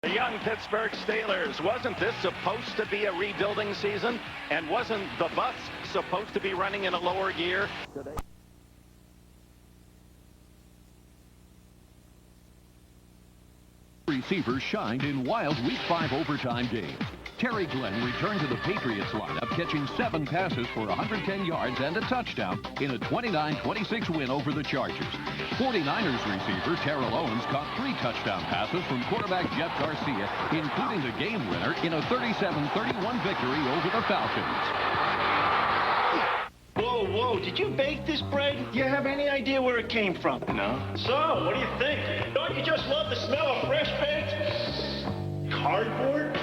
The young Pittsburgh Steelers. Wasn't this supposed to be a rebuilding season? And wasn't the bus supposed to be running in a lower gear today? Receivers shined in wild Week 5 overtime games. Terry Glenn returned to the Patriots lineup, catching 7 passes for 110 yards and a touchdown in a 29-26 win over the Chargers. 49ers receiver Terrell Owens caught 3 touchdown passes from quarterback Jeff Garcia, including the game winner in a 37-31 victory over the Falcons. Whoa, did you bake this bread? Do you have any idea where it came from? No. So, what do you think? Don't you just love the smell of fresh baked cardboard?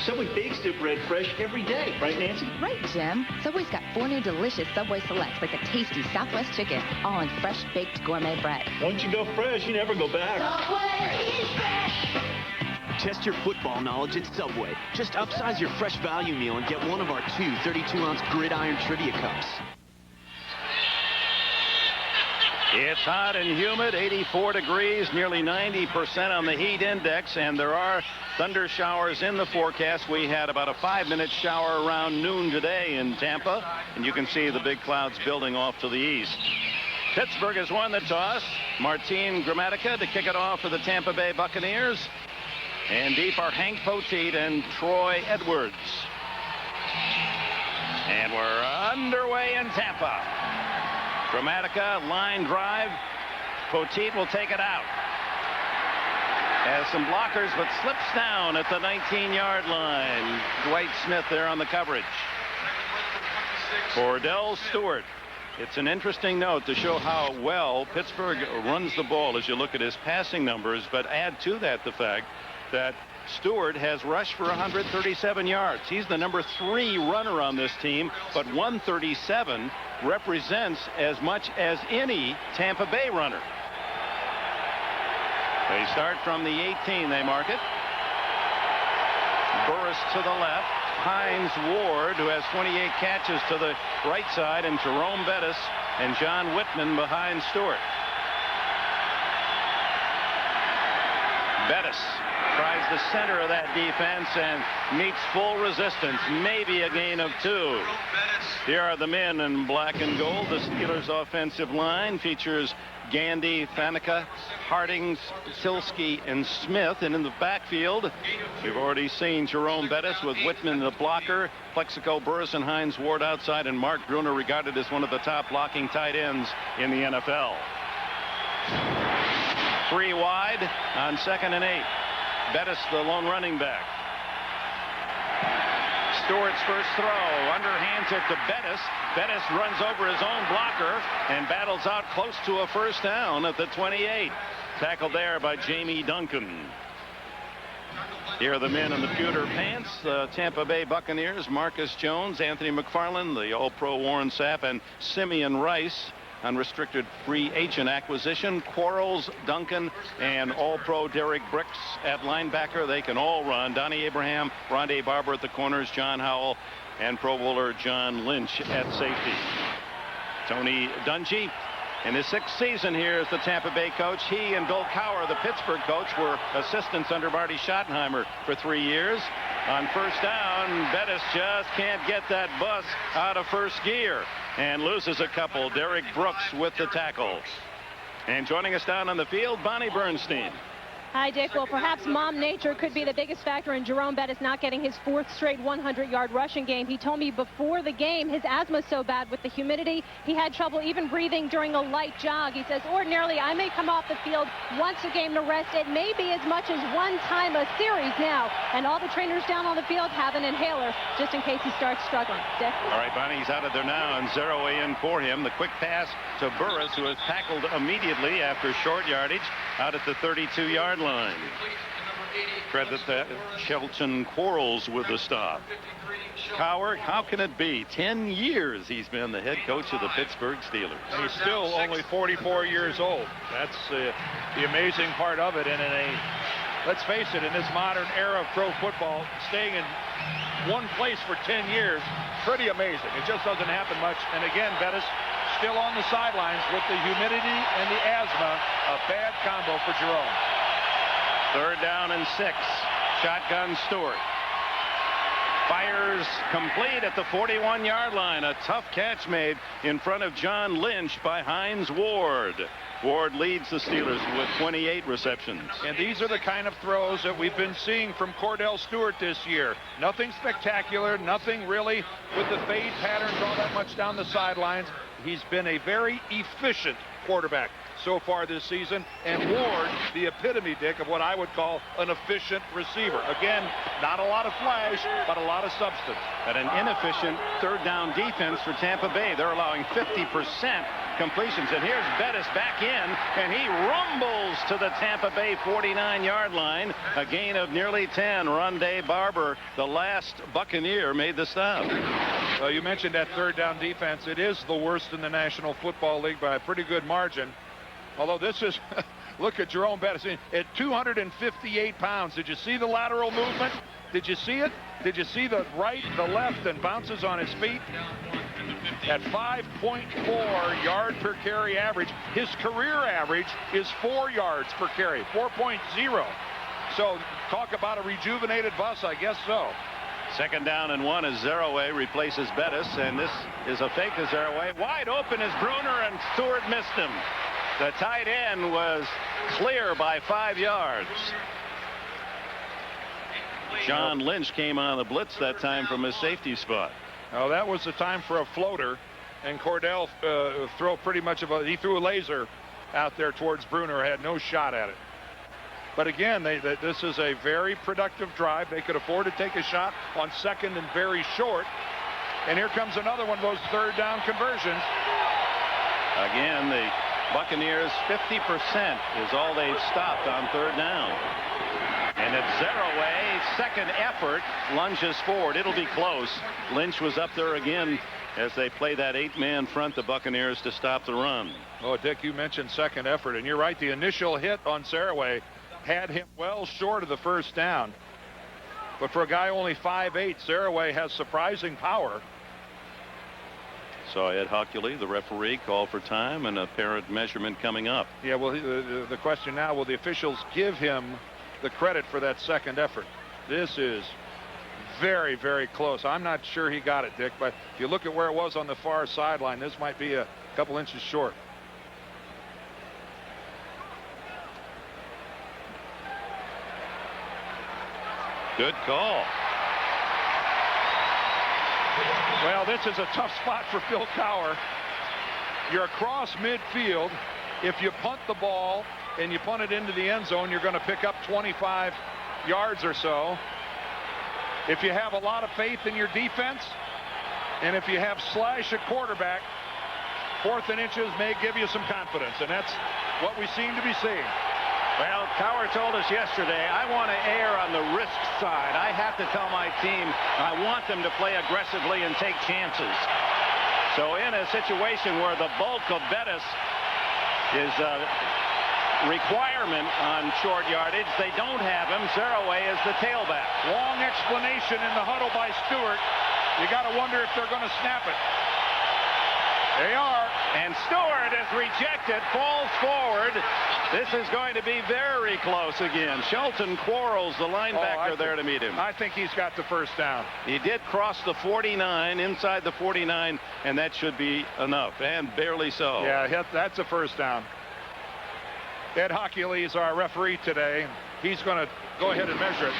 Subway bakes their bread fresh every day, right, Nancy? Right, Jim. Subway's got 4 new delicious Subway Selects, like the tasty Southwest chicken, all in fresh baked gourmet bread. Once you go fresh, you never go back. Subway is fresh! Test your football knowledge at Subway. Just upsize your fresh value meal and get one of our 2 32-ounce gridiron trivia cups. It's hot and humid, 84 degrees, nearly 90% on the heat index, and there are thunder showers in the forecast. We had about a 5-minute shower around noon today in Tampa, and you can see the big clouds building off to the east. Pittsburgh has won the toss. Martin Gramatica to kick it off for the Tampa Bay Buccaneers. And deep are Hank Poteet and Troy Edwards. And we're underway in Tampa. Gramatica, line drive. Poteet will take it out. Has some blockers, but slips down at the 19-yard line. Dwight Smith there on the coverage. For Dell Stewart. It's an interesting note to show how well Pittsburgh runs the ball as you look at his passing numbers, but add to that the fact that Stewart has rushed for 137 yards. He's the number 3 runner on this team, but 137 represents as much as any Tampa Bay runner. They start from the 18. They mark it. Burris to the left. Hines Ward, who has 28 catches, to the right side, and Jerome Bettis and John Whitman behind Stewart. Bettis tries the center of that defense and meets full resistance. Maybe a gain of 2. Here are the men in black and gold. The Steelers' offensive line features Gandy, Faneca, Harding, Silsky, and Smith. And in the backfield, we've already seen Jerome Bettis with Whitman the blocker, Plexico, Burris, and Hines Ward outside, and Mark Bruner regarded as one of the top blocking tight ends in the NFL. 3 wide on 2nd and 8. Bettis, the lone running back. Stewart's first throw, underhands it to Bettis. Bettis runs over his own blocker and battles out close to a first down at the 28. Tackled there by Jamie Duncan. Here are the men in the pewter pants, the Tampa Bay Buccaneers. Marcus Jones, Anthony McFarland, the All-Pro Warren Sapp, and Simeon Rice. Unrestricted free agent acquisition. Quarles, Duncan, and All-Pro Derek Bricks at linebacker. They can all run. Donnie Abraham, Rondé Barber at the corners, John Howell, and Pro Bowler John Lynch at safety. Tony Dungy, in his 6th season here as the Tampa Bay coach, he and Bill Cowher, the Pittsburgh coach, were assistants under Marty Schottenheimer for 3 years. On first down, Bettis just can't get that bus out of first gear and loses a couple. Derek Brooks with the tackle. And joining us down on the field, Bonnie Bernstein. Hi, Dick. Well, perhaps Mom Nature could be the biggest factor in Jerome Bettis not getting his 4th straight 100-yard rushing game. He told me before the game his asthma's so bad with the humidity, he had trouble even breathing during a light jog. He says, ordinarily, I may come off the field once a game to rest. It may be as much as 1 time a series now. And all the trainers down on the field have an inhaler just in case he starts struggling. Dick? All right, Bonnie, he's out of there now and zero in for him. The quick pass to Burris, who was tackled immediately after short yardage out at the 32-yard line. Credit that Shelton Quarles with the stop. Cowher, how can it be? 10 years he's been the head coach of the Pittsburgh Steelers. And he's still only 44 years old. That's the amazing part of it. And let's face it, in this modern era of pro football, staying in one place for 10 years, pretty amazing. It just doesn't happen much. And again, Bettis still on the sidelines with the humidity and the asthma. A bad combo for Jerome. 3rd down and 6. Shotgun Stewart. Fires complete at the 41-yard line. A tough catch made in front of John Lynch by Hines Ward. Ward leads the Steelers with 28 receptions. And these are the kind of throws that we've been seeing from Cordell Stewart this year. Nothing spectacular, nothing really with the fade patterns all that much down the sidelines. He's been a very efficient quarterback so far this season, and Ward, the epitome, Dick, of what I would call an efficient receiver. Again, not a lot of flash, but a lot of substance. At an inefficient third down defense for Tampa Bay. They're allowing 50% completions. And here's Bettis back in, and he rumbles to the Tampa Bay 49-yard line. A gain of nearly 10. Rondé Barber, the last Buccaneer, made the stop. Well, you mentioned that third down defense. It is the worst in the National Football League by a pretty good margin. Although this is, look at Jerome Bettis at 258 pounds. Did you see the lateral movement? Did you see it? Did you see the right, the left, and bounces on his feet? At 5.4 yard per carry average. His career average is 4 yards per carry, 4.0. So talk about a rejuvenated bus, I guess so. Second down and 1 as Zeroué replaces Bettis, and this is a fake to Zeroué. Wide open is Bruner, and Stewart missed him. The tight end was clear by 5 yards. John Lynch came on the blitz that time from his safety spot. Now that was the time for a floater, and Cordell he threw a laser out there towards Bruner, had no shot at it. But again, this is a very productive drive. They could afford to take a shot on second and very short. And here comes another one of those third down conversions. Again, the Buccaneers 50% is all they've stopped on third down. And it's Zeroué, second effort, lunges forward. It'll be close. Lynch was up there again as they play that 8-man front, the Buccaneers, to stop the run. Oh, Dick, you mentioned second effort, and you're right. The initial hit on Zeroué had him well short of the first down. But for a guy only 5'8", Zeroué has surprising power. So Ed Hockley, the referee, called for time and a parent measurement coming up. Yeah, well, the question now, will the officials give him the credit for that second effort? This is very, very close. I'm not sure he got it, Dick, but if you look at where it was on the far sideline, this might be a couple inches short. Good call. Well, this is a tough spot for Bill Cowher. You're across midfield. If you punt the ball and you punt it into the end zone, you're going to pick up 25 yards or so. If you have a lot of faith in your defense, and if you have Slash at quarterback, 4th and inches may give you some confidence, and that's what we seem to be seeing. Well, Cowher told us yesterday, I want to err on the risk side. I have to tell my team I want them to play aggressively and take chances. So in a situation where the bulk of Bettis is a requirement on short yardage, they don't have him. Zeroué is the tailback. Long explanation in the huddle by Stewart. You got to wonder if they're going to snap it. They are. And Stewart is rejected, falls forward. This is going to be very close again. Shelton Quarles, the linebacker, there to meet him. I think he's got the first down. He did cross the 49, inside the 49, and that should be enough, and barely so. Yeah, that's a first down. Ed Hockley is our referee today. He's going to go ahead and measure it.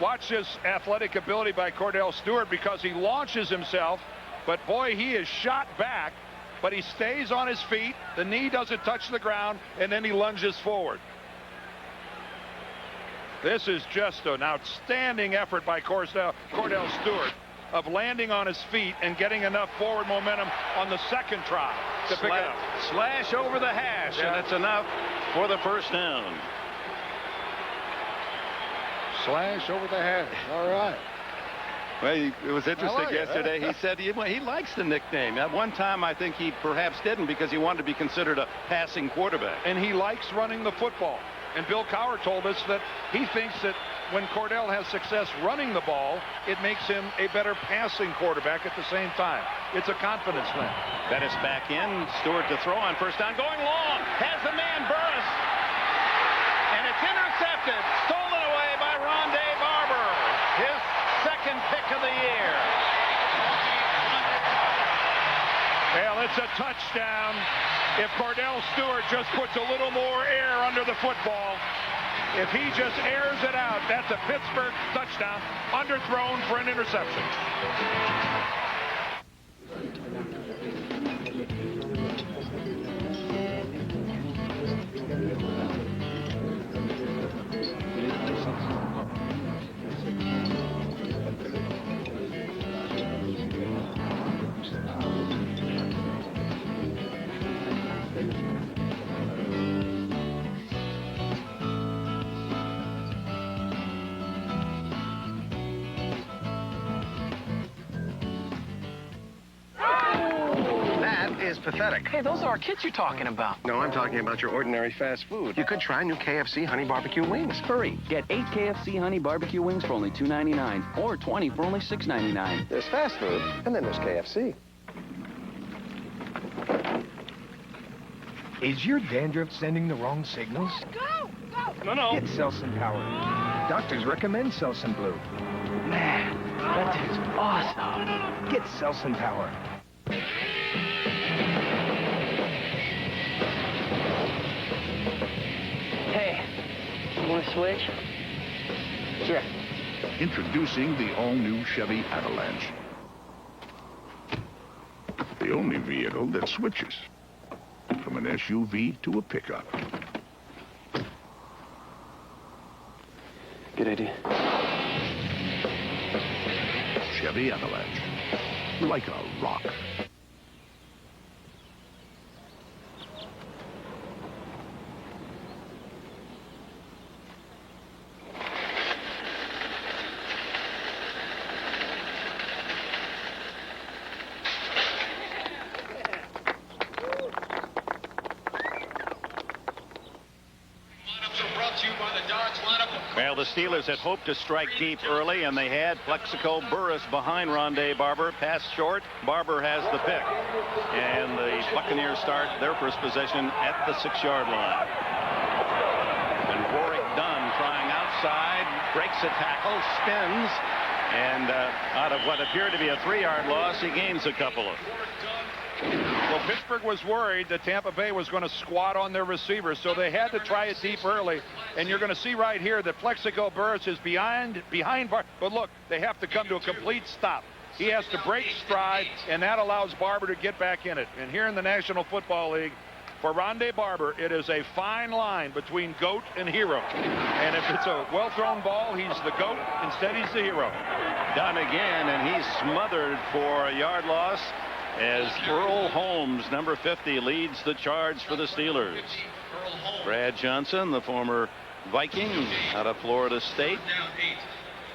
Watch this athletic ability by Cordell Stewart, because he launches himself, but boy, he is shot back, but he stays on his feet. The knee doesn't touch the ground, and then he lunges forward. This is just an outstanding effort by Cordell Stewart of landing on his feet and getting enough forward momentum on the second try to pick it up. Slash over the hash, and it's enough for the first down. Slash over the hash. All right. Well, it was interesting yesterday. He said he likes the nickname. At one time, I think he perhaps didn't, because he wanted to be considered a passing quarterback. And he likes running the football. And Bill Cowher told us that he thinks that when Cordell has success running the ball, it makes him a better passing quarterback at the same time. It's a confidence thing. Bettis back in. Stewart to throw on first down. Going long. Has the man Burris. And it's intercepted. Stolen away by Ron the year. Well, it's a touchdown. If Cordell Stewart just puts a little more air under the football, if he just airs it out, that's a Pittsburgh touchdown, underthrown for an interception. Is pathetic. Hey, those are our kids you're talking about. No, I'm talking about your ordinary fast food. You could try new KFC honey barbecue wings. Hurry, get 8 KFC honey barbecue wings for only $2.99 or 20 for only $6.99. There's fast food, and then there's KFC. Is your dandruff sending the wrong signals? Go! No. Get Selsun Power. Doctors recommend Selsun Blue. Man, that is awesome. Get Selsun Power. Hey, want to switch? Sure. Introducing the all-new Chevy Avalanche. The only vehicle that switches from an SUV to a pickup. Good idea. Chevy Avalanche. Like a rock. Well, the Steelers had hoped to strike deep early, and they had Plexico Burress behind Rondé Barber. Pass short. Barber has the pick. And the Buccaneers start their first possession at the 6-yard line. And Warwick Dunn trying outside, breaks a tackle, spins, and out of what appeared to be a 3-yard loss, he gains a couple of. Well, Pittsburgh was worried that Tampa Bay was going to squat on their receivers, so they had to try it deep early. And you're going to see right here that Plexico Burress is behind Barber. But look, they have to come to a complete stop. He has to break stride, and that allows Barber to get back in it. And here in the National Football League, for Rondé Barber, it is a fine line between GOAT and hero. And if it's a well-thrown ball, he's the GOAT. Instead, he's the hero. Done again, and he's smothered for a yard loss as Earl Holmes, number 50, leads the charge for the Steelers. Brad Johnson, the former Viking out of Florida State.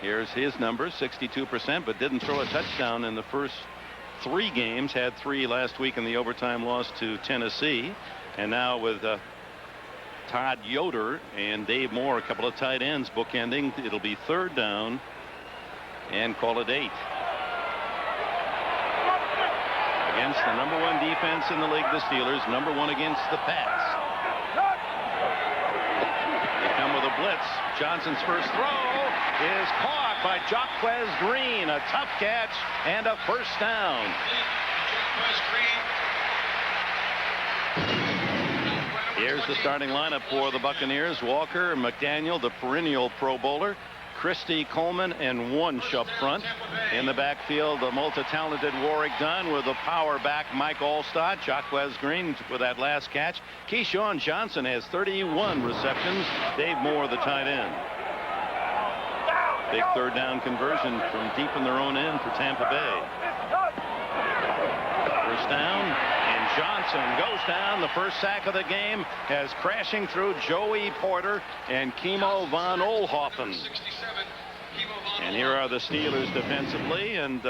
Here's his number, 62%, but didn't throw a touchdown in the first 3 games. Had 3 last week in the overtime loss to Tennessee. And now with Todd Yoder and Dave Moore, a couple of tight ends bookending, it'll be 3rd down and call it 8. Against the number 1 defense in the league, the Steelers, number 1 against the pass. They come with a blitz. Johnson's first throw is caught by Jaquez Green. A tough catch and a first down. Here's the starting lineup for the Buccaneers. Walker, McDaniel, the perennial Pro Bowler, Christie, Coleman, and Wunsch up front. In the backfield, the multi-talented Warwick Dunn with the power back Mike Allstott. Jaquez Green with that last catch. Keyshawn Johnson has 31 receptions. Dave Moore, the tight end. Big 3rd down conversion from deep in their own end for Tampa Bay. First down, and Johnson goes down. The first sack of the game as crashing through Joey Porter and Kimo von Oelhoffen. And here are the Steelers defensively, and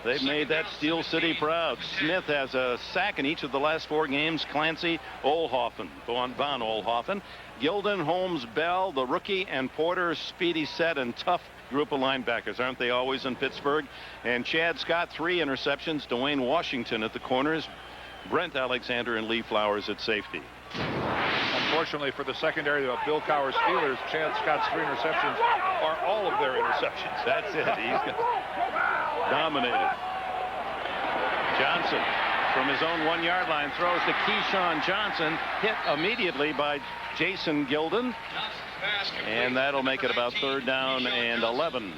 they've made that Steel City proud. Smith has a sack in each of the last 4 games. Clancy, Oelhoffen, von Oelhoffen, Gilden, Holmes, Bell, the rookie, and Porter, speedy set and tough group of linebackers. Aren't they always in Pittsburgh? And Chad Scott, 3 interceptions. Dwayne Washington at the corners. Brent Alexander and Lee Flowers at safety. Unfortunately for the secondary of Bill Cowher's Steelers, Chad Scott's 3 interceptions are all of their interceptions. That's it. He's got dominated. Johnson from his own 1-yard line throws to Keyshawn Johnson, hit immediately by Jason Gilden, and that'll make it about 3rd down and 11.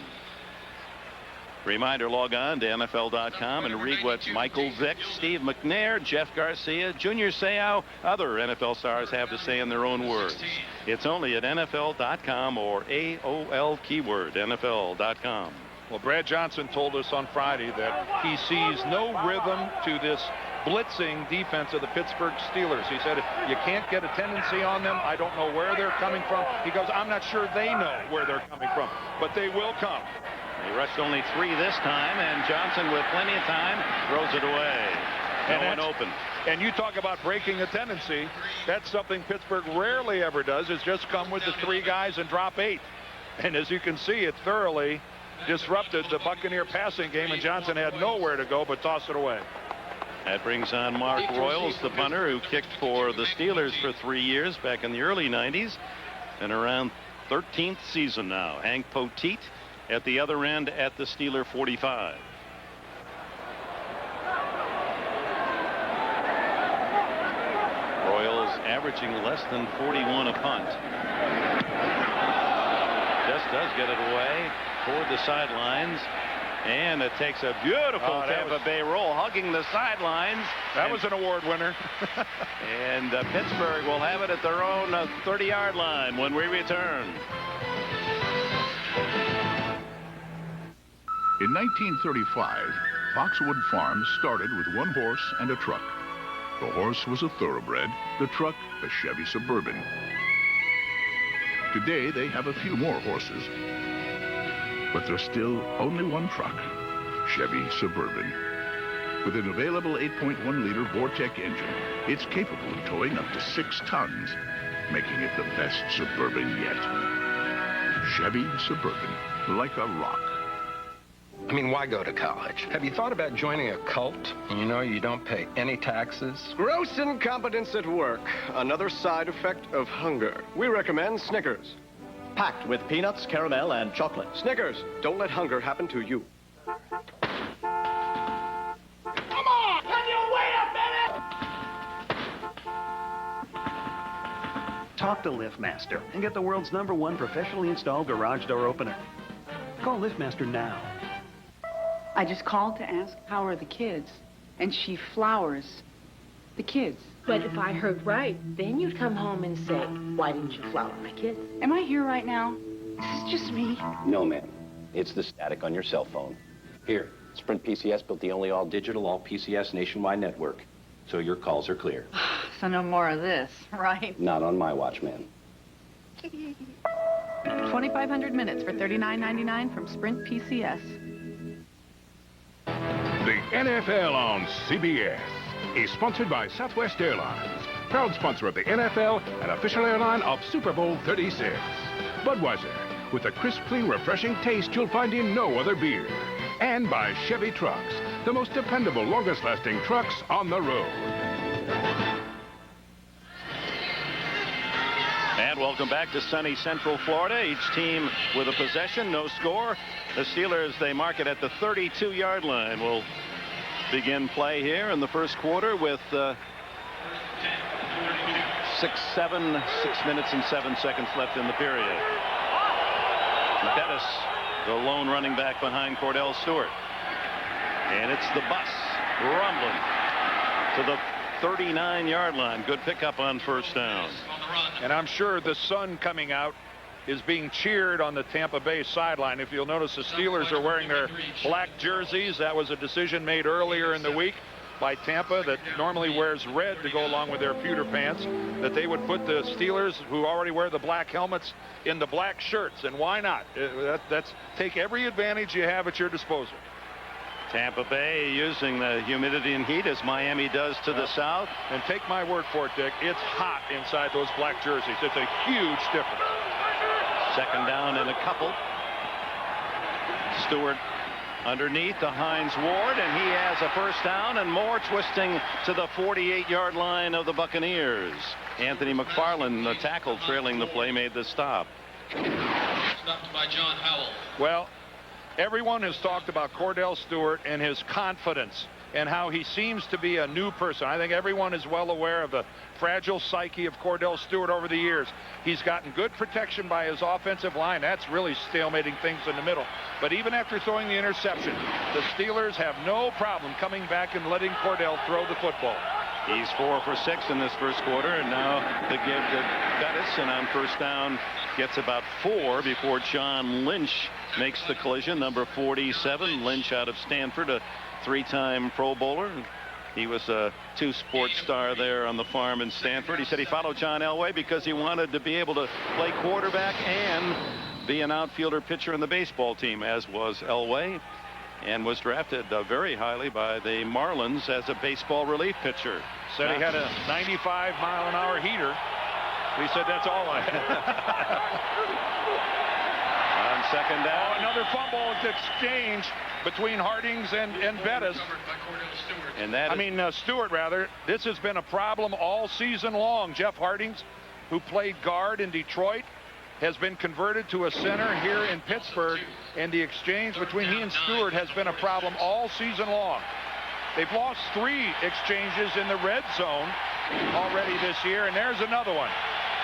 Reminder, log on to NFL.com and read what Michael Vick, Steve McNair, Jeff Garcia, Junior Seau, other NFL stars have to say in their own words. It's only at NFL.com or AOL keyword NFL.com. Well, Brad Johnson told us on Friday that he sees no rhythm to this blitzing defense of the Pittsburgh Steelers. He said, you can't get a tendency on them. I don't know where they're coming from. He goes, I'm not sure they know where they're coming from, but they will come. He rushed only 3 this time, and Johnson, with plenty of time, throws it away. No one open. And you talk about breaking a tendency. That's something Pittsburgh rarely ever does, is just come with the 3 guys and drop 8. And as you can see, it thoroughly disrupted the Buccaneer passing game, and Johnson had nowhere to go but toss it away. That brings on Mark Royals, the punter, who kicked for the Steelers for 3 years back in the early 90s, and around 13th season now. Hank Poteet at the other end at the Steeler 45. Royals averaging less than 41 a punt. Just does get it away toward the sidelines, and it takes a beautiful Tampa Bay roll, hugging the sidelines. That was an award winner. And Pittsburgh will have it at their own 30-yard line when we return. In 1935, Foxwood Farms started with 1 horse and a truck. The horse was a thoroughbred, the truck a Chevy Suburban. Today, they have a few more horses, but there's still only 1 truck, Chevy Suburban. With an available 8.1-liter Vortec engine, it's capable of towing up to 6 tons, making it the best Suburban yet. Chevy Suburban, like a rock. I mean, why go to college? Have you thought about joining a cult? You know, you don't pay any taxes. Gross incompetence at work. Another side effect of hunger. We recommend Snickers. Packed with peanuts, caramel, and chocolate. Snickers. Don't let hunger happen to you. Come on! Can you wait a minute? Talk to LiftMaster and get the world's #1 professionally installed garage door opener. Call LiftMaster now. I just called to ask, how are the kids? And she flowers the kids. But if I heard right, then you'd come home and say, why didn't you flower my kids? Am I here right now? This is just me. No, ma'am. It's the static on your cell phone. Here, Sprint PCS built the only all-digital, all-PCS nationwide network. So your calls are clear. So no more of this, right? Not on my watch, ma'am. 2,500 minutes for $39.99 from Sprint PCS. The NFL on CBS is sponsored by Southwest Airlines, proud sponsor of the NFL and official airline of Super Bowl 36. Budweiser, with the crisp, clean, refreshing taste you'll find in no other beer. And by Chevy Trucks, the most dependable, longest-lasting trucks on the road. And welcome back to sunny Central Florida. Each team with a possession, no score. The Steelers, they mark it at the 32-yard line. We'll begin play here in the first quarter with 6 minutes and 7 seconds left in the period. Bettis, the lone running back behind Cordell Stewart. And it's the bus rumbling to the 39-yard line. Good pickup on first down. And I'm sure the sun coming out is being cheered on the Tampa Bay sideline. If you'll notice, the Steelers are wearing their black jerseys. That was a decision made earlier in the week by Tampa that normally wears red to go along with their pewter pants, that they would put the Steelers, who already wear the black helmets, in the black shirts. And why not? That's take every advantage you have at your disposal. Tampa Bay using the humidity and heat as Miami does to the south. And take my word for it, Dick, it's hot inside those black jerseys. It's a huge difference. Second down and a couple. Stewart underneath to Hines Ward, and he has a first down, and more twisting to the 48-yard line of the Buccaneers. Anthony McFarland, the tackle trailing the play, made the stop. Stopped by John Howell. Well, Everyone has talked about Cordell Stewart and his confidence and how he seems to be a new person. I think everyone is well aware of the fragile psyche of Cordell Stewart over the years. He's gotten good protection by his offensive line. That's really stalemating things in the middle. But even after throwing the interception, the Steelers have no problem coming back and letting Cordell throw the football. He's 4 for 6 in this first quarter, and now the give to Bettis, and on first down gets about 4 before John Lynch makes the collision. Number 47, Lynch out of Stanford, a 3-time Pro Bowler. He was a 2-sport star there on the farm in Stanford. He said he followed John Elway because he wanted to be able to play quarterback and be an outfielder pitcher in the baseball team, as was Elway, and was drafted very highly by the Marlins as a baseball relief pitcher. Said he had a 95-mile-an-hour heater. He said, that's all I had. On second down. Oh, another fumble exchange between Hardings and Bettis. And that Stewart, rather. This has been a problem all season long. Jeff Hardings, who played guard in Detroit, has been converted to a center here in Pittsburgh, and the exchange between he and Stewart has been a problem all season long. They've lost 3 exchanges in the red zone already this year, and there's another one.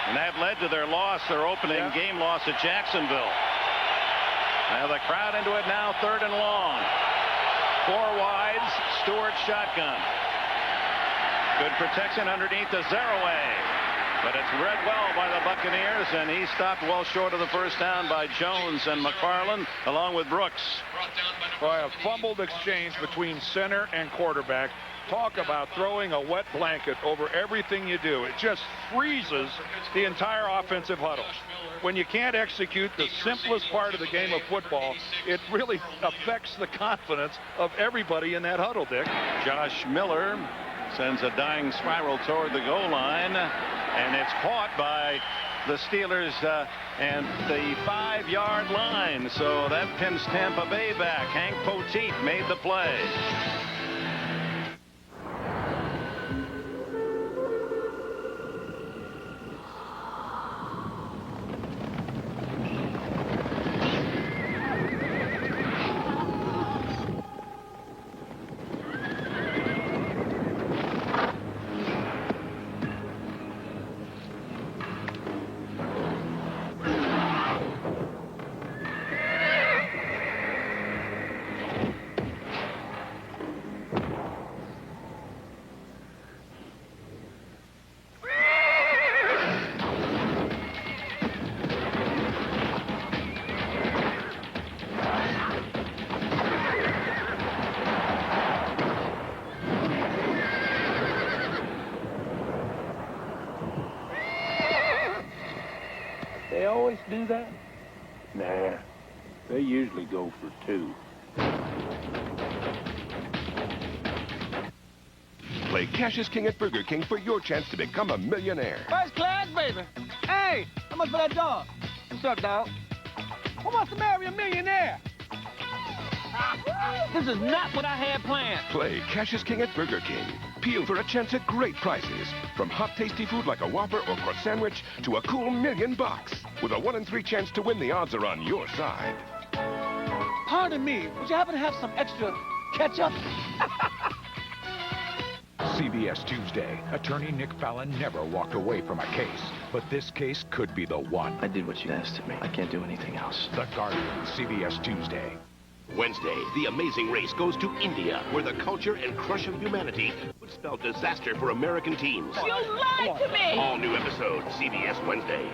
And that led to their loss, their opening game loss at Jacksonville. Now the crowd into it now, 3rd and long. 4 wides, Stewart shotgun. Good protection underneath the Zaraway. But it's read well by the Buccaneers, and he stopped well short of the first down by Jones and McFarland, along with Brooks. By a fumbled exchange between center and quarterback. Talk about throwing a wet blanket over everything you do. It just freezes the entire offensive huddle. When you can't execute the simplest part of the game of football, it really affects the confidence of everybody in that huddle, Dick. Josh Miller sends a dying spiral toward the goal line, and it's caught by the Steelers and the 5-yard line. So that pins Tampa Bay back. Hank Poteet made the play. They always do that? Nah, they usually go for 2. Play Cash is King at Burger King for your chance to become a millionaire. First class, baby. Hey, how much for that dog? What's up, dog? Who wants to marry a millionaire? This is not what I had planned. Play Cash is King at Burger King. Peel for a chance at great prices. From hot, tasty food like a Whopper or croissant sandwich to a cool $1,000,000. With a 1 in 3 chance to win, the odds are on your side. Pardon me, would you happen to have some extra ketchup? CBS Tuesday. Attorney Nick Fallon never walked away from a case, but this case could be the one. I did what you asked of me. I can't do anything else. The Guardian, CBS Tuesday. Wednesday, the amazing race goes to India, where the culture and crush of humanity would spell disaster for American teams. You lied to me! All new episode, CBS Wednesday.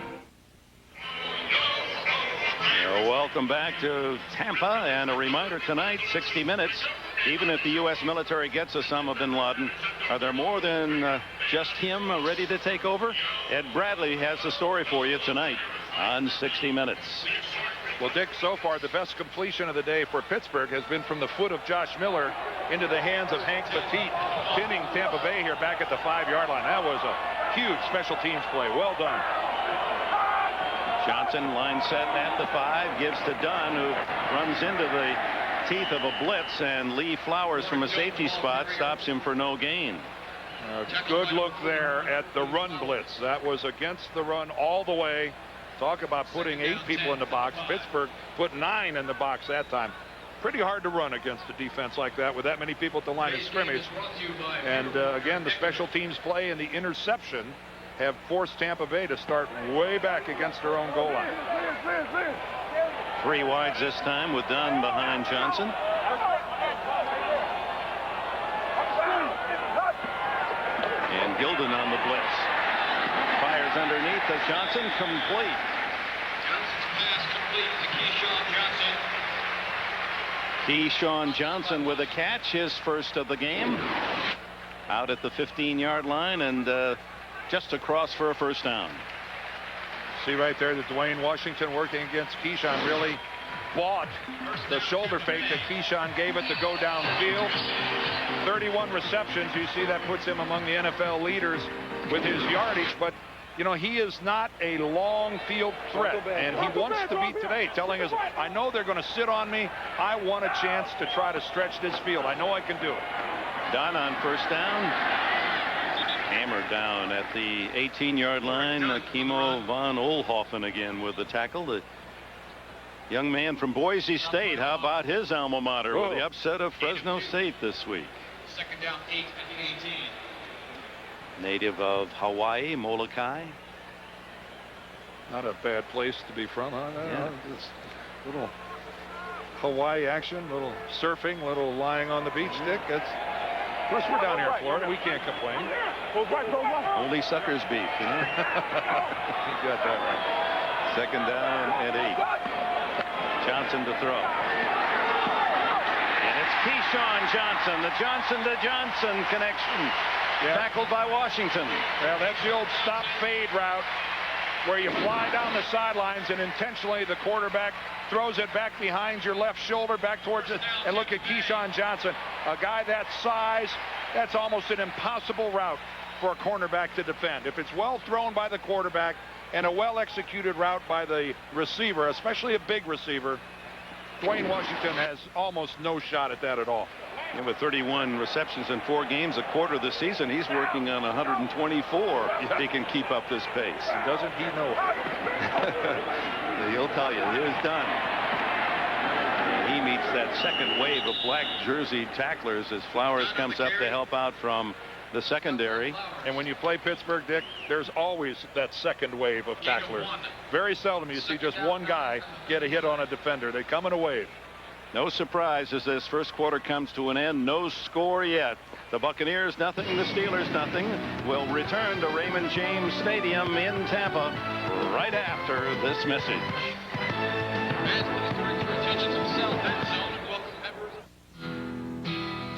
Welcome back to Tampa, and a reminder tonight, 60 Minutes. Even if the U.S. military gets Osama bin Laden, are there more than just him ready to take over? Ed Bradley has the story for you tonight on 60 Minutes. Well, Dick, so far the best completion of the day for Pittsburgh has been from the foot of Josh Miller into the hands of Hank Petit, pinning Tampa Bay here back at the 5-yard line. That was a huge special teams play. Well done. Johnson line set at the 5, gives to Dunn, who runs into the teeth of a blitz, and Lee Flowers from a safety spot stops him for no gain. Good look there at the run blitz. That was against the run all the way. Talk about putting 8 people in the box. Pittsburgh put 9 in the box that time. pretty hard to run against a defense like that with that many people at the line of scrimmage. And again, the special teams play and the interception have forced Tampa Bay to start way back against their own goal line. 3 wides this time with Dunn behind Johnson. And Gilden on the blitz. Fires underneath to Johnson, complete. Johnson's pass complete to Keyshawn Johnson. Keyshawn Johnson with a catch, his first of the game. Out at the 15-yard line and just across for a first down. See right there that Dwayne Washington working against Keyshawn really bought the shoulder fake that Keyshawn gave it to go downfield. 31 receptions. You see that puts him among the NFL leaders with his yardage, but you know, he is not a long field threat, and he wants to be today, telling us, I know they're going to sit on me. I want a chance to try to stretch this field. I know I can do it. Dunn on first down. Hammered down at the 18-yard line. Kimo von Oelhoffen again with the tackle. The young man from Boise State. How about his alma mater with the upset of Fresno State this week? Second down, 8 and 18. Native of Hawaii, Molokai. Not a bad place to be from, huh? Yeah. Just little Hawaii action, little surfing, little lying on the beach, Dick. That's, of course, we're down here in Florida. We can't complain. Only suckers beef, you know? You got that right. Second down and 8. Johnson to throw. And it's Keyshawn Johnson, the Johnson to Johnson connection. Yeah. Tackled by Washington. Well, that's the old stop fade route where you fly down the sidelines and intentionally the quarterback throws it back behind your left shoulder back towards it. And look at Keyshawn Johnson, a guy that size. That's almost an impossible route for a cornerback to defend. If it's well thrown by the quarterback and a well executed route by the receiver, especially a big receiver, Dwayne Washington has almost no shot at that at all. And with 31 receptions in 4 games, a quarter of the season, he's working on 124 if he can keep up this pace. Doesn't he know it? He'll tell you, here's Dunn. He meets that second wave of black jersey tacklers as Flowers comes up to help out from the secondary. And when you play Pittsburgh, Dick, there's always that second wave of tacklers. Very seldom you see just one guy get a hit on a defender. They come in a wave. No surprise as this first quarter comes to an end. No score yet. The Buccaneers nothing, the Steelers nothing. Will return to Raymond James Stadium in Tampa right after this message.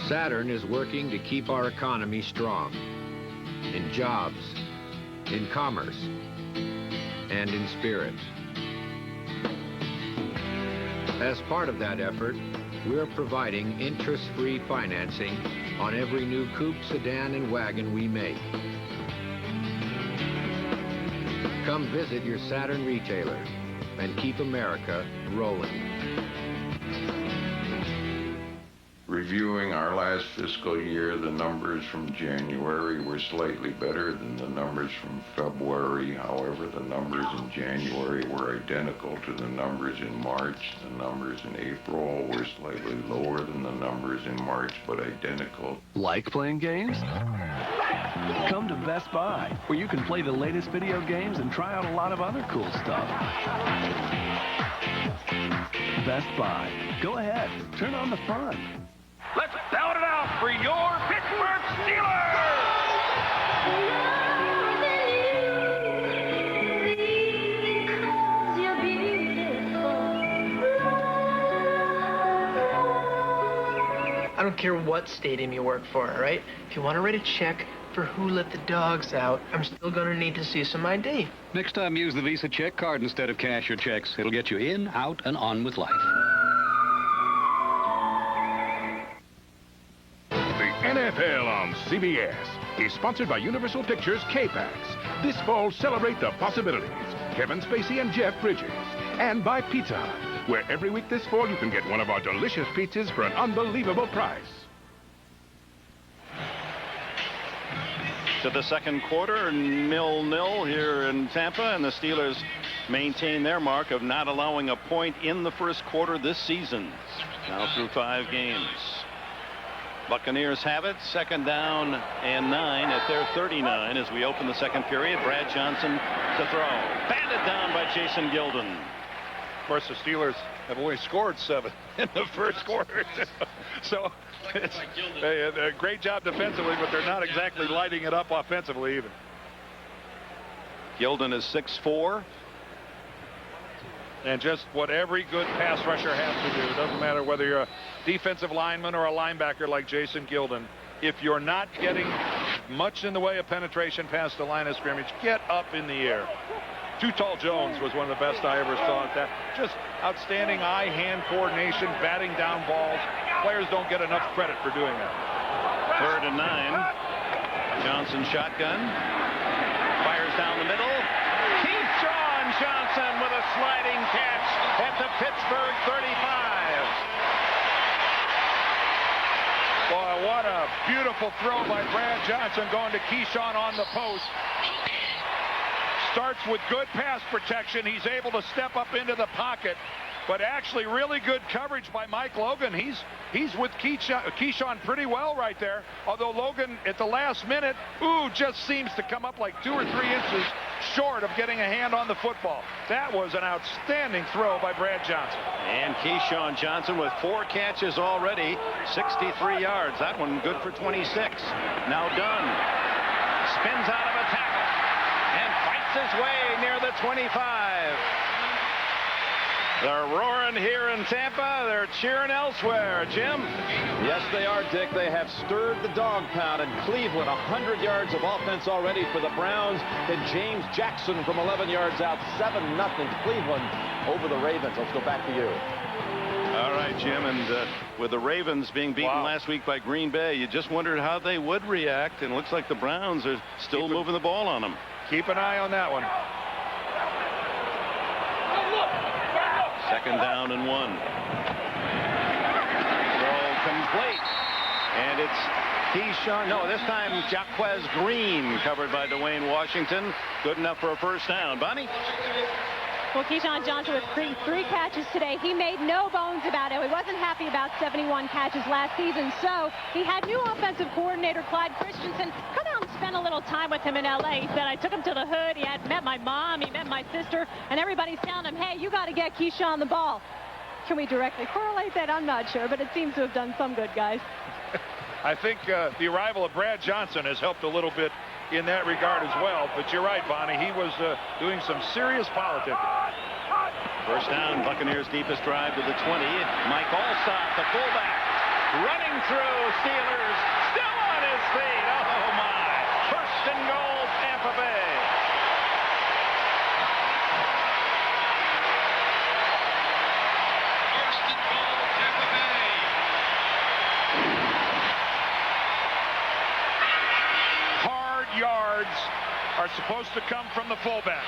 Saturn is working to keep our economy strong in jobs, in commerce, and in spirit. As part of that effort, we're providing interest-free financing on every new coupe, sedan, and wagon we make. Come visit your Saturn retailer and keep America rolling. Reviewing our last fiscal year, the numbers from January were slightly better than the numbers from February. However, the numbers in January were identical to the numbers in March. The numbers in April were slightly lower than the numbers in March, but identical. Like playing games? Come to Best Buy, where you can play the latest video games and try out a lot of other cool stuff. Best Buy. Go ahead, turn on the fun. Let's belt it out for your Pittsburgh Steelers! I don't care what stadium you work for, all right? If you want to write a check for who let the dogs out, I'm still going to need to see some ID. Next time, use the Visa check card instead of cash or checks. It'll get you in, out, and on with life. NFL on CBS is sponsored by Universal Pictures K-Pax. This fall, celebrate the possibilities. Kevin Spacey and Jeff Bridges. And by Pizza Hut, where every week this fall you can get one of our delicious pizzas for an unbelievable price. to the second quarter, 0-0 here in Tampa, and the Steelers maintain their mark of not allowing a point in the first quarter this season. Now through 5 games. Buccaneers have it. 2nd down and 9 at their 39 as we open the second period. Brad Johnson to throw. Batted down by Jason Gilden. Of course, the Steelers have only scored 7 in the first quarter. So it's a great job defensively, but they're not exactly lighting it up offensively either. Gilden is 6'4". And just what every good pass rusher has to do. It doesn't matter whether you're a defensive lineman or a linebacker like Jason Gilden. If you're not getting much in the way of penetration past the line of scrimmage, get up in the air. Too Tall Jones was one of the best I ever saw at that. Just outstanding eye-hand coordination, batting down balls. Players don't get enough credit for doing that. 3rd and 9. Johnson shotgun. Fires down the middle. Johnson with a sliding catch at the Pittsburgh 35. Boy, what a beautiful throw by Brad Johnson going to Keyshawn on the post. Starts with good pass protection. He's able to step up into the pocket, but actually really good coverage by Mike Logan. He's with Keyshawn pretty well right there. Although Logan at the last minute, just seems to come up like 2 or 3 inches short of getting a hand on the football. That was an outstanding throw by Brad Johnson. And Keyshawn Johnson with 4 catches already, 63 yards. That one good for 26. Now Dunn spins out of a tackle and fights his way near the 25. They're roaring here in Tampa. They're cheering elsewhere. Jim? Yes, they are, Dick. They have stirred the dog pound in Cleveland. 100 yards of offense already for the Browns. And James Jackson from 11 yards out. 7-0 Cleveland over the Ravens. Let's go back to you. All right, Jim. And with the Ravens being beaten last week by Green Bay, you just wondered how they would react. And it looks like the Browns are still moving the ball on them. Keep an eye on that one. 2nd down and 1. Throw complete. And it's Keyshawn. No, this time Jaquez Green covered by Dwayne Washington. Good enough for a first down. Bonnie? Well, Keyshawn Johnson with 3 catches today. He made no bones about it. He wasn't happy about 71 catches last season. So he had new offensive coordinator Clyde Christensen come out and spend a little time with him in L.A. He said, I took him to the hood. He had met my mom. He met my sister. And everybody's telling him, hey, you got to get Keyshawn the ball. Can we directly correlate that? I'm not sure, but it seems to have done some good, guys. I think the arrival of Brad Johnson has helped a little bit in that regard as well. But you're right, Bonnie. He was doing some serious politicking. First down, Buccaneers' deepest drive to the 20. Mike Allstott, the fullback, running through. Steelers still on his feet. Oh, my. 1st and goal, Tampa Bay. Yards are supposed to come from the fullback.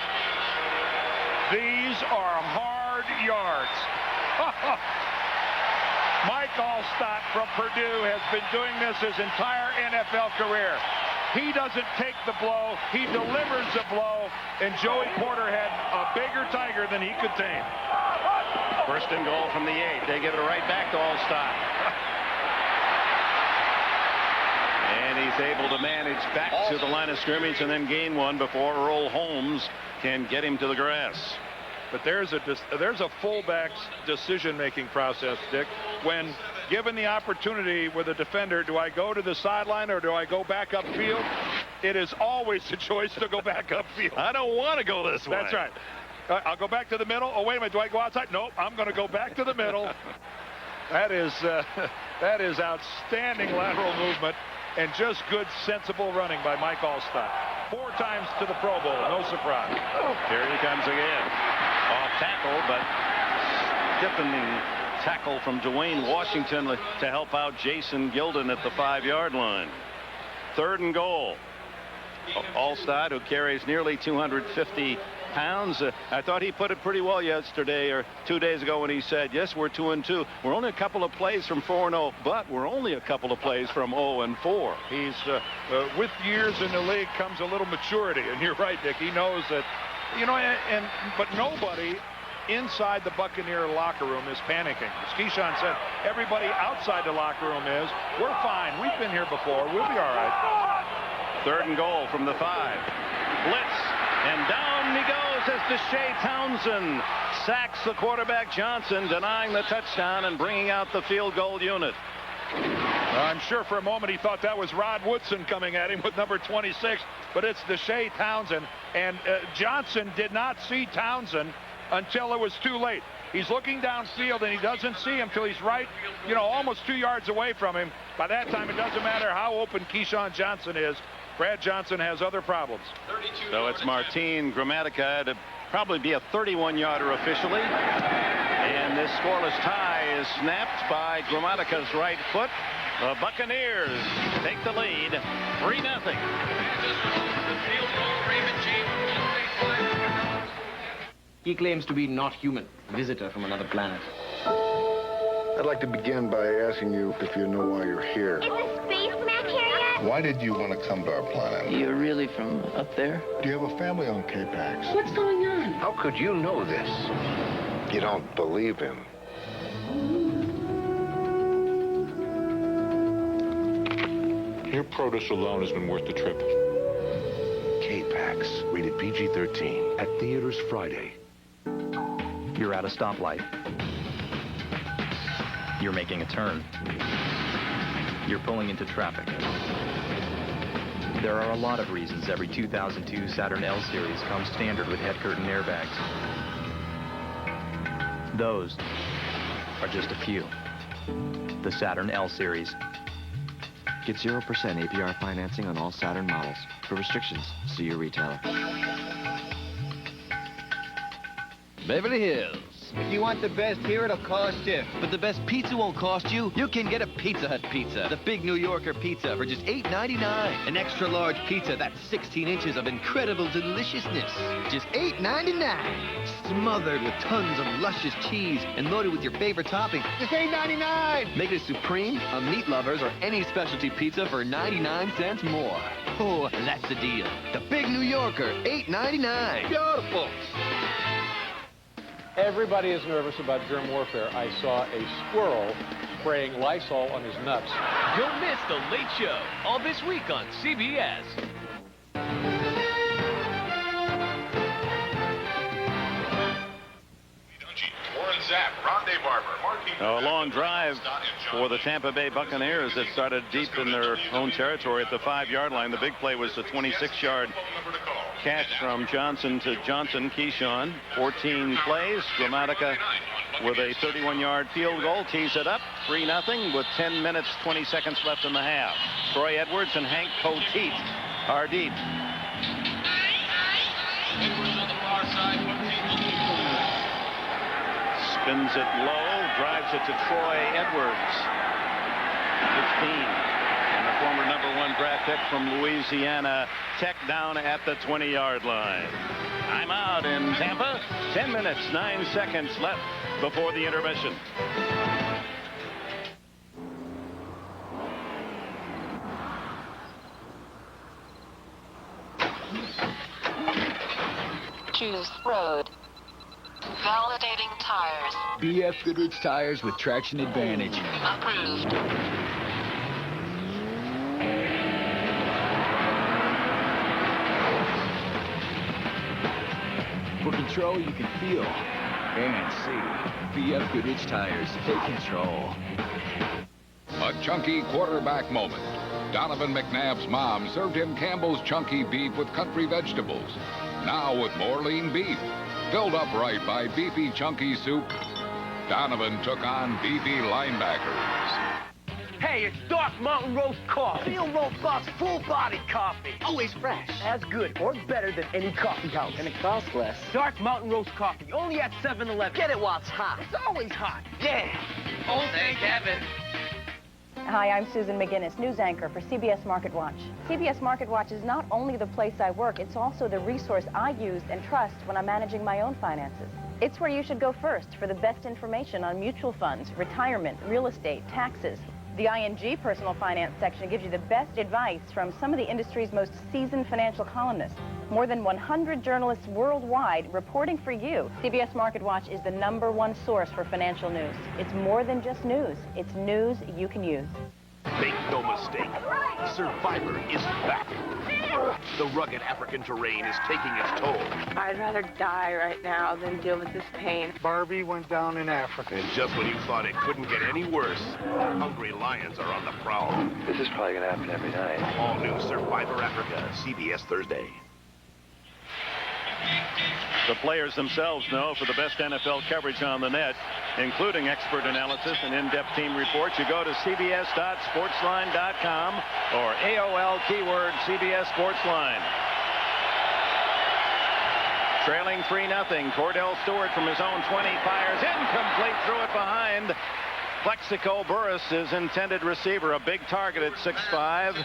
These are hard yards. Mike Allstott from Purdue has been doing this his entire NFL career. He doesn't take the blow, he delivers the blow, and Joey Porter had a bigger tiger than he could tame. 1st and goal from the 8. They give it right back to Allstott. And he's able to manage back to the line of scrimmage and then gain 1 before Earl Holmes can get him to the grass. But there's a fullback's decision-making process, Dick. When given the opportunity with a defender, do I go to the sideline or do I go back upfield? It is always the choice to go back upfield. I don't want to go this way. That's right. I'll go back to the middle. Oh, wait a minute. Do I go outside? Nope. I'm going to go back to the middle. That is outstanding lateral movement. And just good, sensible running by Mike Allstott. 4 times to the Pro Bowl, no surprise. Here he comes again. Off tackle, but stiffening tackle from Dwayne Washington to help out Jason Gilden at the 5-yard line. 3rd and goal. Allstott, who carries nearly 250 pounds. I thought he put it pretty well yesterday or 2 days ago when he said, yes, we're 2-2. We're only a couple of plays from 4-0, but we're only a couple of plays from 0-4. He's with years in the league comes a little maturity, and you're right, Dick. He knows that, you know, but nobody inside the Buccaneer locker room is panicking. As Keyshawn said, everybody outside the locker room is. We're fine. We've been here before. We'll be all right. 3rd and goal from the 5. Blitz, and down he goes as Deshae Townsend sacks the quarterback Johnson, denying the touchdown and bringing out the field goal unit. I'm sure for a moment he thought that was Rod Woodson coming at him with number 26, but it's Deshae Townsend, and Johnson did not see Townsend until it was too late. He's looking downfield and he doesn't see him till he's right, you know, almost 2 yards away from him. By that time, it doesn't matter how open Keyshawn Johnson is. Brad Johnson has other problems. So it's Martin Gramatica to probably be a 31-yarder officially. And this scoreless tie is snapped by Gramatica's right foot. The Buccaneers take the lead, 3-0. He claims to be not human, visitor from another planet. I'd like to begin by asking you if you know why you're here. Is the spaceman here yet? Why did you want to come to our planet? You're really from up there? Do you have a family on K-Pax? What's going on? How could you know this? You don't believe him. Your produce alone has been worth the trip. K-Pax, rated PG-13. At theaters Friday. You're at a stoplight. You're making a turn. You're pulling into traffic. There are a lot of reasons every 2002 Saturn L Series comes standard with head curtain airbags. Those are just a few. The Saturn L Series. Get 0% APR financing on all Saturn models. For restrictions, see your retailer. Beverly Hills. If you want the best here, it'll cost you. But the best pizza won't cost you. You can get a Pizza Hut pizza. The Big New Yorker pizza for just $8.99. An extra large pizza that's 16 inches of incredible deliciousness. Just $8.99. Smothered with tons of luscious cheese and loaded with your favorite topping. Just $8.99. Make it a supreme, a meat lovers, or any specialty pizza for 99 cents more. Oh, that's the deal. The Big New Yorker, $8.99. Beautiful. Everybody is nervous about germ warfare. I saw a squirrel spraying Lysol on his nuts. Don't miss The Late Show, all this week on CBS. A long drive for the Tampa Bay Buccaneers that started deep in their own territory at the 5-yard line. The big play was the 26-yard catch from Johnson to Johnson. Keyshawn, 14 plays. Gramatica with a 31-yard field goal tees it up 3-0 with 10 minutes 20 seconds left in the half. Troy Edwards and Hank Poteet are deep. Spins it low, drives it to Troy Edwards. 15. And the former #1 draft pick from Louisiana Tech down at the 20-yard line. I'm out in Tampa. 10 minutes, 9 seconds left before the intermission. Choose road. Validating tires. BF Goodrich tires with traction advantage. Approved. For control you can feel and see. BF Goodrich tires. Take control. A chunky quarterback moment. Donovan McNabb's mom served him Campbell's chunky beef with country vegetables. Now with more lean beef. Filled up right by beefy chunky soup, Donovan took on beefy linebackers. Hey, it's Dark Mountain Roast Coffee. Real robust, full-bodied coffee. Always fresh. As good or better than any coffee house. And it costs less. Dark Mountain Roast Coffee, only at 7-Eleven. Get it while it's hot. It's always hot. Yeah. Oh, thank heaven. Hi, I'm Susan McGinnis, news anchor for CBS Market Watch. CBS Market Watch is not only the place I work, it's also the resource I use and trust when I'm managing my own finances. It's where you should go first for the best information on mutual funds, retirement, real estate, taxes. The ING personal finance section gives you the best advice from some of the industry's most seasoned financial columnists. More than 100 journalists worldwide reporting for you. CBS Market Watch is the #1 source for financial news. It's more than just news. It's news you can use. Make no mistake, Survivor is back. The rugged African terrain is taking its toll. I'd rather die right now than deal with this pain. Barbie went down in Africa. And just when you thought it couldn't get any worse, hungry lions are on the prowl. This is probably going to happen every night. All new Survivor Africa, CBS Thursday. The players themselves know for the best NFL coverage on the net, including expert analysis and in-depth team reports, you go to cbs.sportsline.com or AOL keyword CBS Sportsline. Trailing 3-0, Cordell Stewart from his own 20 fires incomplete, threw it behind. Plexico Burris, his intended receiver, a big target at 6'5".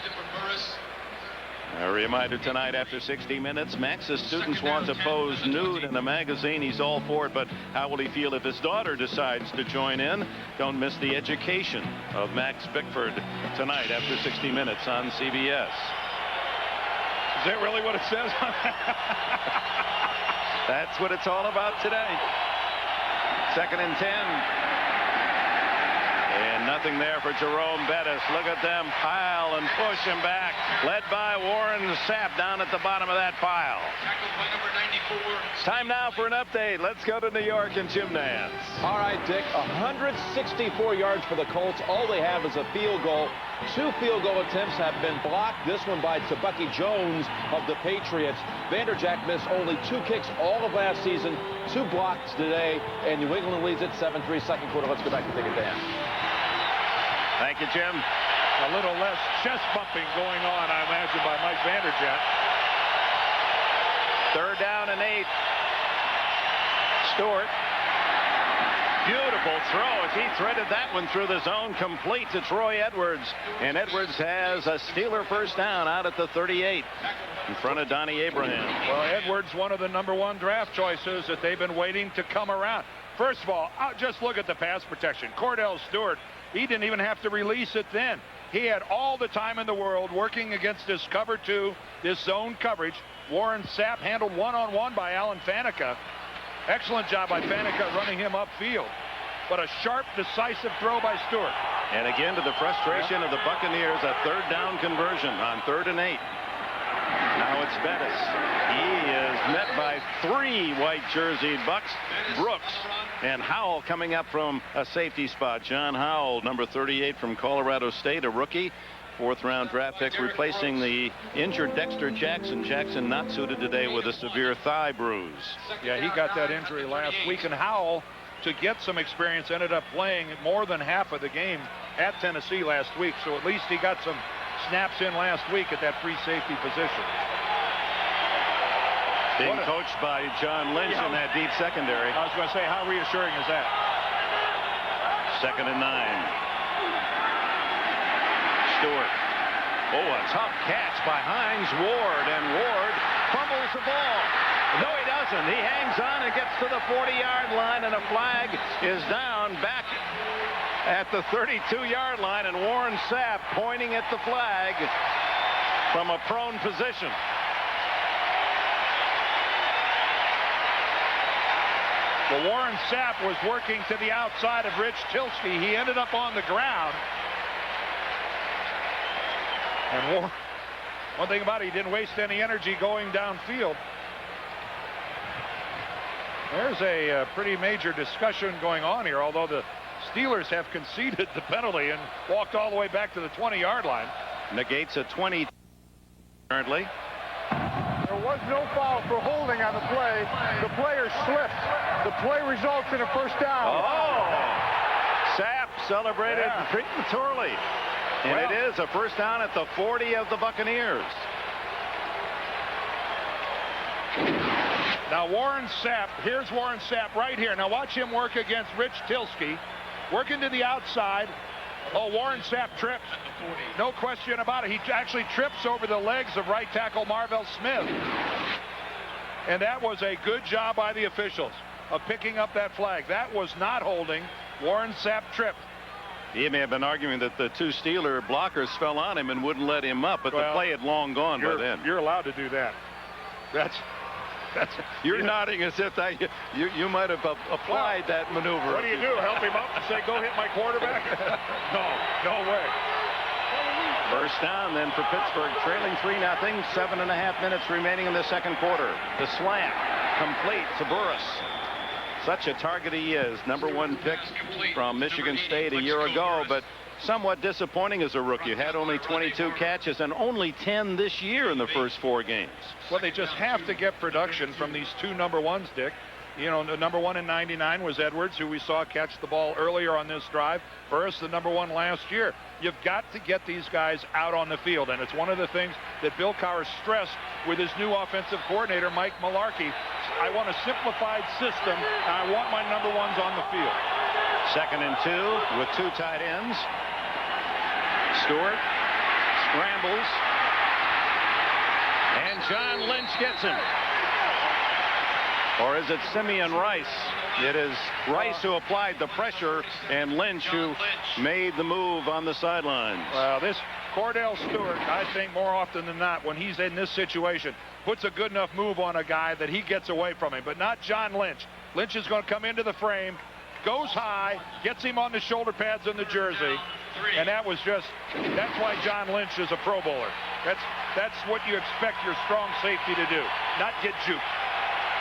A reminder tonight after 60 minutes, Max's students want to pose nude in a magazine. He's all for it, but how will he feel if his daughter decides to join in? Don't miss the education of Max Bickford tonight after 60 minutes on CBS. Is that really what it says on that? That's what it's all about today. 2nd and 10. And nothing there for Jerome Bettis. Look at them pile and push him back. Led by Warren Sapp down at the bottom of that pile. It's time now for an update. Let's go to New York and Jim Nance. All right, Dick, 164 yards for the Colts. All they have is a field goal. 2 field goal attempts have been blocked. This one by Tabucky Jones of the Patriots. Vanderjagt missed only 2 kicks all of last season. 2 blocks today, and New England leads it 7-3 second quarter. Let's go back and take it down. Thank you, Jim. A little less chest bumping going on, I imagine, by Mike Vanderjagt. 3rd down and 8. Stewart. Beautiful throw as he threaded that one through the zone, complete to Troy Edwards. And Edwards has a Steeler first down out at the 38 in front of Donnie Abraham. Well, Edwards, one of the #1 draft choices that they've been waiting to come around. First of all, just look at the pass protection. Cordell Stewart, he didn't even have to release it then. He had all the time in the world working against this cover 2, this zone coverage. Warren Sapp handled one-on-one by Alan Faneca. Excellent job by Faneca running him upfield. But a sharp, decisive throw by Stewart. And again, to the frustration of the Buccaneers, a 3rd down conversion on 3rd and 8. Now it's Bettis. He is met by 3 white jerseyed Bucks. Brooks and Howell coming up from a safety spot. John Howell, number 38 from Colorado State, a rookie. 4th round draft pick, replacing the injured Dexter Jackson. Jackson not suited today with a severe thigh bruise. Yeah, he got that injury last week, and Howell, to get some experience, ended up playing more than half of the game at Tennessee last week. So at least he got some snaps in last week at that free safety position. Being coached by John Lynch in that deep secondary. I was going to say, how reassuring is that? 2nd and 9. Stewart. Oh, a tough catch by Hines Ward, and Ward fumbles the ball. No, he doesn't. He hangs on and gets to the 40-yard line, and a flag is down back at the 32-yard line, and Warren Sapp pointing at the flag from a prone position. Well, Warren Sapp was working to the outside of Rich Tilsky. He ended up on the ground. And one thing about it, he didn't waste any energy going downfield. There's a pretty major discussion going on here, although the Steelers have conceded the penalty and walked all the way back to the 20-yard line. Negates a 20 currently. There was no foul for holding on the play. The player slipped. The play results in a first down. Oh! Sapp celebrated prematurely. And it is a first down at the 40 of the Buccaneers. Now Warren Sapp, here's Warren Sapp right here. Now watch him work against Rich Tilsky. Working to the outside. Oh, Warren Sapp trips. No question about it. He actually trips over the legs of right tackle Marvell Smith. And that was a good job by the officials of picking up that flag. That was not holding. Warren Sapp tripped. He may have been arguing that the two Steeler blockers fell on him and wouldn't let him up, but the play had long gone by then. You're allowed to do that. You're nodding as if you might have applied that maneuver. What do? Help him up and say, go hit my quarterback? No way. First down then for Pittsburgh, trailing 3-0, 7.5 minutes remaining in the second quarter. The slant, complete to Burris. Such a target he is. #1 pick from Michigan State a year ago, but somewhat disappointing as a rookie. Had only 22 catches and only 10 this year in the first 4 games. Well, they just have to get production from these two #1s, Dick. You know, the #1 in '99 was Edwards, who we saw catch the ball earlier on this drive. Burris, the #1 last year. You've got to get these guys out on the field, and it's one of the things that Bill Cowher stressed with his new offensive coordinator, Mike Mularkey. I want a simplified system, and I want my #1s on the field. 2nd and 2 with 2 tight ends. Stewart scrambles, and John Lynch gets him. Or is it Simeon Rice? It is Rice who applied the pressure, and Lynch who made the move on the sidelines. Well, this Cordell Stewart, I think more often than not, when he's in this situation, puts a good enough move on a guy that he gets away from him, but not John Lynch. Lynch is going to come into the frame, goes high, gets him on the shoulder pads and the jersey, and that's why John Lynch is a Pro Bowler. That's what you expect your strong safety to do, not get juked.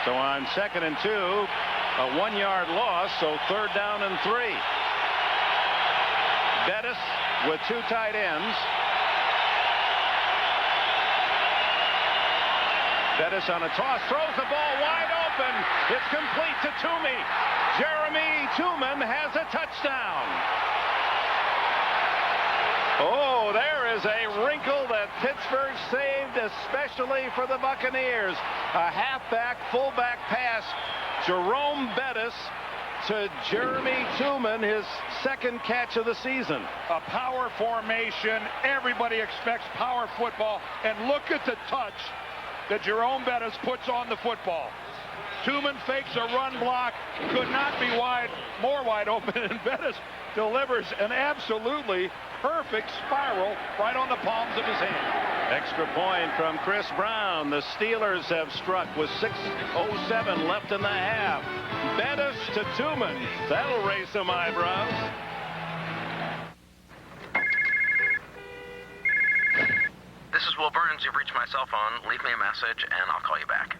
So on 2nd and 2, a 1-yard loss, so 3rd down and 3. Bettis with 2 tight ends. Bettis on a toss, throws the ball wide open. It's complete to Toomey. Jeremy Tooman has a touchdown. Oh, there is a wrinkle that Pittsburgh saved especially for the Buccaneers. A halfback, fullback pass. Jerome Bettis to Jeremy Tooman, his 2nd catch of the season. A power formation. Everybody expects power football. And look at the touch that Jerome Bettis puts on the football. Tooman fakes a run block. Could not be more wide open. And Bettis delivers an absolutely perfect spiral right on the palms of his hand. Extra point from Chris Brown. The Steelers have struck with 6:07 left in the half. Bettis to Tooman. That'll raise some eyebrows. This is Will Burns. You've reached my cell phone. Leave me a message, and I'll call you back.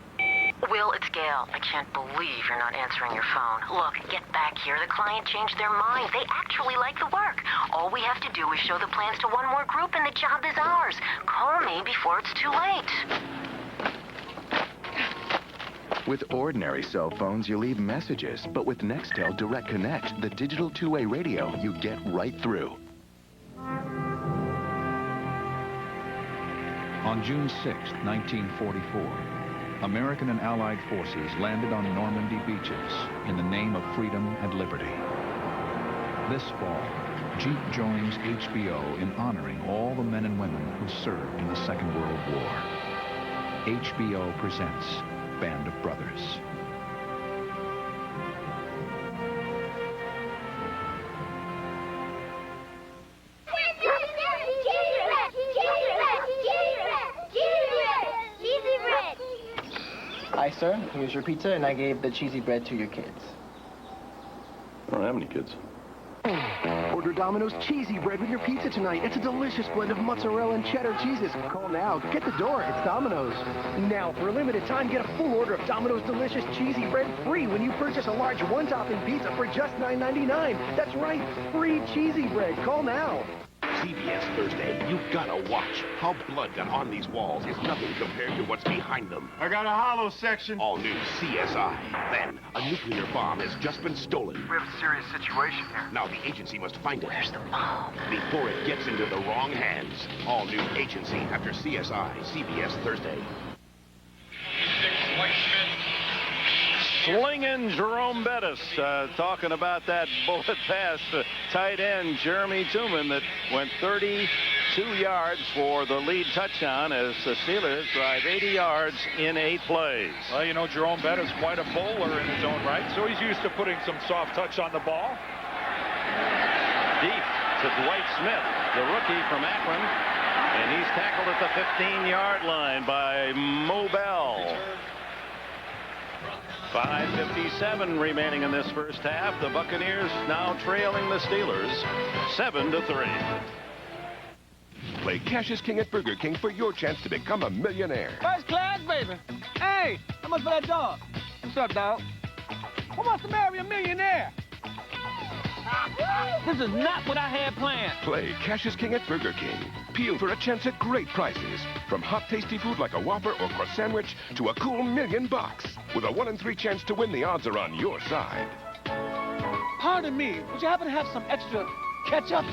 Will, it's Gail. I can't believe you're not answering your phone. Look, get back here. The client changed their mind. They actually like the work. All we have to do is show the plans to one more group, and the job is ours. Call me before it's too late. With ordinary cell phones, you leave messages. But with Nextel Direct Connect, the digital two-way radio, you get right through. On June 6, 1944, American and Allied forces landed on Normandy beaches in the name of freedom and liberty. This fall, Jeep joins HBO in honoring all the men and women who served in the Second World War. HBO presents Band of Brothers. Hi, sir. Here's your pizza, and I gave the cheesy bread to your kids. I don't have any kids. Order Domino's cheesy bread with your pizza tonight. It's a delicious blend of mozzarella and cheddar cheeses. Call now. Get the door. It's Domino's. Now, for a limited time, get a full order of Domino's delicious cheesy bread free when you purchase a large one-topping pizza for just $9.99. That's right, free cheesy bread. Call now. CBS Thursday, you've got to watch. How blood got on these walls is nothing compared to what's behind them. I got a hollow section. All new CSI. Then, a nuclear bomb has just been stolen. We have a serious situation here. Now the agency must find it. Where's the bomb? Before it gets into the wrong hands. All new agency after CSI, CBS Thursday. Slinging Jerome Bettis, talking about that bullet pass to tight end Jeremy Tooman that went 32 yards for the lead touchdown as the Steelers drive 80 yards in 8 plays. Well, you know, Jerome Bettis quite a bowler in his own right, so he's used to putting some soft touch on the ball. Deep to Dwight Smith, the rookie from Akron, and he's tackled at the 15-yard line by Mo Bell. 5:57 remaining in this first half. The Buccaneers now trailing the Steelers 7-3. Play Cash is King at Burger King for your chance to become a millionaire. First class, baby. Hey, how much for that dog? What's up, dog? Who wants to marry a millionaire? This is not what I had planned. Play Cash is King at Burger King. Peel for a chance at great prices. From hot, tasty food like a Whopper or croissant sandwich to a cool $1,000,000. With a 1 in 3 chance to win, the odds are on your side. Pardon me, would you happen to have some extra ketchup?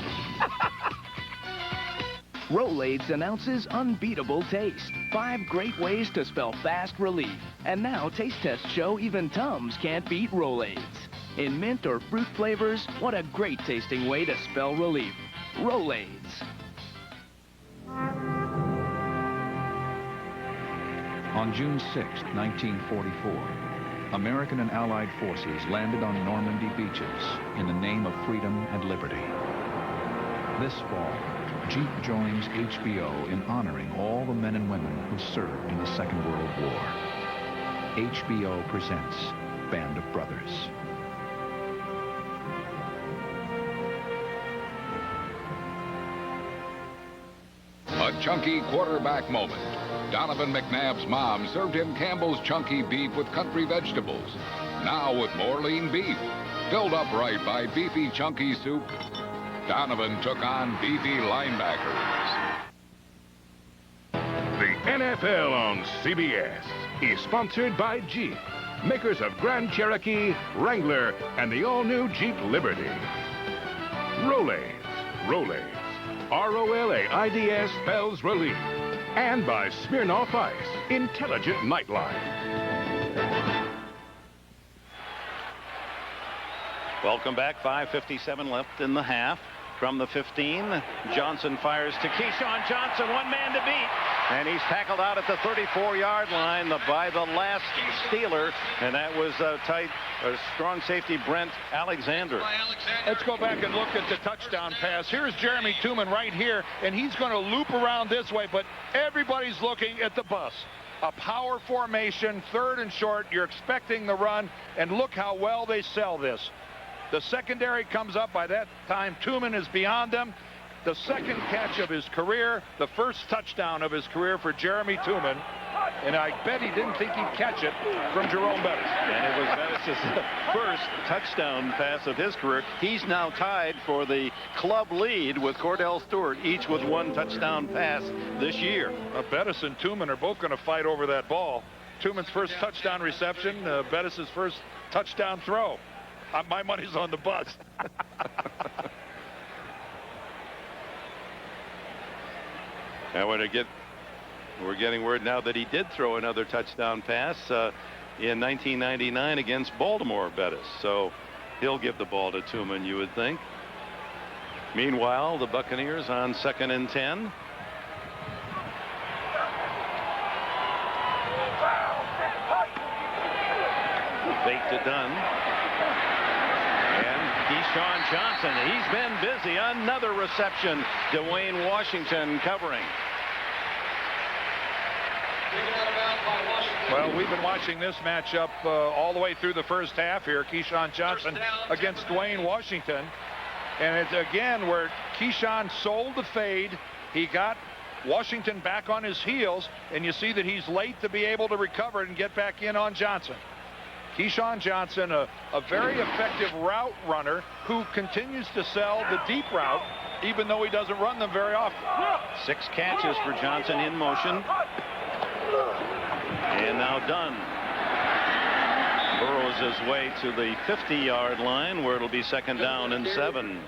Rolaids announces unbeatable taste. 5 great ways to spell fast relief. And now taste tests show even Tums can't beat Rolaids. In mint or fruit flavors, what a great tasting way to spell relief. Rolaids. On June 6, 1944, American and Allied forces landed on Normandy beaches in the name of freedom and liberty. This fall, Jeep joins HBO in honoring all the men and women who served in the Second World War. HBO presents Band of Brothers. A chunky quarterback moment. Donovan McNabb's mom served him Campbell's chunky beef with country vegetables. Now with more lean beef. Filled up right by beefy chunky soup, Donovan took on beefy linebackers. The NFL on CBS is sponsored by Jeep, makers of Grand Cherokee, Wrangler, and the all-new Jeep Liberty. Rolaids. Rolaids. R-O-L-A-I-D-S spells relief. And by Smirnoff Ice, intelligent nightline. Welcome back. 5:57 left in the half. From the 15, Johnson fires to Keyshawn Johnson, one man to beat. And he's tackled out at the 34-yard line by the last Steeler, and that was strong safety Brent Alexander. Let's go back and look at the touchdown pass. Here's Jeremy Tooman right here, and he's going to loop around this way, but everybody's looking at the bus. A power formation, 3rd and short. You're expecting the run, and look how well they sell this. The secondary comes up. By that time, Tooman is beyond them. The second catch of his career, the first touchdown of his career for Jeremy Tooman. And I bet he didn't think he'd catch it from Jerome Bettis. And it was Bettis' first touchdown pass of his career. He's now tied for the club lead with Cordell Stewart, each with 1 touchdown pass this year. Bettis and Tooman are both going to fight over that ball. Tooman's first touchdown reception, Bettis' first touchdown throw. My money's on the bus. And we're getting word now that he did throw another touchdown pass in 1999 against Baltimore, Bettis. So he'll give the ball to Tooman, you would think. Meanwhile, the Buccaneers on 2nd and 10. Fake to Dunn. Keyshawn Johnson, he's been busy. Another reception. Dwayne Washington covering. Well, we've been watching this matchup all the way through the first half here. Keyshawn Johnson against Dwayne Washington. And it's again where Keyshawn sold the fade. He got Washington back on his heels. And you see that he's late to be able to recover and get back in on Johnson. Keyshawn Johnson, a very effective route runner who continues to sell the deep route, even though he doesn't run them very often. 6 catches for Johnson in motion. And now Dunn burrows his way to the 50-yard line, where it'll be 2nd down and 7.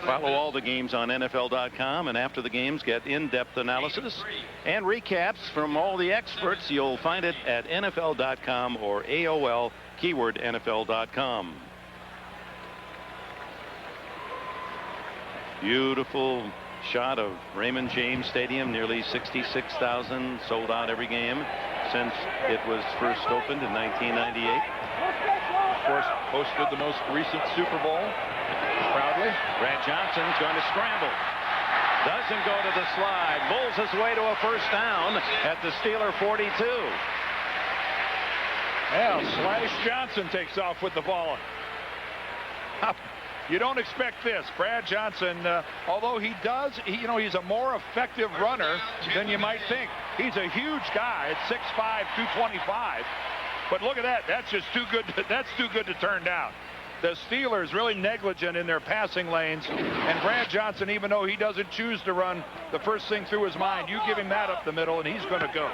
Follow all the games on NFL.com, and after the games, get in-depth analysis and recaps from all the experts. You'll find it at NFL.com or AOL, keyword NFL.com. Beautiful shot of Raymond James Stadium, nearly 66,000, sold out every game since it was first opened in 1998. Of course, hosted the most recent Super Bowl. Proudly. Brad Johnson's going to scramble. Doesn't go to the slide. Bowls his way to a first down at the Steeler 42. Well, Slash Johnson takes off with the ball. You don't expect this. Brad Johnson, although he does, he's a more effective runner than you might think. He's a huge guy at 6'5", 225. But look at that. That's just too good. That's too good to turn down. The Steelers really negligent in their passing lanes, and Brad Johnson, even though he doesn't choose to run, the first thing through his mind, you give him that up the middle and he's going to go.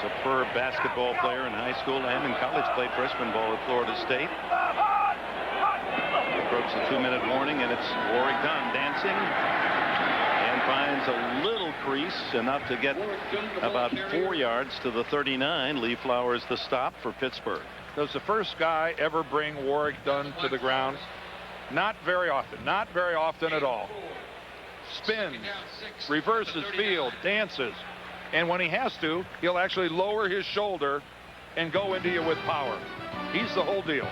Superb basketball player in high school and in college, played freshman ball at Florida State. Approach the 2-minute warning, and it's Warwick Dunn dancing and finds a little crease, enough to get about 4 yards to the 39. Lee Flowers the stop for Pittsburgh. Does the first guy ever bring Warwick Dunn to the ground? Not very often. Not very often at all. Spins, reverses field, dances. And when he has to, he'll actually lower his shoulder and go into you with power. He's the whole deal.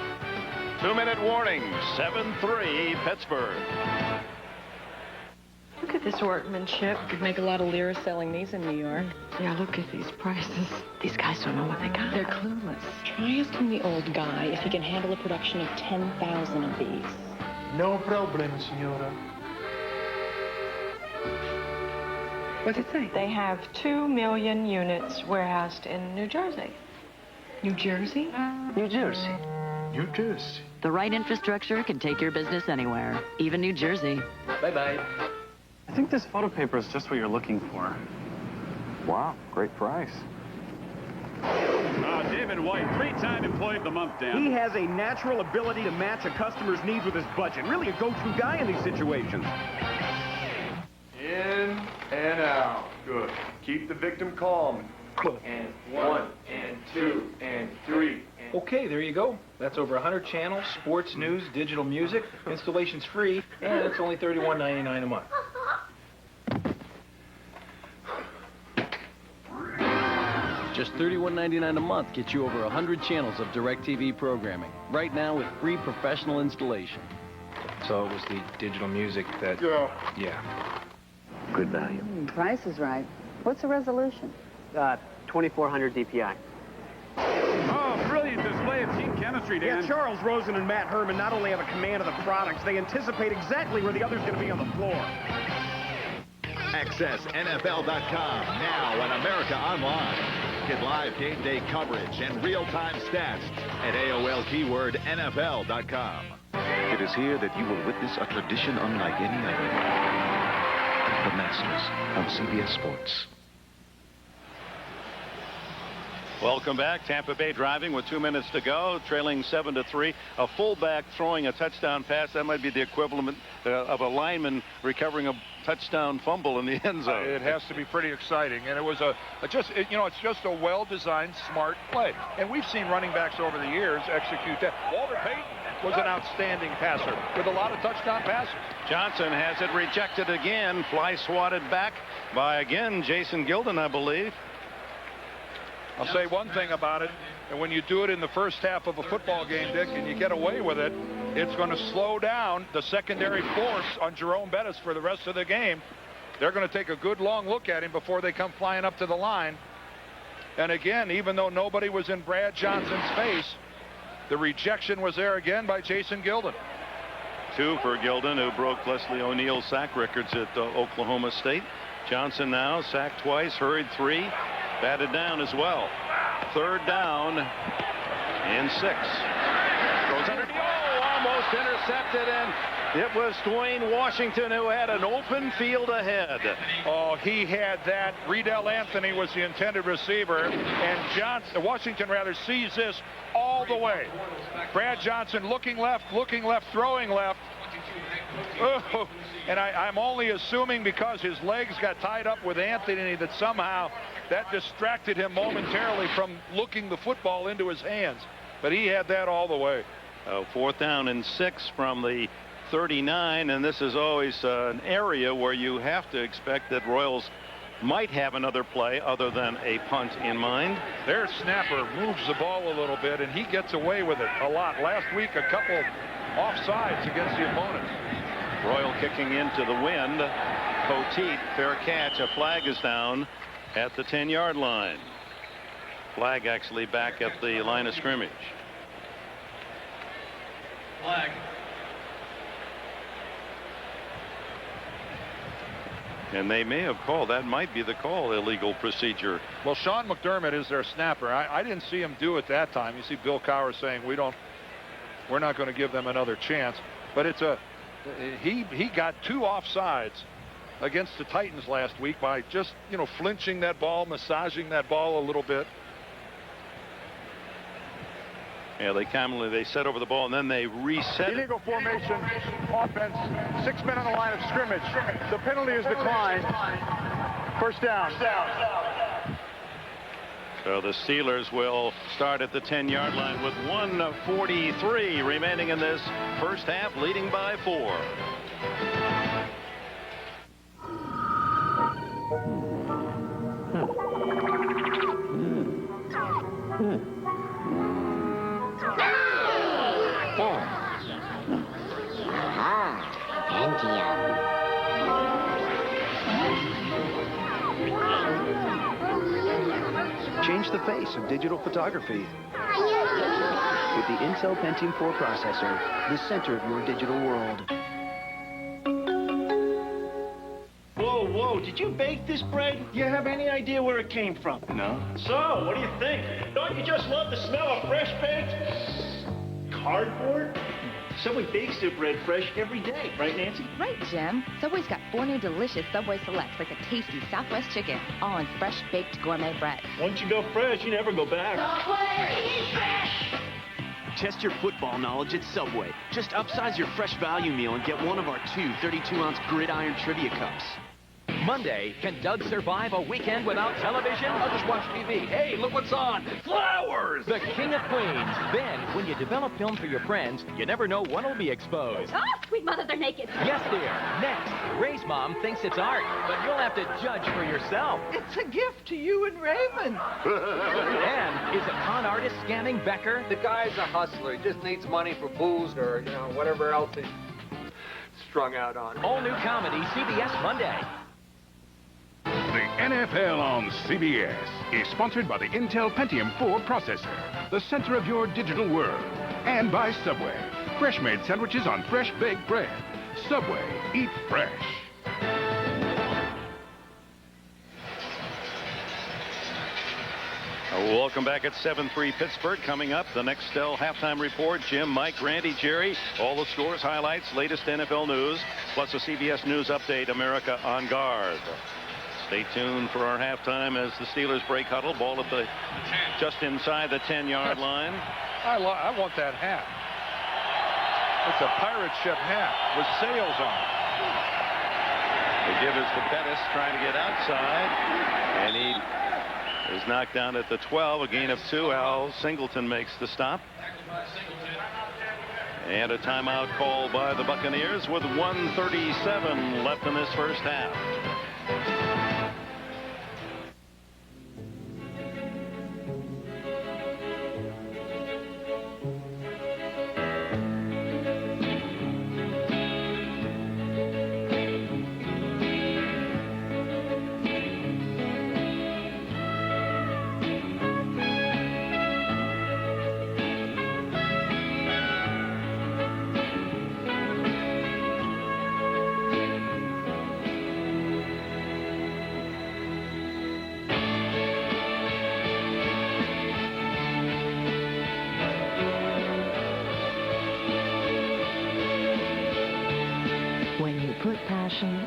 2-minute warning, 7-3 Pittsburgh. Look at this workmanship. You'd make a lot of lira selling these in New York. Yeah, look at these prices. These guys don't know what they got. They're clueless. Try asking the old guy if he can handle a production of 10,000 of these. No problem, Senora. What's it say? They have 2 million units warehoused in New Jersey. New Jersey? New Jersey. New Jersey. The right infrastructure can take your business anywhere, even New Jersey. Bye-bye. I think this photo paper is just what you're looking for. Wow, great price. David White, 3-time Employee of the Month, Dan. He has a natural ability to match a customer's needs with his budget. Really a go-to guy in these situations. In and out. Good. Keep the victim calm. And 1, and 2, and 3. Okay, there you go. That's over 100 channels, sports, news, digital music. Installation's free, and it's only $31.99 a month. Just $31.99 a month gets you over 100 channels of DirecTV programming. Right now with free professional installation. So it was the digital music that... Yeah. Good value. Price is right. What's the resolution? 2400 DPI. Oh, brilliant display of team chemistry, Dan. Yeah, Charles Rosen and Matt Herman not only have a command of the products, they anticipate exactly where the other's going to be on the floor. Access NFL.com now on America Online. Get live game day coverage and real-time stats at AOL keyword NFL.com. It is here that you will witness a tradition unlike any other. The Masters on CBS Sports. Welcome back. Tampa Bay driving with 2 minutes to go, trailing 7-3. A fullback throwing a touchdown pass. That might be the equivalent of a lineman recovering a touchdown fumble in the end zone. It has to be pretty exciting, and it was it's just a well-designed, smart play. And we've seen running backs over the years execute that. Walter Payton was an outstanding passer with a lot of touchdown passes. Johnson has it rejected again. Fly swatted back by, again, Jason Gilden, I believe. I'll say one thing about it, and when you do it in the first half of a football game, Dick, and you get away with it, it's going to slow down the secondary force on Jerome Bettis for the rest of the game. They're going to take a good long look at him before they come flying up to the line. And again, even though nobody was in Brad Johnson's face, the rejection was there again by Jason Gilden. 2 for Gilden, who broke Leslie O'Neal's sack records at Oklahoma State. Johnson now sacked twice, hurried 3. Batted down as well. 3rd down and 6. Goes under. Almost intercepted, and it was Dwayne Washington who had an open field ahead. Oh, he had that. Riedel Anthony was the intended receiver, and Washington sees this all the way. Brad Johnson looking left, throwing left. Oh, and I'm only assuming because his legs got tied up with Anthony that somehow that distracted him momentarily from looking the football into his hands. But he had that all the way. 4th down and 6 from the 39, and this is always an area where you have to expect that Royals might have another play other than a punt in mind. Their snapper moves the ball a little bit, and he gets away with it a lot. Last week, a couple offsides against the opponents. Royal kicking into the wind. Poteet, fair catch. A flag is down at the 10-yard line. Flag actually back at the line of scrimmage. Flag. And they may have called, that might be the call, illegal procedure. Well, Sean McDermott is their snapper. I didn't see him do it that time. You see Bill Cowher saying we're not going to give them another chance. But it's he got 2 offsides against the Titans last week by just, flinching that ball, massaging that ball a little bit. Yeah, they set over the ball and then they reset. Illegal formation, offense, 6 men on the line of scrimmage. The penalty is declined. First down. So the Steelers will start at the 10-yard line with 1:43 remaining in this first half, leading by 4. Change the face of digital photography with the Intel Pentium 4 processor, the center of your digital world. Whoa, did you bake this bread? Do you have any idea where it came from? No. So, what do you think? Don't you just love the smell of fresh baked cardboard? Subway bakes their bread fresh every day, right, Nancy? Right, Jim. Subway's got 4 new delicious Subway Selects, like the tasty Southwest chicken, all on fresh baked gourmet bread. Once you go fresh, you never go back. Subway, eat fresh! Test your football knowledge at Subway. Just upsize your fresh value meal and get one of our 2 32-ounce gridiron trivia cups. Monday, can Doug survive a weekend without television? I'll just watch TV. Hey, look what's on. Flowers! The King of Queens. Then, when you develop film for your friends, you never know what'll be exposed. Oh, sweet mother, they're naked. Yes, dear. Next, Ray's mom thinks it's art, but you'll have to judge for yourself. It's a gift to you and Raymond. And is a con artist scamming Becker? The guy's a hustler. He just needs money for booze or, whatever else he's strung out on. All new comedy, CBS Monday. The NFL on CBS is sponsored by the Intel Pentium 4 processor, the center of your digital world, and by Subway. Fresh-made sandwiches on fresh-baked bread. Subway, eat fresh. Welcome back at 7-3 Pittsburgh. Coming up, the next halftime report. Jim, Mike, Randy, Jerry, all the scores, highlights, latest NFL news, plus a CBS News update, America on Guard. Stay tuned for our halftime as the Steelers break huddle. Ball at the just inside the 10-yard line. I want that hat. It's a pirate ship hat with sails on it. The give is to Bettis trying to get outside, and he is knocked down at the 12. A gain of 2. Al Singleton makes the stop. And a timeout call by the Buccaneers with 1:37 left in this first half.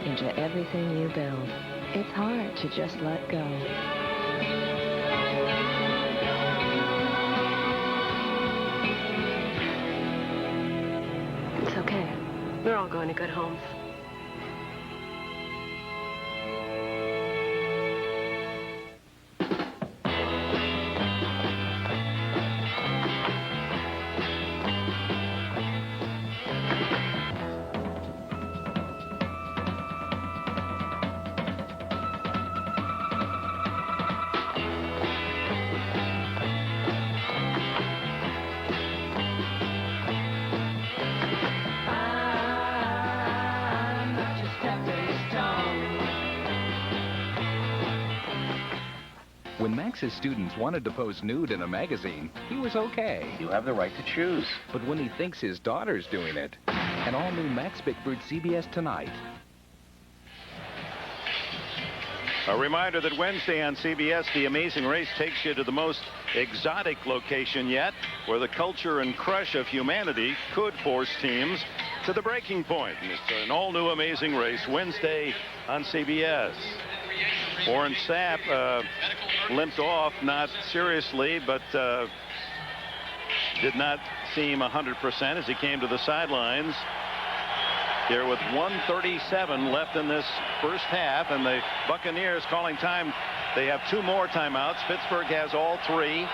Into everything you build, it's hard to just let go. It's okay. We're all going to good homes. When Max's students wanted to pose nude in a magazine, he was okay. You have the right to choose. But when he thinks his daughter's doing it, an all-new Max Bickford CBS Tonight. A reminder that Wednesday on CBS, The Amazing Race takes you to the most exotic location yet, where the culture and crush of humanity could force teams to the breaking point. And it's an all-new Amazing Race Wednesday on CBS. Warren Sapp limped off, not seriously, but did not seem 100% as he came to the sidelines here with 1:37 left in this first half, and the Buccaneers calling time. They have 2 more timeouts. Pittsburgh has all 3.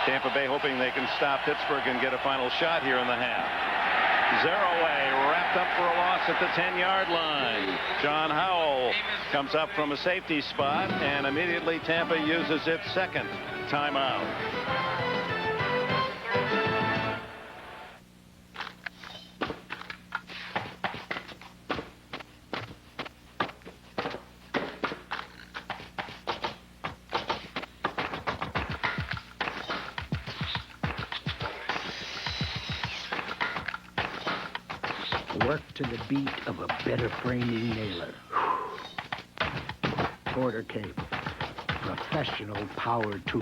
Tampa Bay hoping they can stop Pittsburgh and get a final shot here in the half. Zaraway wrapped up for a loss at the 10-yard line. John Howell comes up from a safety spot, and immediately Tampa uses its second timeout. Work to the beat of a better framing nailer. Quarter cape. Professional power tool.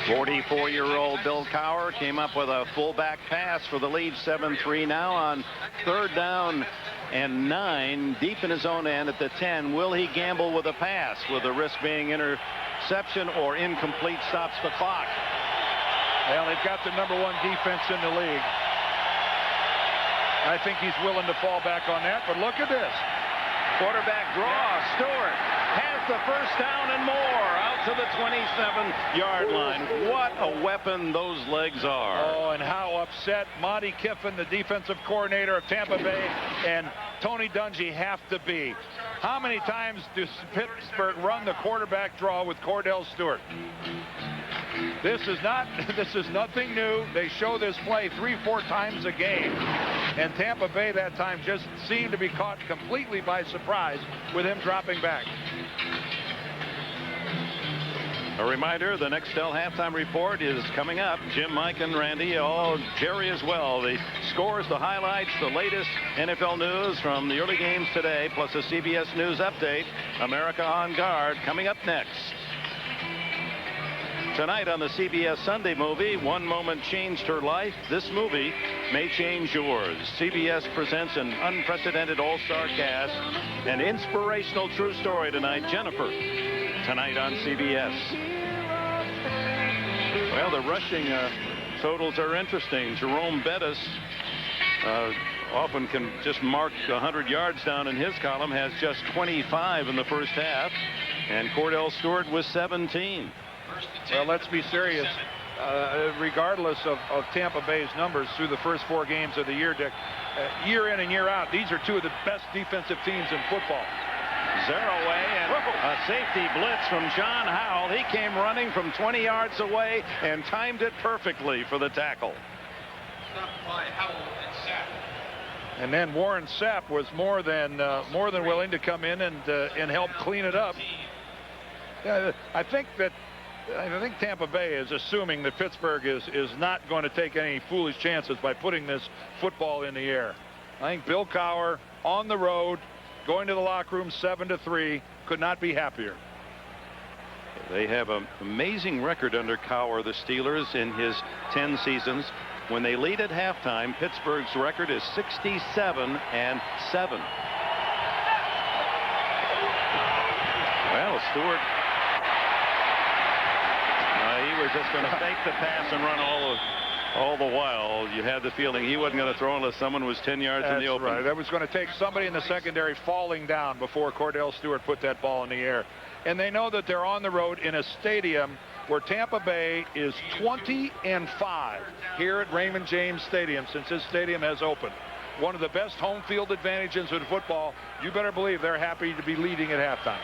44-year-old Bill Cowher came up with a fullback pass for the lead. 7-3 now on 3rd down and 9 deep in his own end at the 10. Will he gamble with a pass with the risk being interception or incomplete stops the clock? Well, they've got the #1 defense in the league. I think he's willing to fall back on that, but look at this. Quarterback draw. Stewart has the first down and more out to the 27-yard line. What a weapon those legs are. Oh, and how upset Monty Kiffin, the defensive coordinator of Tampa Bay, and Tony Dungy have to be. How many times does Pittsburgh run the quarterback draw with Cordell Stewart? This is nothing new. They show this play 3-4 times a game. And Tampa Bay that time just seemed to be caught completely by surprise with him dropping back. A reminder, the Nextel halftime report is coming up. Jim, Mike, and Randy, Jerry as well. The scores, the highlights, the latest NFL news from the early games today, plus a CBS News update. America on Guard coming up next. Tonight on the CBS Sunday movie, One Moment Changed Her Life. This movie may change yours. CBS presents an unprecedented all-star cast, an inspirational true story tonight. Jennifer, tonight on CBS. Well, the rushing totals are interesting. Jerome Bettis often can just mark 100 yards down in his column, has just 25 in the first half, and Cordell Stewart was 17. Well, let's be serious. Regardless of Tampa Bay's numbers through the first 4 games of the year, Dick, year in and year out, these are 2 of the best defensive teams in football. Zaraway and a safety blitz from John Howell. He came running from 20 yards away and timed it perfectly for the tackle. And then Warren Sapp was more than willing to come in and help clean it up. I think Tampa Bay is assuming that Pittsburgh is not going to take any foolish chances by putting this football in the air. I think Bill Cowher on the road, going to the locker room 7-3, could not be happier. They have an amazing record under Cowher, the Steelers, in his 10 seasons. When they lead at halftime, Pittsburgh's record is 67-7. Well, Stewart was just going to fake the pass and run all the while. You had the feeling he wasn't going to throw unless someone was 10 yards in the open. Right. That was going to take somebody in the secondary falling down before Cordell Stewart put that ball in the air. And they know that they're on the road in a stadium where Tampa Bay is 20-5 here at Raymond James Stadium since this stadium has opened. One of the best home field advantages in football. You better believe they're happy to be leading at halftime.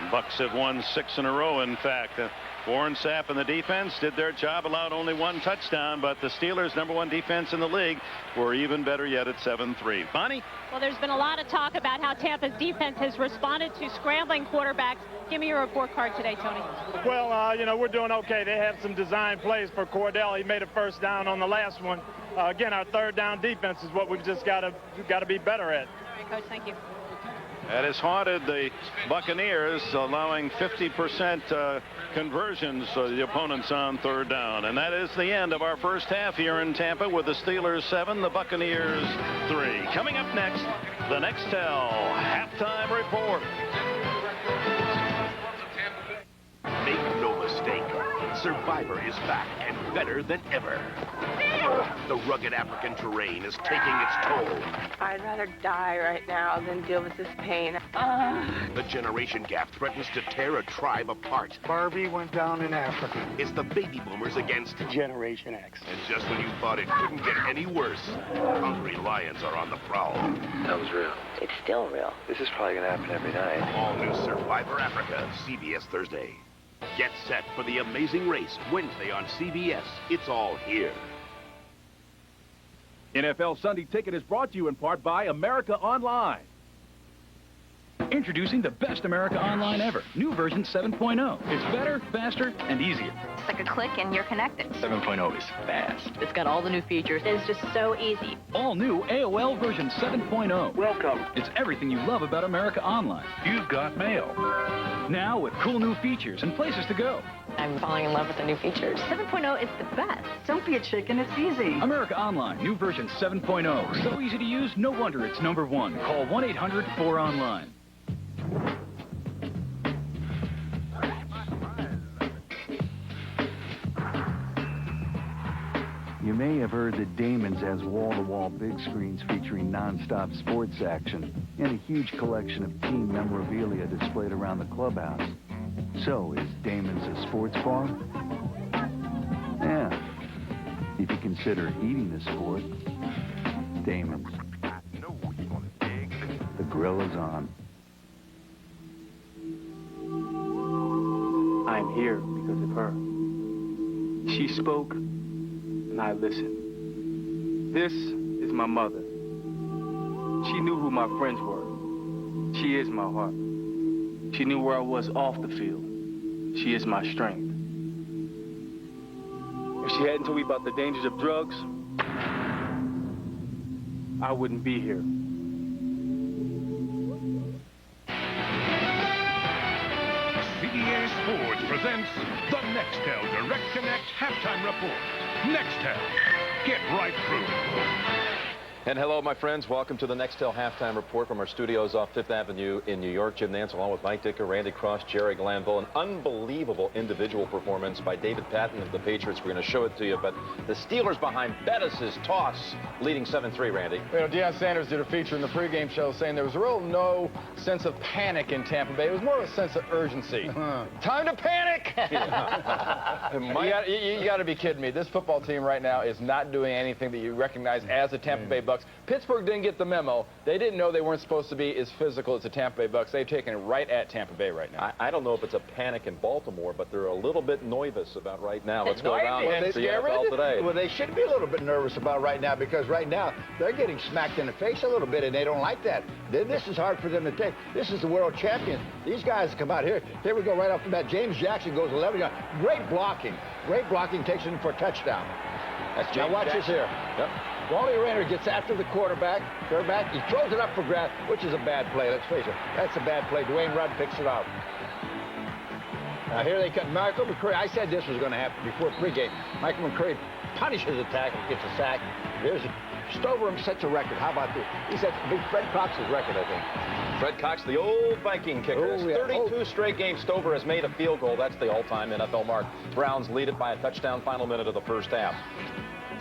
Bucks have won 6 in a row, in fact. Warren Sapp and the defense did their job, allowed only 1 touchdown, but the Steelers' #1 defense in the league were even better yet at 7-3. Bonnie? Well, there's been a lot of talk about how Tampa's defense has responded to scrambling quarterbacks. Give me your report card today, Tony. Well, you know, we're doing okay. They have some design plays for Cordell. He made a first down on the last one. Again, our third down defense is what we've just got to be better at. All right, Coach, thank you. That has haunted the Buccaneers, allowing 50% conversions of the opponents on third down. And that is the end of our first half here in Tampa with the Steelers 7, the Buccaneers 3. Coming up next, the Nextel halftime report. Make no mistake, Survivor is back and better than ever. The rugged African terrain is taking its toll. I'd rather die right now than deal with this pain. The generation gap threatens to tear a tribe apart. Barbie went down in Africa. It's the baby boomers against Generation X. And just when you thought it couldn't get any worse, hungry lions are on the prowl. That was real. It's still real. This is probably going to happen every night. All new Survivor Africa, CBS Thursday. Get set for the amazing race Wednesday on CBS. It's all here. NFL Sunday Ticket is brought to you in part by America Online. Introducing the best America Online ever. New version 7.0. It's better, faster, and easier. It's like a click and you're connected. 7.0 is fast. It's got all the new features. It's just so easy. All new AOL version 7.0. Welcome. It's everything you love about America Online. You've got mail. Now with cool new features and places to go. I'm falling in love with the new features. 7.0 is the best. Don't be a chicken, it's easy. America Online, new version 7.0. So easy to use, no wonder it's #1. Call 1-800-4ONLINE. You may have heard that Damon's has wall-to-wall big screens featuring non-stop sports action and a huge collection of team memorabilia displayed around the clubhouse. So, is Damon's a sports bar? Yeah. If you consider eating a sport, Damon's. The grill is on. I'm here because of her. She spoke, and I listened. This is my mother. She knew who my friends were. She is my heart. She knew where I was off the field. She is my strength. If she hadn't told me about the dangers of drugs, I wouldn't be here. CBS Sports presents the Nextel Direct Connect Halftime Report. Nextel, get right through. And hello, my friends. Welcome to the Nextel Halftime Report from our studios off 5th Avenue in New York. Jim Nance along with Mike Dicker, Randy Cross, Jerry Glanville. An unbelievable individual performance by David Patton of the Patriots. We're going to show it to you. But the Steelers behind Bettis' toss, leading 7-3, Randy. You know, Deion Sanders did a feature in the pregame show saying there was no sense of panic in Tampa Bay. It was more of a sense of urgency. Time to panic! You got to be kidding me. This football team right now is not doing anything that you recognize as a Tampa Bay Bucks. Pittsburgh didn't get the memo. They didn't know they weren't supposed to be as physical as the Tampa Bay Bucks. They've taken it right at Tampa Bay right now. I don't know if it's a panic in Baltimore, but they're a little bit nervous about right now. Let's go around and see NFL today. Well, they should be a little bit nervous about right now because right now they're getting smacked in the face a little bit, and they don't like that. This is hard for them to take. This is the world champions. These guys come out here. Here we go right off the bat. James Jackson goes 11 yards. Great blocking. Great blocking takes him for a touchdown. That's James now watch Jackson. this here. Yep. Wally Rayner gets after the quarterback, third back. He throws it up for grab, which is a bad play. Let's face it. That's a bad play. Dwayne Rudd picks it out. Now here they come. Michael McCurry. I said this was going to happen before pregame. Michael McCurry punishes the tackle, gets a sack. Stover sets a record. How about this? He sets Fred Cox's record, I think. Fred Cox, the old Viking kicker. Oh, yeah. 32 straight games. Stover has made a field goal. That's the all-time NFL mark. Browns lead it by a touchdown final minute of the first half.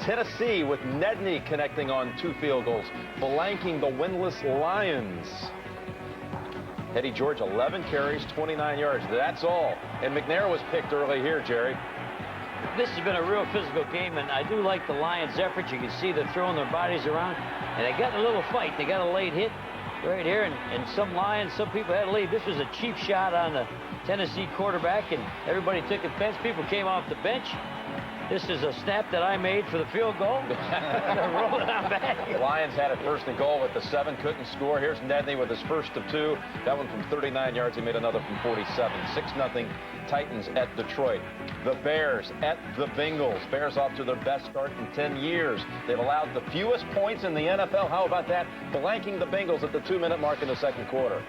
Tennessee with Nedney connecting on 2 field goals, blanking the winless Lions. Eddie George, 11 carries, 29 yards. That's all. And McNair was picked early here, Jerry. This has been a real physical game, and I do like the Lions' effort. You can see they're throwing their bodies around, and they got a little fight. They got a late hit right here, and some Lions, some people had a lead. This was a cheap shot on the Tennessee quarterback, and everybody took offense. People came off the bench. This is a snap that I made for the field goal. Roll it on back. The Lions had it first and goal with the 7, couldn't score. Here's Nedney with his first of 2. That one from 39 yards. He made another from 47. 6-0 Titans at Detroit. The Bears at the Bengals. Bears off to their best start in 10 years. They've allowed the fewest points in the NFL. How about that? Blanking the Bengals at the 2-minute mark in the second quarter.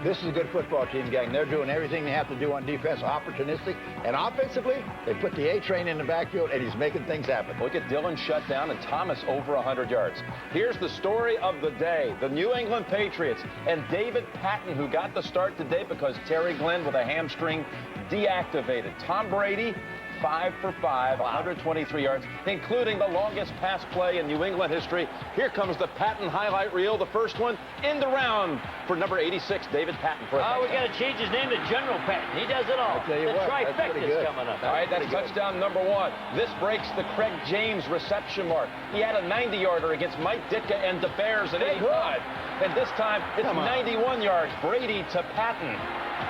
This is a good football team, gang. They're doing everything they have to do on defense, opportunistic. And offensively, they put the A-train in the backfield, and he's making things happen. Look at Dillon shut down and Thomas over 100 yards. Here's the story of the day. The New England Patriots and David Patton, who got the start today because Terry Glenn with a hamstring deactivated. Tom Brady, 5 for 5, 123 yards, including the longest pass play in New England history. Here comes the Patton highlight reel, the first one in the round for number 86, David Patton. We got to change his name to General Patton. He does it all. The trifecta's coming up. All right, that's touchdown number 1. This breaks the Craig James reception mark. He had a 90-yarder against Mike Ditka and the Bears at 85. And this time, it's 91 yards. Brady to Patton.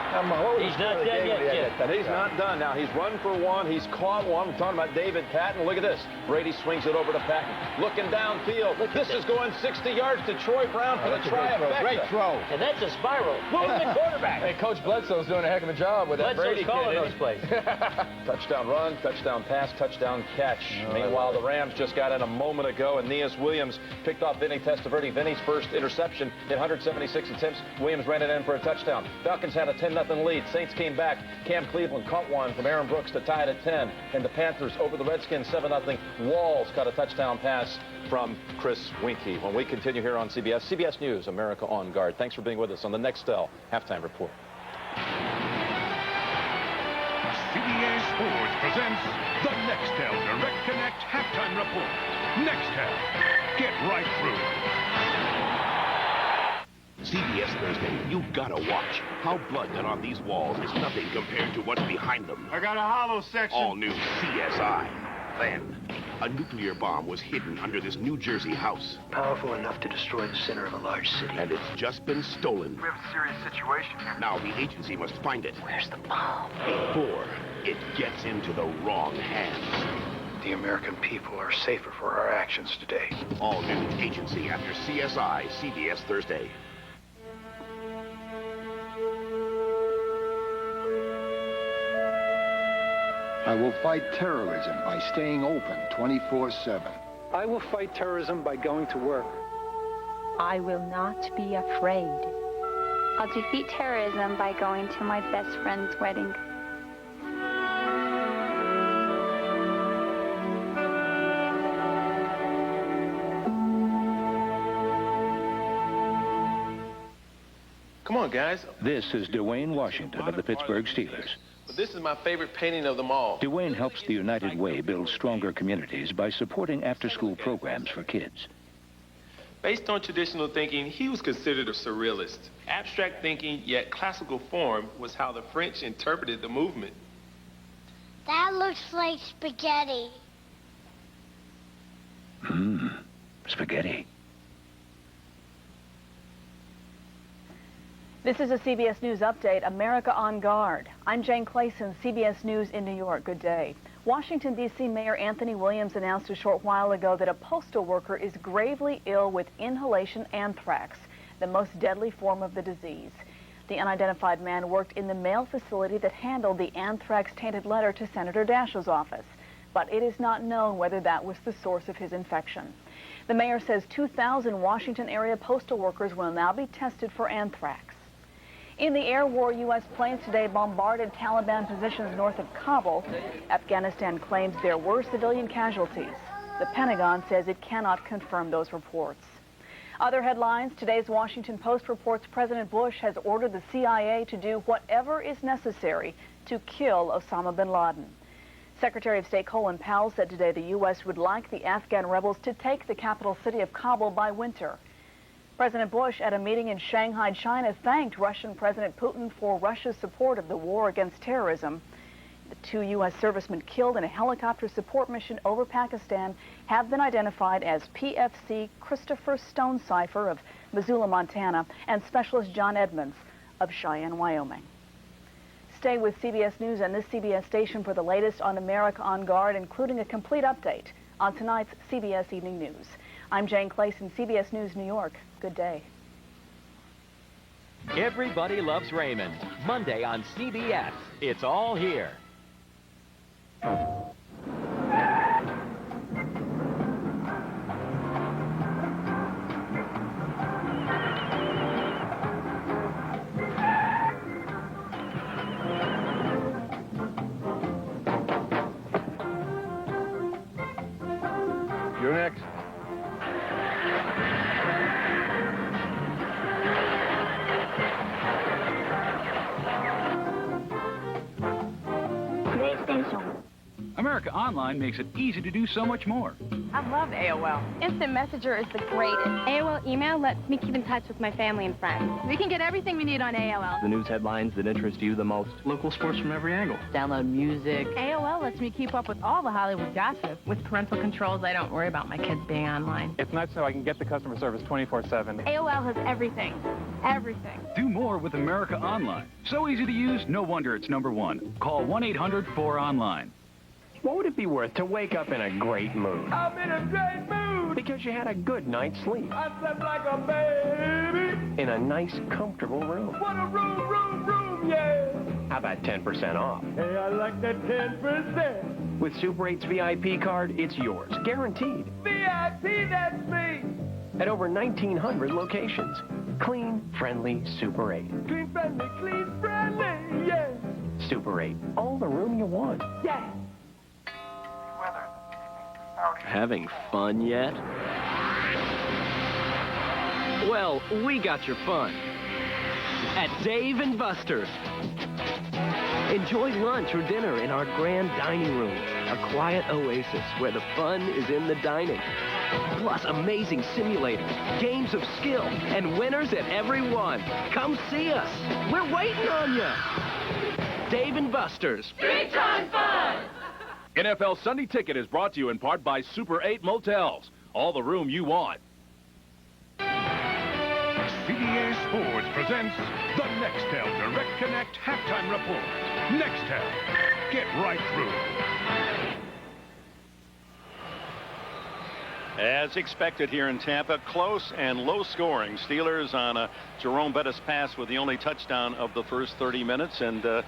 He's not done yet. He's not done. Now, he's run for 1. He's caught 1. We're talking about David Patton. Look at this. Brady swings it over to Patton. Looking downfield. This is going 60 yards to Troy Brown for the trifecta. Great throw. And that's a spiral. Moving the quarterback. Hey, Coach Bledsoe's doing a heck of a job with that Brady kid. Calling those plays. Touchdown run, touchdown pass, touchdown catch. Meanwhile, the Rams just got in a moment ago, and Aeneas Williams picked off Vinny Testaverde. Vinny's first interception in 176 attempts. Williams ran it in for a touchdown. Falcons had a 10-0 lead. Saints came back. Cam Cleveland caught one from Aaron Brooks to tie it at 10. And the Panthers over the Redskins 7-0. Walls caught a touchdown pass from Chris Winkie. When we continue here on CBS News, America on Guard. Thanks for being with us on the Nextel Halftime Report. CBS Sports presents the Nextel Direct Connect Halftime Report. Nextel, get right through. CBS Thursday, you gotta watch. How blood done on these walls is nothing compared to what's behind them. I got a hollow section. All new CSI. Then, a nuclear bomb was hidden under this New Jersey house. Powerful enough to destroy the center of a large city. And it's just been stolen. We have a serious situation here. Now the agency must find it. Where's the bomb? Before it gets into the wrong hands. The American people are safer for our actions today. All new Agency after CSI, CBS Thursday. I will fight terrorism by staying open 24/7. I will fight terrorism by going to work. I will not be afraid. I'll defeat terrorism by going to my best friend's wedding. Come on, guys. This is Dwayne Washington of the Pittsburgh Steelers. But this is my favorite painting of them all. Dwayne helps the United Way build stronger communities by supporting after-school programs for kids. Based on traditional thinking, he was considered a surrealist. Abstract thinking, yet classical form, was how the French interpreted the movement. That looks like spaghetti. Spaghetti. This is a CBS News update, America on Guard. I'm Jane Clayson, CBS News in New York. Good day. Washington, D.C. Mayor Anthony Williams announced a short while ago that a postal worker is gravely ill with inhalation anthrax, the most deadly form of the disease. The unidentified man worked in the mail facility that handled the anthrax-tainted letter to Senator Daschle's office, but it is not known whether that was the source of his infection. The mayor says 2,000 Washington area postal workers will now be tested for anthrax. In the air war, U.S. planes today bombarded Taliban positions north of Kabul. Afghanistan claims there were civilian casualties. The Pentagon says it cannot confirm those reports. Other headlines, today's Washington Post reports President Bush has ordered the CIA to do whatever is necessary to kill Osama bin Laden. Secretary of State Colin Powell said today the U.S. would like the Afghan rebels to take the capital city of Kabul by winter. President Bush, at a meeting in Shanghai, China, thanked Russian President Putin for Russia's support of the war against terrorism. The 2 U.S. servicemen killed in a helicopter support mission over Pakistan have been identified as PFC Christopher Stonecipher of Missoula, Montana, and Specialist John Edmonds of Cheyenne, Wyoming. Stay with CBS News and this CBS station for the latest on America on Guard, including a complete update on tonight's CBS Evening News. I'm Jane Clayson, CBS News, New York. Good day. Everybody Loves Raymond. Monday on CBS. It's all here. You're next. America Online makes it easy to do so much more. I love AOL. Instant Messenger is the greatest. AOL email lets me keep in touch with my family and friends. We can get everything we need on AOL. The news headlines that interest you the most. Local sports from every angle. Download music. AOL lets me keep up with all the Hollywood gossip. With parental controls, I don't worry about my kids being online. It's nice so I can get the customer service 24/7. AOL has everything. Everything. Do more with America Online. So easy to use, no wonder it's #1. Call 1-800-4ONLINE. What would it be worth to wake up in a great mood? I'm in a great mood! Because you had a good night's sleep. I slept like a baby! In a nice, comfortable room. What a room, yeah! How about 10% off? Hey, I like that 10%. With Super 8's VIP card, it's yours, guaranteed. VIP, that's me! At over 1,900 locations. Clean, friendly Super 8. Clean, friendly, yeah! Super 8, all the room you want. Yeah! Having fun yet? Well, we got your fun at Dave & Buster's. Enjoy lunch or dinner in our grand dining room, a quiet oasis where the fun is in the dining. Plus amazing simulators, games of skill, and winners at every one. Come see us. We're waiting on you. Dave & Buster's. Big time fun! NFL Sunday Ticket is brought to you in part by Super 8 Motels. All the room you want. CBS Sports presents the Nextel Direct Connect Halftime Report. Nextel. Get right through. As expected here in Tampa, close and low scoring. Steelers on a Jerome Bettis pass with the only touchdown of the first 30 minutes. And the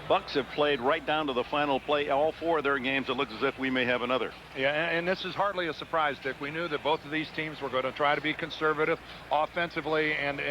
Bucs have played right down to the final play. All 4 of their games, it looks as if we may have another. Yeah, and this is hardly a surprise, Dick. We knew that both of these teams were going to try to be conservative offensively and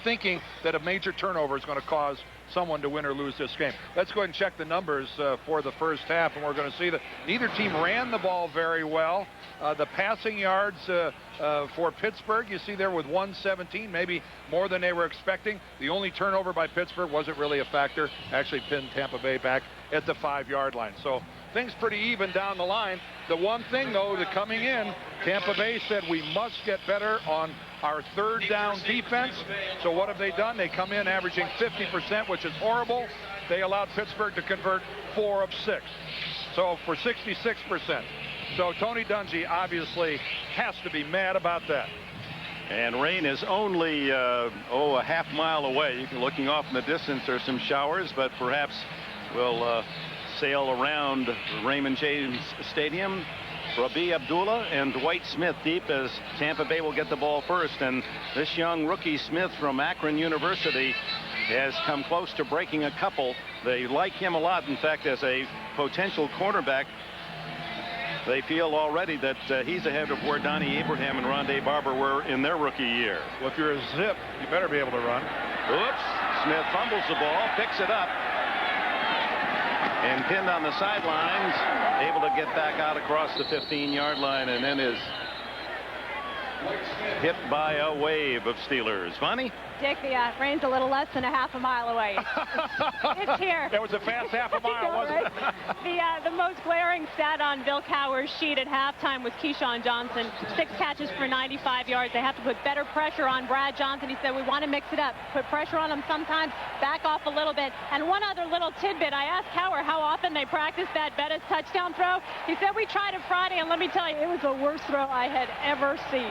thinking that a major turnover is going to cause someone to win or lose this game. Let's go ahead and check the numbers for the first half, and we're going to see that neither team ran the ball very well. The passing yards for Pittsburgh, you see there with 117, maybe more than they were expecting. The only turnover by Pittsburgh wasn't really a factor. Actually pinned Tampa Bay back at the 5-yard line. So things pretty even down the line. The one thing, though, that coming in, Tampa Bay said we must get better on our third down defense. So what have they done? They come in averaging 50%, which is horrible. They allowed Pittsburgh to convert 4 of 6. So for 66%. So Tony Dungy obviously has to be mad about that. And rain is only, a half-mile away. Looking off in the distance, there's some showers, but perhaps we'll sail around Raymond James Stadium. Rabi Abdullah and Dwight Smith deep as Tampa Bay will get the ball first. And this young rookie Smith from Akron University has come close to breaking a couple. They like him a lot. In fact, as a potential cornerback, they feel already that he's ahead of where Donnie Abraham and Rondé Barber were in their rookie year. Well, if you're a zip, you better be able to run. Oops. Smith fumbles the ball, picks it up. and pinned on the sidelines, able to get back out across the 15-yard line, and then is hit by a wave of Steelers. Funny? Dick, the rain's a little less than a half a mile away. It's here. That was a fast half a mile, wasn't it? The most glaring stat on Bill Cowher's sheet at halftime was Keyshawn Johnson. 6 catches for 95 yards. They have to put better pressure on Brad Johnson. He said, we want to mix it up. Put pressure on him sometimes, back off a little bit. And one other little tidbit. I asked Cowher how often they practice that Bettis touchdown throw. He said, we tried it Friday, and let me tell you, it was the worst throw I had ever seen.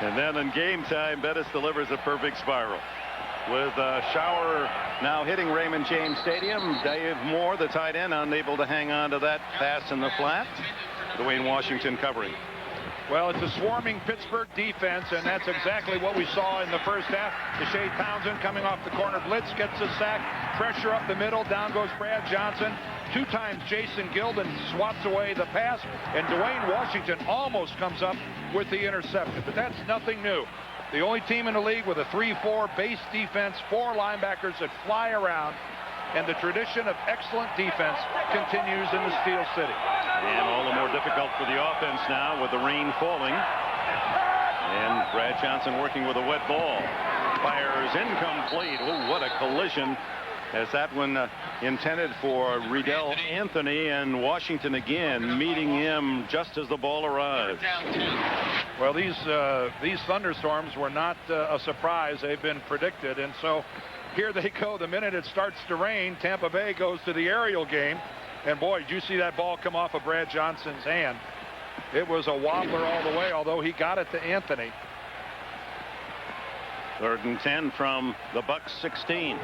And then in game time, Bettis delivers a perfect spiral. With a shower now hitting Raymond James Stadium, Dave Moore, the tight end, unable to hang on to that pass in the flat. Dwayne Washington covering. Well, it's a swarming Pittsburgh defense, and that's exactly what we saw in the first half. Deshae Townsend coming off the corner blitz, gets a sack, pressure up the middle, down goes Brad Johnson. 2 times Jason Gilden swats away the pass, and Dwayne Washington almost comes up with the interception. But that's nothing new. The only team in the league with a 3-4 base defense, 4 linebackers that fly around, and the tradition of excellent defense continues in the Steel City. And all the more difficult for the offense now with the rain falling. And Brad Johnson working with a wet ball. Fires incomplete. Oh, what a collision. As that one intended for Riddell Anthony, and Washington again meeting him just as the ball arrives. Well, these thunderstorms were not a surprise. They've been predicted, and so here they go. The minute it starts to rain, Tampa Bay goes to the aerial game. And boy, did you see that ball come off of Brad Johnson's hand. It was a wobbler all the way, although he got it to Anthony. 3rd and 10 from the Bucs 16.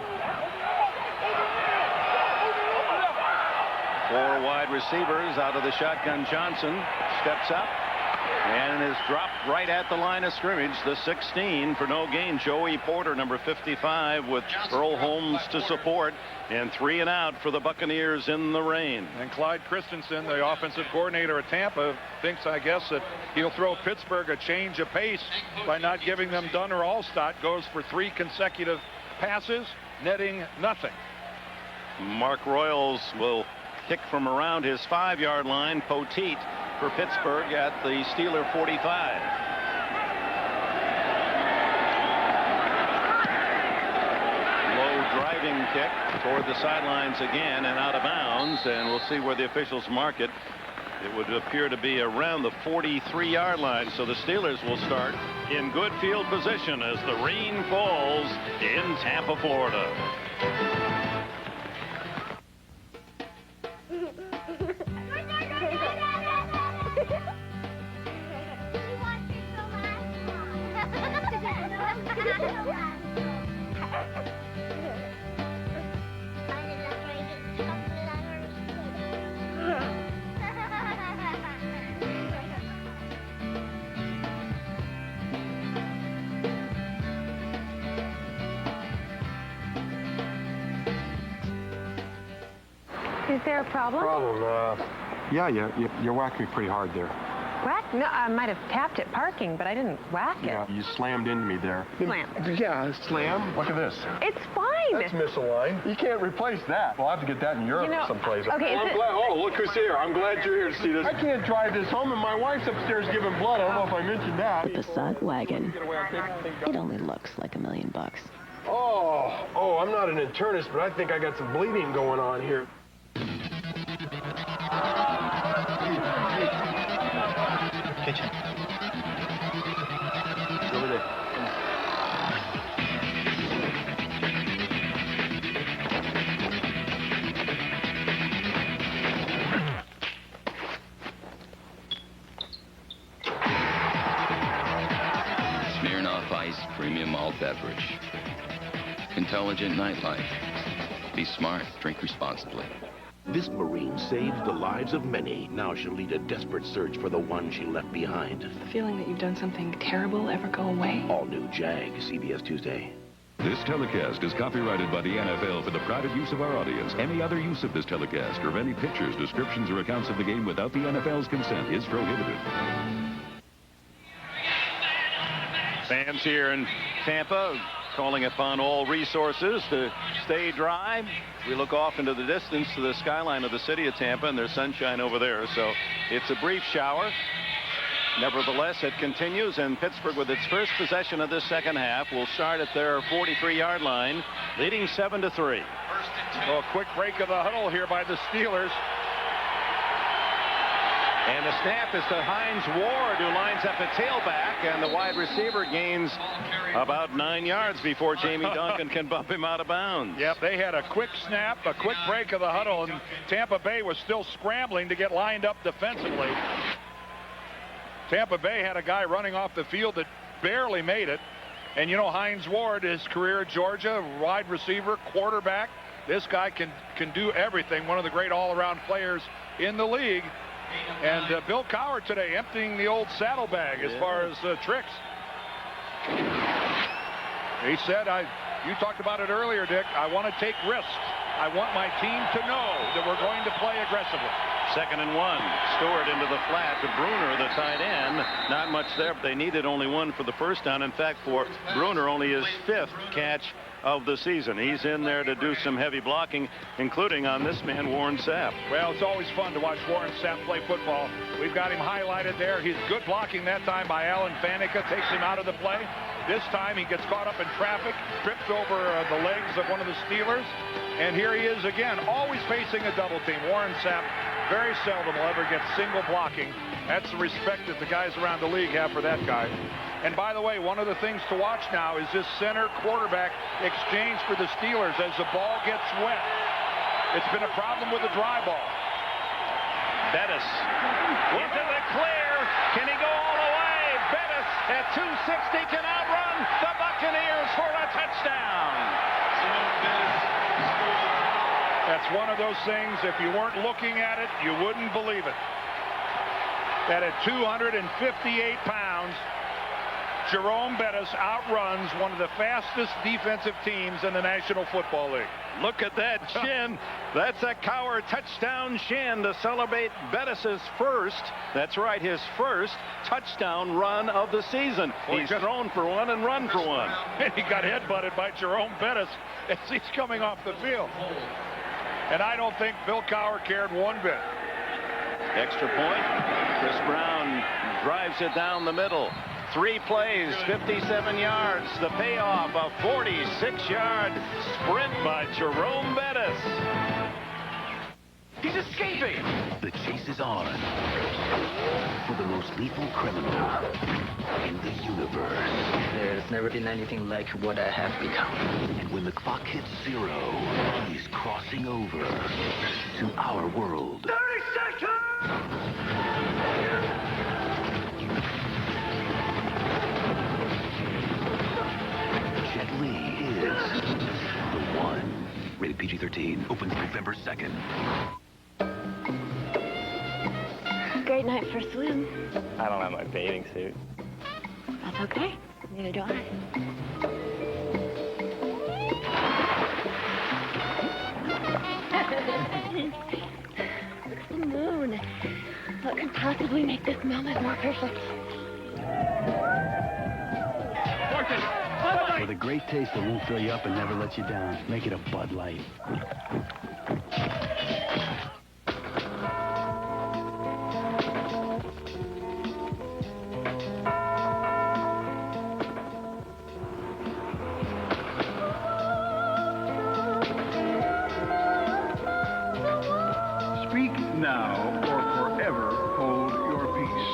4 wide receivers out of the shotgun. Johnson steps up and is dropped right at the line of scrimmage. The 16 for no gain. Joey Porter, number 55, with Earl Holmes to support. And 3 and out for the Buccaneers in the rain. And Clyde Christensen, the offensive coordinator at Tampa, thinks, I guess, that he'll throw Pittsburgh a change of pace by not giving them Dunn or Allstott. Goes for 3 consecutive passes, netting nothing. Mark Royals will kick from around his 5-yard line. Poteet for Pittsburgh at the Steeler 45. Low driving kick toward the sidelines again and out of bounds, and we'll see where the officials mark it. It would appear to be around the 43-yard line, so the Steelers will start in good field position as the rain falls in Tampa, Florida. Is there a problem? Yeah, you whacked me pretty hard there. Whack? No, I might have tapped it parking, but I didn't whack it. Yeah, you slammed into me there. Slam. Yeah, slam. Look at this. It's fine. That's misaligned. You can't replace that. We'll have to get that in Europe someplace. Okay, I'm glad. Oh, look who's here. I'm glad you're here to see this. I can't drive this home, and my wife's upstairs giving blood. I don't know if I mentioned that. The Passat wagon. It only looks like $1 million. Oh, I'm not an internist, but I think I got some bleeding going on here. Kitchen. It's over there. Smirnoff Ice Premium Malt Beverage. Intelligent nightlife. Be smart. Drink responsibly. This Marine saved the lives of many. Now she'll lead a desperate search for the one she left behind. The feeling that you've done something terrible ever go away? All new Jag, CBS Tuesday. This telecast is copyrighted by the NFL for the private use of our audience. Any other use of this telecast or of any pictures, descriptions, or accounts of the game without the NFL's consent is prohibited. Fans here in Tampa calling upon all resources to stay dry. We look off into the distance to the skyline of the city of Tampa, and there's sunshine over there. So it's a brief shower. Nevertheless, it continues, and Pittsburgh, with its first possession of this second half, will start at their 43-yard line, leading 7-3. Well, a quick break of the huddle here by the Steelers. And the snap is to Hines Ward, who lines up at tailback, and the wide receiver gains about 9 yards before Jamie Duncan can bump him out of bounds. Yep, they had a quick snap, a quick break of the huddle, and Tampa Bay was still scrambling to get lined up defensively. Tampa Bay had a guy running off the field that barely made it. And you know, Hines Ward, his career at Georgia, wide receiver, quarterback. This guy can do everything. One of the great all-around players in the league. And Bill Cowher today emptying the old saddlebag as far as tricks. He said, you talked about it earlier, Dick, I want to take risks. I want my team to know that we're going to play aggressively. 2nd and 1. Stewart into the flat to Bruner, the tight end. Not much there, but they needed only 1 for the first down. In fact, for Bruner, only his 5th catch of the season. He's in there to do some heavy blocking, including on this man, Warren Sapp. Well, it's always fun to watch Warren Sapp play football. We've got him highlighted there. He's good blocking that time by Alan Faneca, takes him out of the play. This time he gets caught up in traffic, trips over the legs of one of the Steelers, and here he is again, always facing a double team. Warren Sapp very seldom will ever get single blocking. That's the respect that the guys around the league have for that guy. And by the way, one of the things to watch now is this center quarterback exchange for the Steelers as the ball gets wet. It's been a problem with the dry ball. Bettis into the clear. Can he go all the way? Bettis at 260 can outrun the Buccaneers for a touchdown. That's one of those things, if you weren't looking at it, you wouldn't believe it. That at 258 pounds, Jerome Bettis outruns one of the fastest defensive teams in the National Football League. Look at that shin. That's a Cowher touchdown shin to celebrate Bettis's first, that's right, his first touchdown run of the season. He's thrown for 1 and run for 1. And he got headbutted by Jerome Bettis as he's coming off the field. And I don't think Bill Cowher cared one bit. Extra point. Chris Brown drives it down the middle. 3 plays, 57 yards. The payoff, a 46-yard sprint by Jerome Bettis. He's escaping. The chase is on for the most lethal criminal in the universe. There's never been anything like what I have become. And when the clock hits 0, he's crossing over to our world. 30 seconds! Jet Li is the one. Rated PG-13. Opens November 2nd. Great night for a swim. I don't have my bathing suit. That's okay. Neither do I. It's the moon. What could possibly make this moment more perfect? With a great taste that won't fill you up and never let you down. Make it a Bud Light. Speak now or forever hold your peace.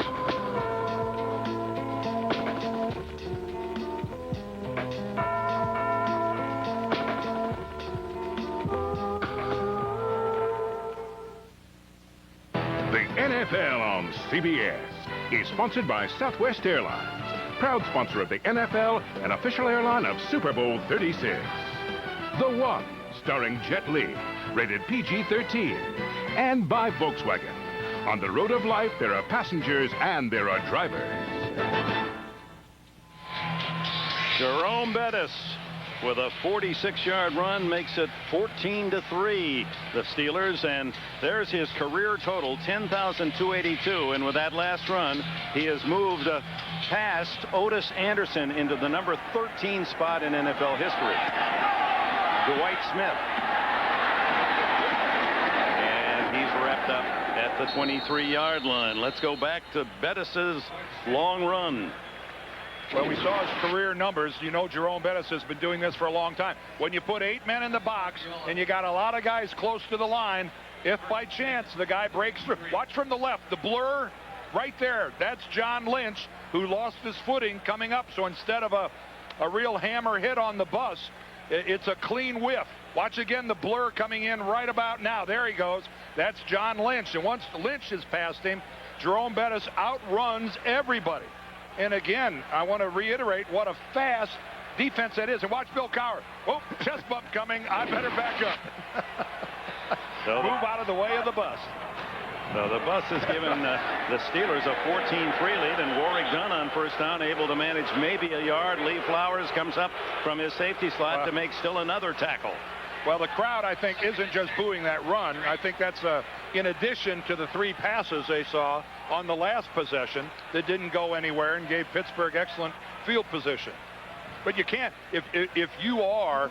The NFL on CBS is sponsored by Southwest Airlines, proud sponsor of the NFL and official airline of Super Bowl 36. The One, starring Jet Li, rated PG-13, and by Volkswagen. On the road of life, there are passengers and there are drivers. Jerome Bettis with a 46-yard run makes it 14-3, the Steelers. And there's his career total, 10,282. And with that last run, he has moved past Otis Anderson into the number 13 spot in NFL history. Dwight Smith. And he's wrapped up at the 23-yard line. Let's go back to Bettis's long run. Well, we saw his career numbers. You know, Jerome Bettis has been doing this for a long time. When you put 8 men in the box and you got a lot of guys close to the line, if by chance the guy breaks through, watch from the left, the blur right there. That's John Lynch, who lost his footing coming up. So instead of a real hammer hit on the bus, it's a clean whiff. Watch again the blur coming in right about now. There he goes. That's John Lynch. And once Lynch is past him, Jerome Bettis outruns everybody. And again, I want to reiterate what a fast defense that is. And watch Bill Cowher. Oh, chest bump coming. I better back up. So move out of the way of the bus. So the bus has given the Steelers a 14-3 lead, and Warwick Dunn on first down able to manage maybe a yard. Lee Flowers comes up from his safety slot to make still another tackle. Well, the crowd, I think, isn't just booing that run. I think that's in addition to the 3 passes they saw on the last possession that didn't go anywhere and gave Pittsburgh excellent field position. But you can't, if you are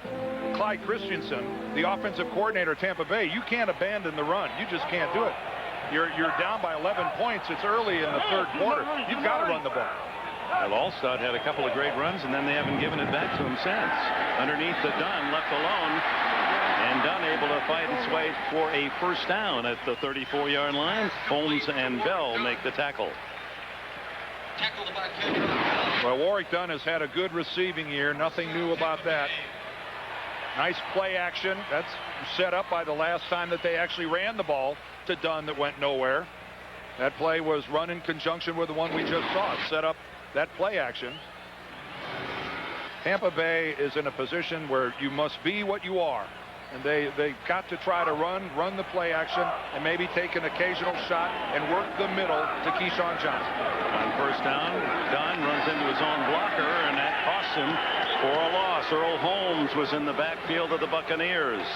Clyde Christensen, the offensive coordinator at Tampa Bay, you can't abandon the run. You just can't do it. You're down by 11 points. It's early in the third quarter. You've got to run the ball. Well, Alstott had a couple of great runs, and then they haven't given it back to him since. Underneath the Dunn, left alone, and Dunn able to fight its way for a first down at the 34-yard line. Holmes and Bell make the tackle. Well, Warwick Dunn has had a good receiving year. Nothing new about that. Nice play action. That's set up by the last time that they actually ran the ball to Dunn that went nowhere. That play was run in conjunction with the one we just saw. It set up that play action. Tampa Bay is in a position where you must be what you are. And they've got to try to run the play action and maybe take an occasional shot and work the middle to Keyshawn Johnson. On first down, Dunn runs into his own blocker, and that costs him for a loss. Earl Holmes was in the backfield of the Buccaneers.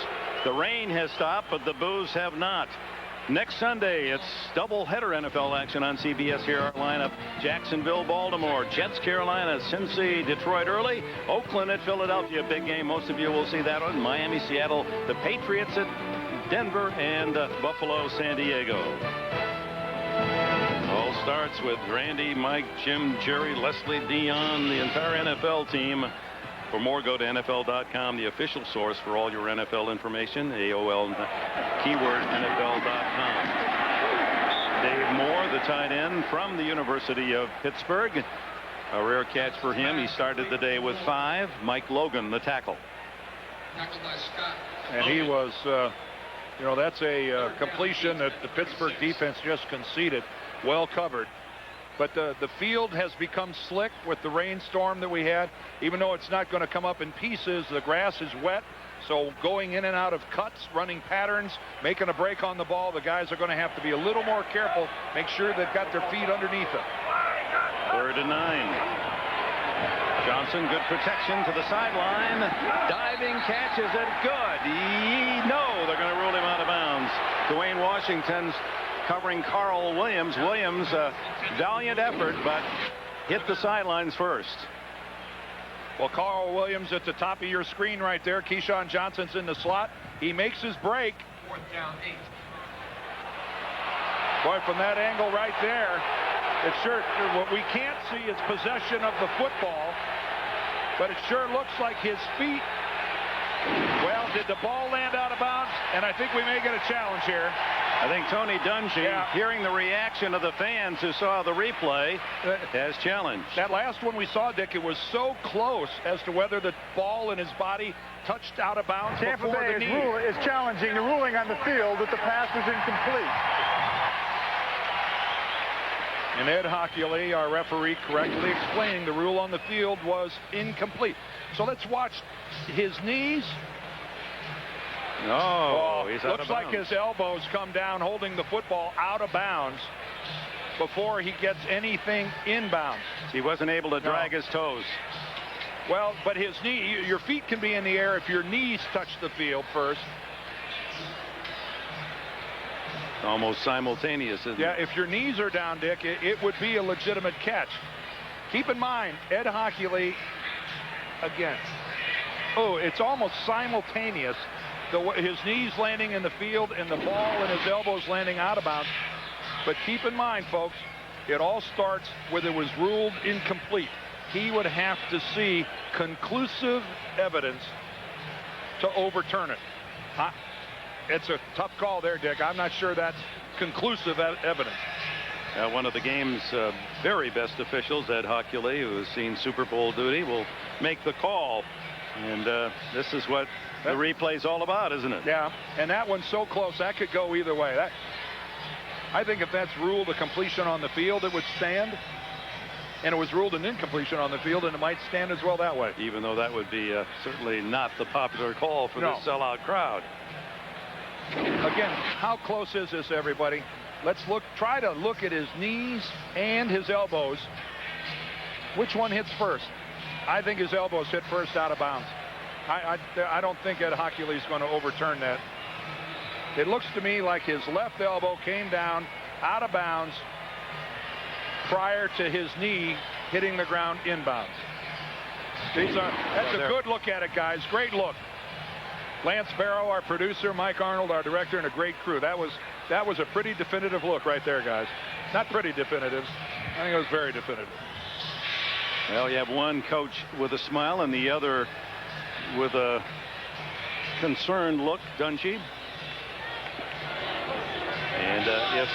The rain has stopped, but the boos have not. Next Sunday, it's doubleheader NFL action on CBS. Here our lineup: Jacksonville, Baltimore, Jets, Carolina, Cincy, Detroit early, Oakland at Philadelphia. Big game. Most of you will see that one. Miami, Seattle, the Patriots at Denver, and Buffalo, San Diego. All starts with Randy, Mike, Jim, Jerry, Leslie, Dion, the entire NFL team. For more, go to NFL.com, the official source for all your NFL information. AOL keyword NFL.com. Dave Moore, the tight end from the University of Pittsburgh. A rare catch for him. He started the day with 5. Mike Logan, the tackle. And he was, you know, that's a completion that the Pittsburgh defense just conceded. Well covered. But the field has become slick with the rainstorm that we had. Even though it's not going to come up in pieces, the grass is wet. So going in and out of cuts, running patterns, making a break on the ball, the guys are going to have to be a little more careful. Make sure they've got their feet underneath them. 3rd and 9. Johnson, good protection to the sideline. Diving catch, is it good? No, they're going to rule him out of bounds. Dwayne Washington's covering Carl Williams. Williams, valiant effort, but hit the sidelines first. Well, Carl Williams at the top of your screen right there. Keyshawn Johnson's in the slot. He makes his break. 4th down, 8. Boy, from that angle right there, it's sure what we can't see is possession of the football, but it sure looks like his feet. Well, did the ball land out of bounds? And I think we may get a challenge here. I think Tony Dungy, hearing the reaction of the fans who saw the replay, has challenged. That last one we saw, Dick, it was so close as to whether the ball in his body touched out of bounds Tampa before Bay the knee. is challenging the ruling on the field that the pass was incomplete. And Ed Hockley, our referee, correctly explaining the rule on the field was incomplete. So let's watch his knees. No, he's out looks of like bounds. his elbows come down holding the football out of bounds before he gets anything inbounds. He wasn't able to drag his toes. Well, but his knee, your feet can be in the air if your knees touch the field first. Almost simultaneous, isn't Yeah, it? if your knees are down, Dick, it would be a legitimate catch. Keep in mind, Ed Hockley, again, oh, it's almost simultaneous. His knees landing in the field and the ball and his elbows landing out of bounds. But keep in mind, folks, it all starts with it was ruled incomplete. He would have to see conclusive evidence to overturn it. It's a tough call there, Dick. I'm not sure that's conclusive evidence. One of the game's very best officials, Ed Hockley, who has seen Super Bowl duty, will make the call. And this is what the replay's all about, isn't it? Yeah, and that one's so close, that could go either way. I think if that's ruled a completion on the field, it would stand. And it was ruled an incompletion on the field, and it might stand as well that way. Even though that would be certainly not the popular call for the sellout crowd. Again, how close is this, everybody? Let's try to look at his knees and his elbows. Which one hits first? I think his elbows hit first out of bounds. I don't think Ed Hockley's going to overturn that. It looks to me like his left elbow came down out of bounds prior to his knee hitting the ground inbounds. That's a good look at it, guys. Great look. Lance Barrow, our producer, Mike Arnold, our director, and a great crew. That was a pretty definitive look right there, guys. Not pretty definitive. I think it was very definitive. Well, you have one coach with a smile and the other with a concerned look, Dungy. And if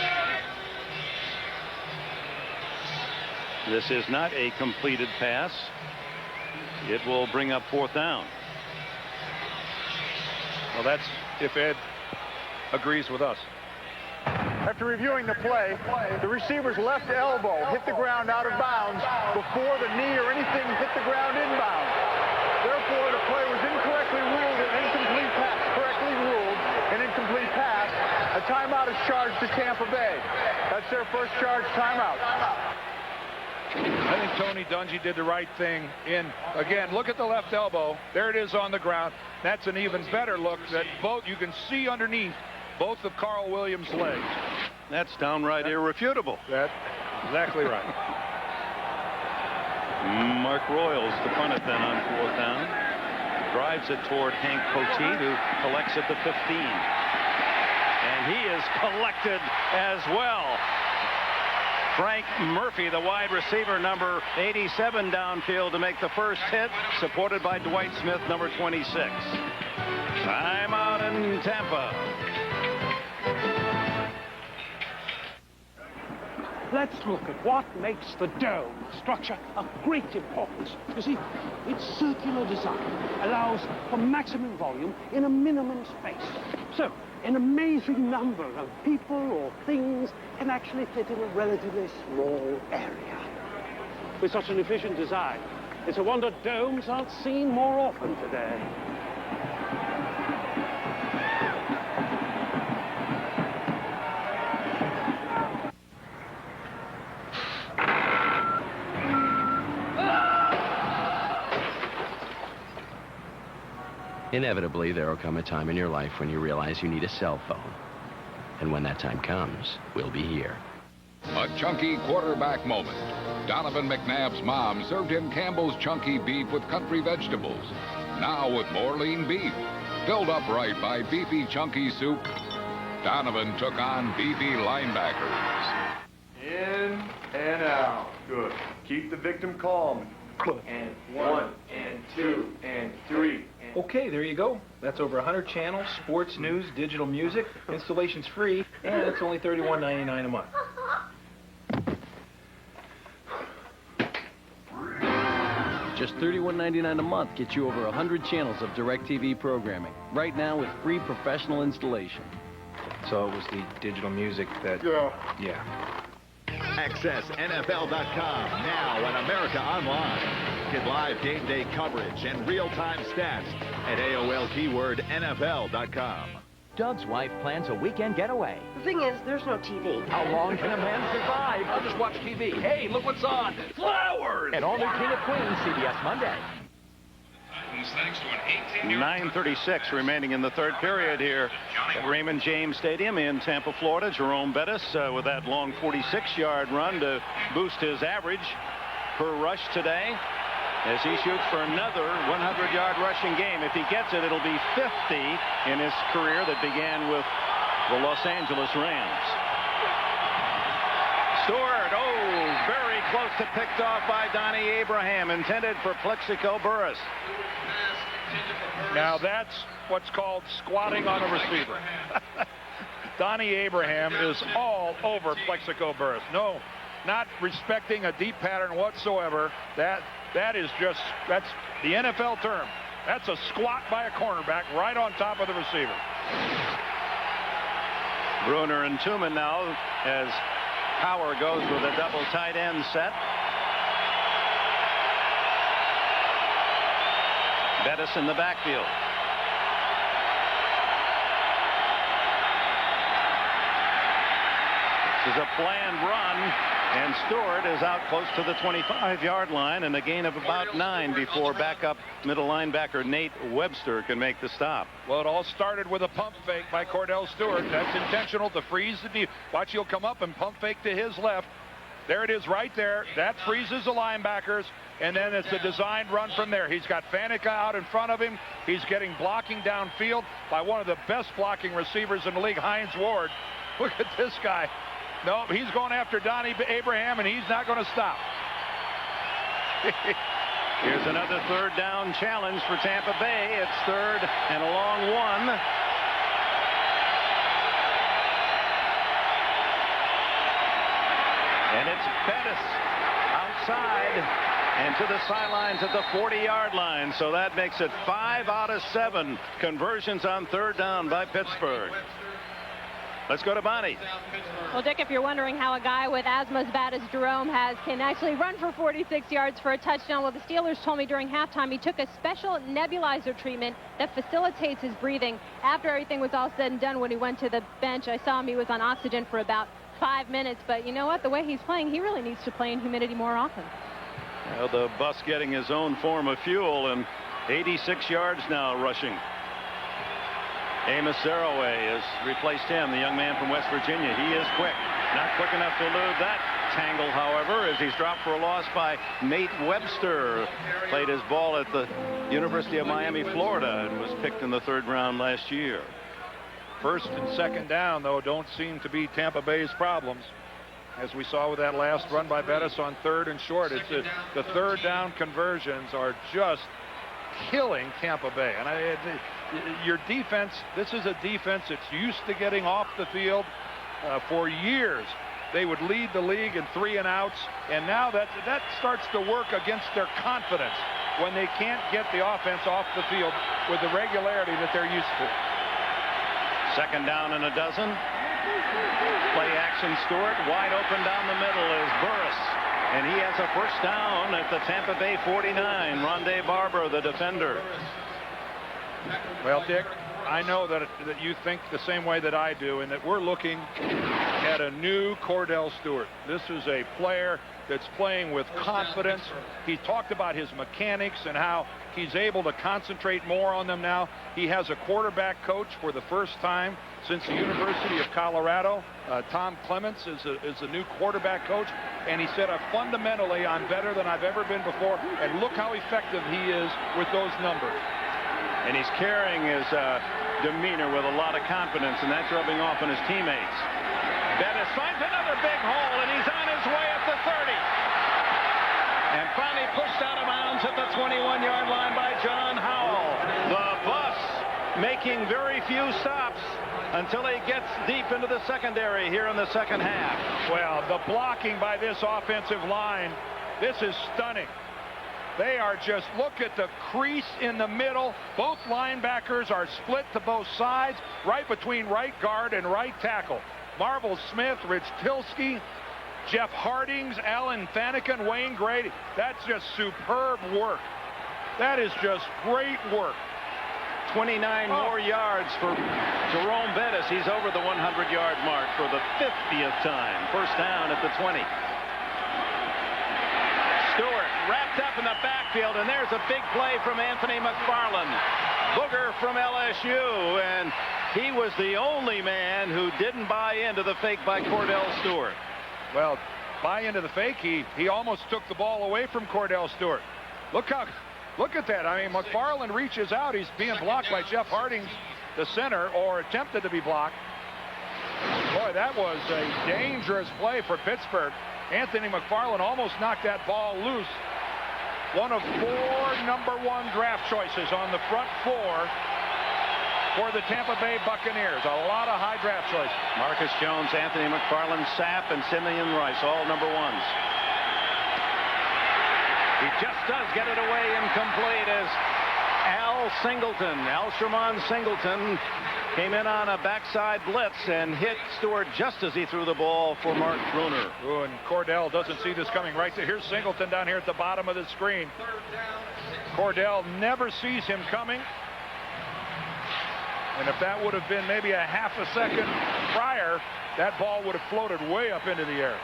this is not a completed pass, it will bring up 4th down. Well, that's if Ed agrees with us. After reviewing the play, the receiver's left elbow hit the ground out of bounds before the knee or anything hit the ground inbounds. Therefore, the play was incorrectly ruled an incomplete pass. Correctly ruled an incomplete pass. A timeout is charged to Tampa Bay. That's their first charge timeout. I think Tony Dungy did the right thing again, look at the left elbow. There it is on the ground. That's an even better look that you can see underneath both of Carl Williams' legs. That's downright irrefutable. That's exactly right. Mark Royals to punt it then on 4th down. Drives it toward Hank Poteet, who collects at the 15. And he is collected as well. Frank Murphy, the wide receiver, number 87 downfield to make the first hit, supported by Dwight Smith, number 26. Timeout in Tampa. Let's look at what makes the dome structure of great importance. You see, its circular design allows for maximum volume in a minimum space. So, an amazing number of people or things can actually fit in a relatively small area. With such an efficient design, it's a wonder domes aren't seen more often today. Inevitably, there will come a time in your life when you realize you need a cell phone. And when that time comes, we'll be here. A chunky quarterback moment. Donovan McNabb's mom served him Campbell's chunky beef with country vegetables. Now with more lean beef. Filled up right by beefy chunky soup, Donovan took on beefy linebackers. In and out. Good. Keep the victim calm. And 1, and 2, and 3. Okay, there you go. That's over 100 channels, sports, news, digital music. Installation's free, and it's only $31.99 a month. Just $31.99 a month gets you over 100 channels of DirecTV programming. Right now with free professional installation. So it was the digital music that... Yeah. Access NFL.com now on America Online. Get live game day coverage and real-time stats at AOL keyword NFL.com. Doug's wife plans a weekend getaway. The thing is, there's no TV. How long can a man survive? I'll just watch TV. Hey, look what's on. Flowers! And all new King of Queens, CBS Monday. 9:36 remaining in the third period here at Raymond James Stadium in Tampa, Florida. Jerome Bettis with that long 46-yard run to boost his average per rush today as he shoots for another 100-yard rushing game. If he gets it, it'll be 50 in his career that began with the Los Angeles Rams. Stewart, very close to picked off by Donnie Abraham, intended for Plexico Burress. Now that's what's called squatting on a receiver. Donnie Abraham is all over Plexico Burress. No, not respecting a deep pattern whatsoever. That's the NFL term. That's a squat by a cornerback right on top of the receiver. Bruner and Tooman now as Power goes with a double tight end set. Bettis in the backfield. This is a planned run, and Stewart is out close to the 25-yard line, and a gain of about 9 before backup middle linebacker Nate Webster can make the stop. Well, it all started with a pump fake by Cordell Stewart. That's intentional to freeze the deep. Watch, he'll come up and pump fake to his left. There it is right there. That freezes the linebackers, and then it's a designed run from there. He's got Faneca out in front of him. He's getting blocking downfield by one of the best blocking receivers in the league, Hines Ward. Look at this guy. No, he's going after Donnie Abraham, and he's not going to stop. Here's another third down challenge for Tampa Bay. It's third and a long one. And it's Bettis outside and to the sidelines at the 40-yard line. So that makes it 5 out of 7 conversions on third down by Pittsburgh. Let's go to Bonnie. Well, Dick, if you're wondering how a guy with asthma as bad as Jerome has can actually run for 46 yards for a touchdown, well, the Steelers told me during halftime he took a special nebulizer treatment that facilitates his breathing. After everything was all said and done, when he went to the bench, I saw him. He was on oxygen for about 5 minutes. But you know what? The way he's playing, he really needs to play in humidity more often. Well, the bus getting his own form of fuel, and 86 yards now rushing. Amos Zaraway has replaced him, the young man from West Virginia. He is quick. Not quick enough to elude that tangle, however, as he's dropped for a loss by Nate Webster. Played his ball at the University of Miami, Florida, and was picked in the 3rd round last year. First and second down, though, don't seem to be Tampa Bay's problems. As we saw with that last run by Bettis on 3rd and short. It's the 3rd down conversions are just killing Tampa Bay. And your defense, this is a defense that's used to getting off the field. For years, they would lead the league in 3 and outs, and now that starts to work against their confidence when they can't get the offense off the field with the regularity that they're used to. 2nd down and a dozen. Play action. Stewart wide open down the middle is Burress, and he has a first down at the Tampa Bay 49. Rondé Barber, the defender. Well, Dick, I know that you think the same way that I do, and that we're looking at a new Cordell Stewart. This is a player that's playing with confidence. He talked about his mechanics and how he's able to concentrate more on them now. He has a quarterback coach for the first time since the University of Colorado. Tom Clements is a new quarterback coach, and he said, fundamentally, I'm better than I've ever been before, and look how effective he is with those numbers. And he's carrying his demeanor with a lot of confidence, and that's rubbing off on his teammates. Bettis finds another big hole, and he's on his way at the 30. And finally pushed out of bounds at the 21-yard line by John Howell. The bus making very few stops until he gets deep into the secondary here in the second half. Well, the blocking by this offensive line, this is stunning. They are just, look at the crease in the middle. Both linebackers are split to both sides, right between right guard and right tackle. Marvel Smith, Rich Tilsky, Jeff Hardings, Alan Faneca, Wayne Grady. That's just superb work. That is just great work. 29 more yards for Jerome Bettis. He's over the 100-yard mark for the 50th time. First down at the 20. Stewart wrapped picked up in the backfield, and there's a big play from Anthony McFarland. Booger from LSU, and he was the only man who didn't buy into the fake by Cordell Stewart. Well, buy into the fake. He almost took the ball away from Cordell Stewart. Look at that. I mean, McFarland reaches out. He's being blocked by Jeff Hardings, the center, or attempted to be blocked. Boy, that was a dangerous play for Pittsburgh. Anthony McFarland almost knocked that ball loose. One of 4 #1 draft choices on the front 4 for the Tampa Bay Buccaneers. A lot of high draft choices. Marcus Jones, Anthony McFarland, Sapp, and Simeon Rice, all #1s. He just does get it away incomplete as Alshirman Singleton came in on a backside blitz and hit Stewart just as he threw the ball for Mark Bruner. Ooh, and Cordell doesn't see this coming right there. Here's Singleton down here at the bottom of the screen. Cordell never sees him coming. And if that would have been maybe a half a second prior, that ball would have floated way up into the air.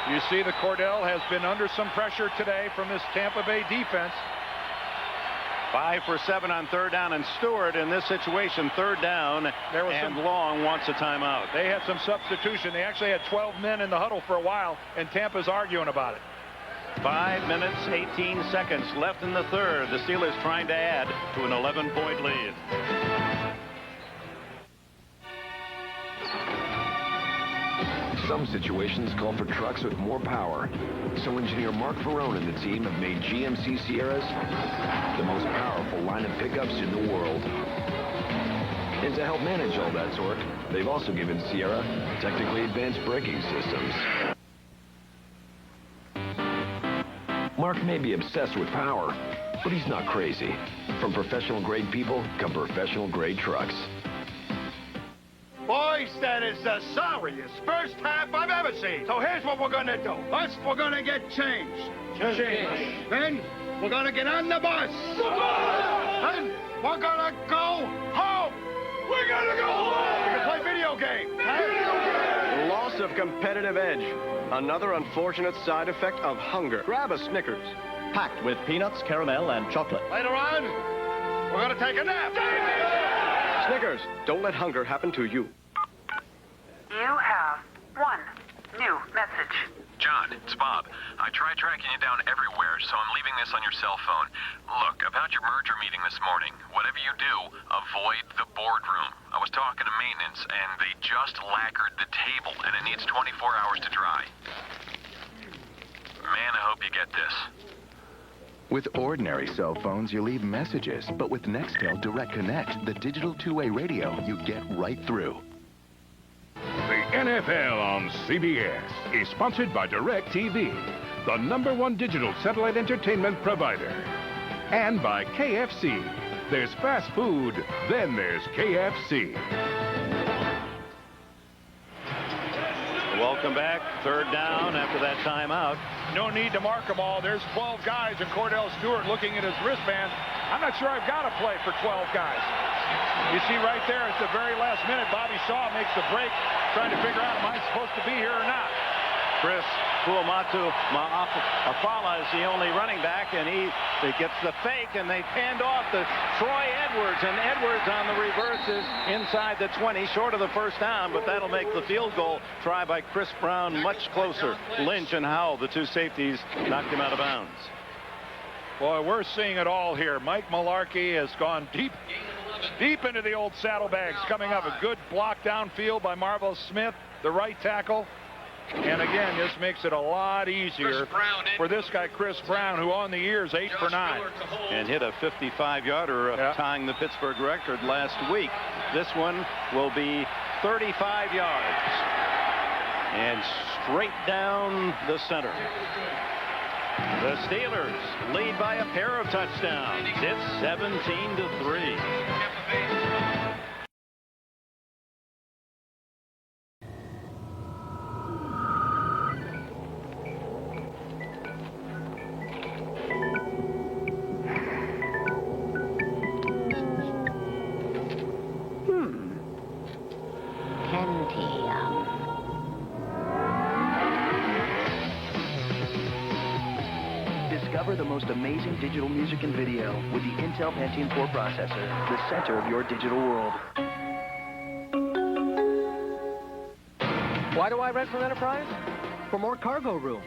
You see that Cordell has been under some pressure today from this Tampa Bay defense. 5 for 7 on 3rd down, and Stewart in this situation, 3rd down, and Long wants a timeout. They had some substitution. They actually had 12 men in the huddle for a while, and Tampa's arguing about it. 5 minutes, 18 seconds left in the 3rd. The Steelers trying to add to an 11-point lead. Some situations call for trucks with more power. So engineer Mark Verone and the team have made GMC Sierras the most powerful line of pickups in the world. And to help manage all that torque, they've also given Sierra technically advanced braking systems. Mark may be obsessed with power, but he's not crazy. From professional-grade people come professional-grade trucks. Boys, that is the sorriest first half I've ever seen. So here's what we're gonna do. First, we're gonna get changed. Then, we're gonna get on the bus. Then, we're gonna go home. We're gonna go home. We can play video games. Loss of competitive edge. Another unfortunate side effect of hunger. Grab a Snickers, packed with peanuts, caramel, and chocolate. Later on, we're gonna take a nap. Snickers, don't let hunger happen to you. You have one new message. John, it's Bob. I tried tracking you down everywhere, so I'm leaving this on your cell phone. Look, about your merger meeting this morning, whatever you do, avoid the boardroom. I was talking to maintenance, and they just lacquered the table, and it needs 24 hours to dry. Man, I hope you get this. With ordinary cell phones, you leave messages, but with Nextel Direct Connect, the digital two-way radio, you get right through. The NFL on CBS is sponsored by DirecTV, the #1 digital satellite entertainment provider. And by KFC. There's fast food, then there's KFC. Welcome back. 3rd down after that timeout. No need to mark them all. There's 12 guys, and Cordell Stewart looking at his wristband. I'm not sure I've got to play for 12 guys. You see right there at the very last minute, Bobby Shaw makes the break, trying to figure out, am I supposed to be here or not? Chris Fuamatu Ma'afala is the only running back, and he gets the fake, and they hand off to Troy Edwards, and Edwards on the reverses inside the 20, short of the 1st down, but that'll make the field goal try by Chris Brown much closer. Lynch and Howell, the 2 safeties, knocked him out of bounds. Boy, we're seeing it all here. Mike Mularkey has gone deep into the old saddlebags. Coming up, a good block downfield by Marvel Smith, the right tackle. And again, this makes it a lot easier for this guy, Chris Brown, who on the year is 8 for 9. And hit a 55-yarder, tying the Pittsburgh record last week. This one will be 35 yards. And straight down the center. The Steelers lead by a pair of touchdowns. It's 17-3. most amazing digital music and video with the Intel Pentium 4 processor, the center of your digital world. Why do I rent from Enterprise? For more cargo room,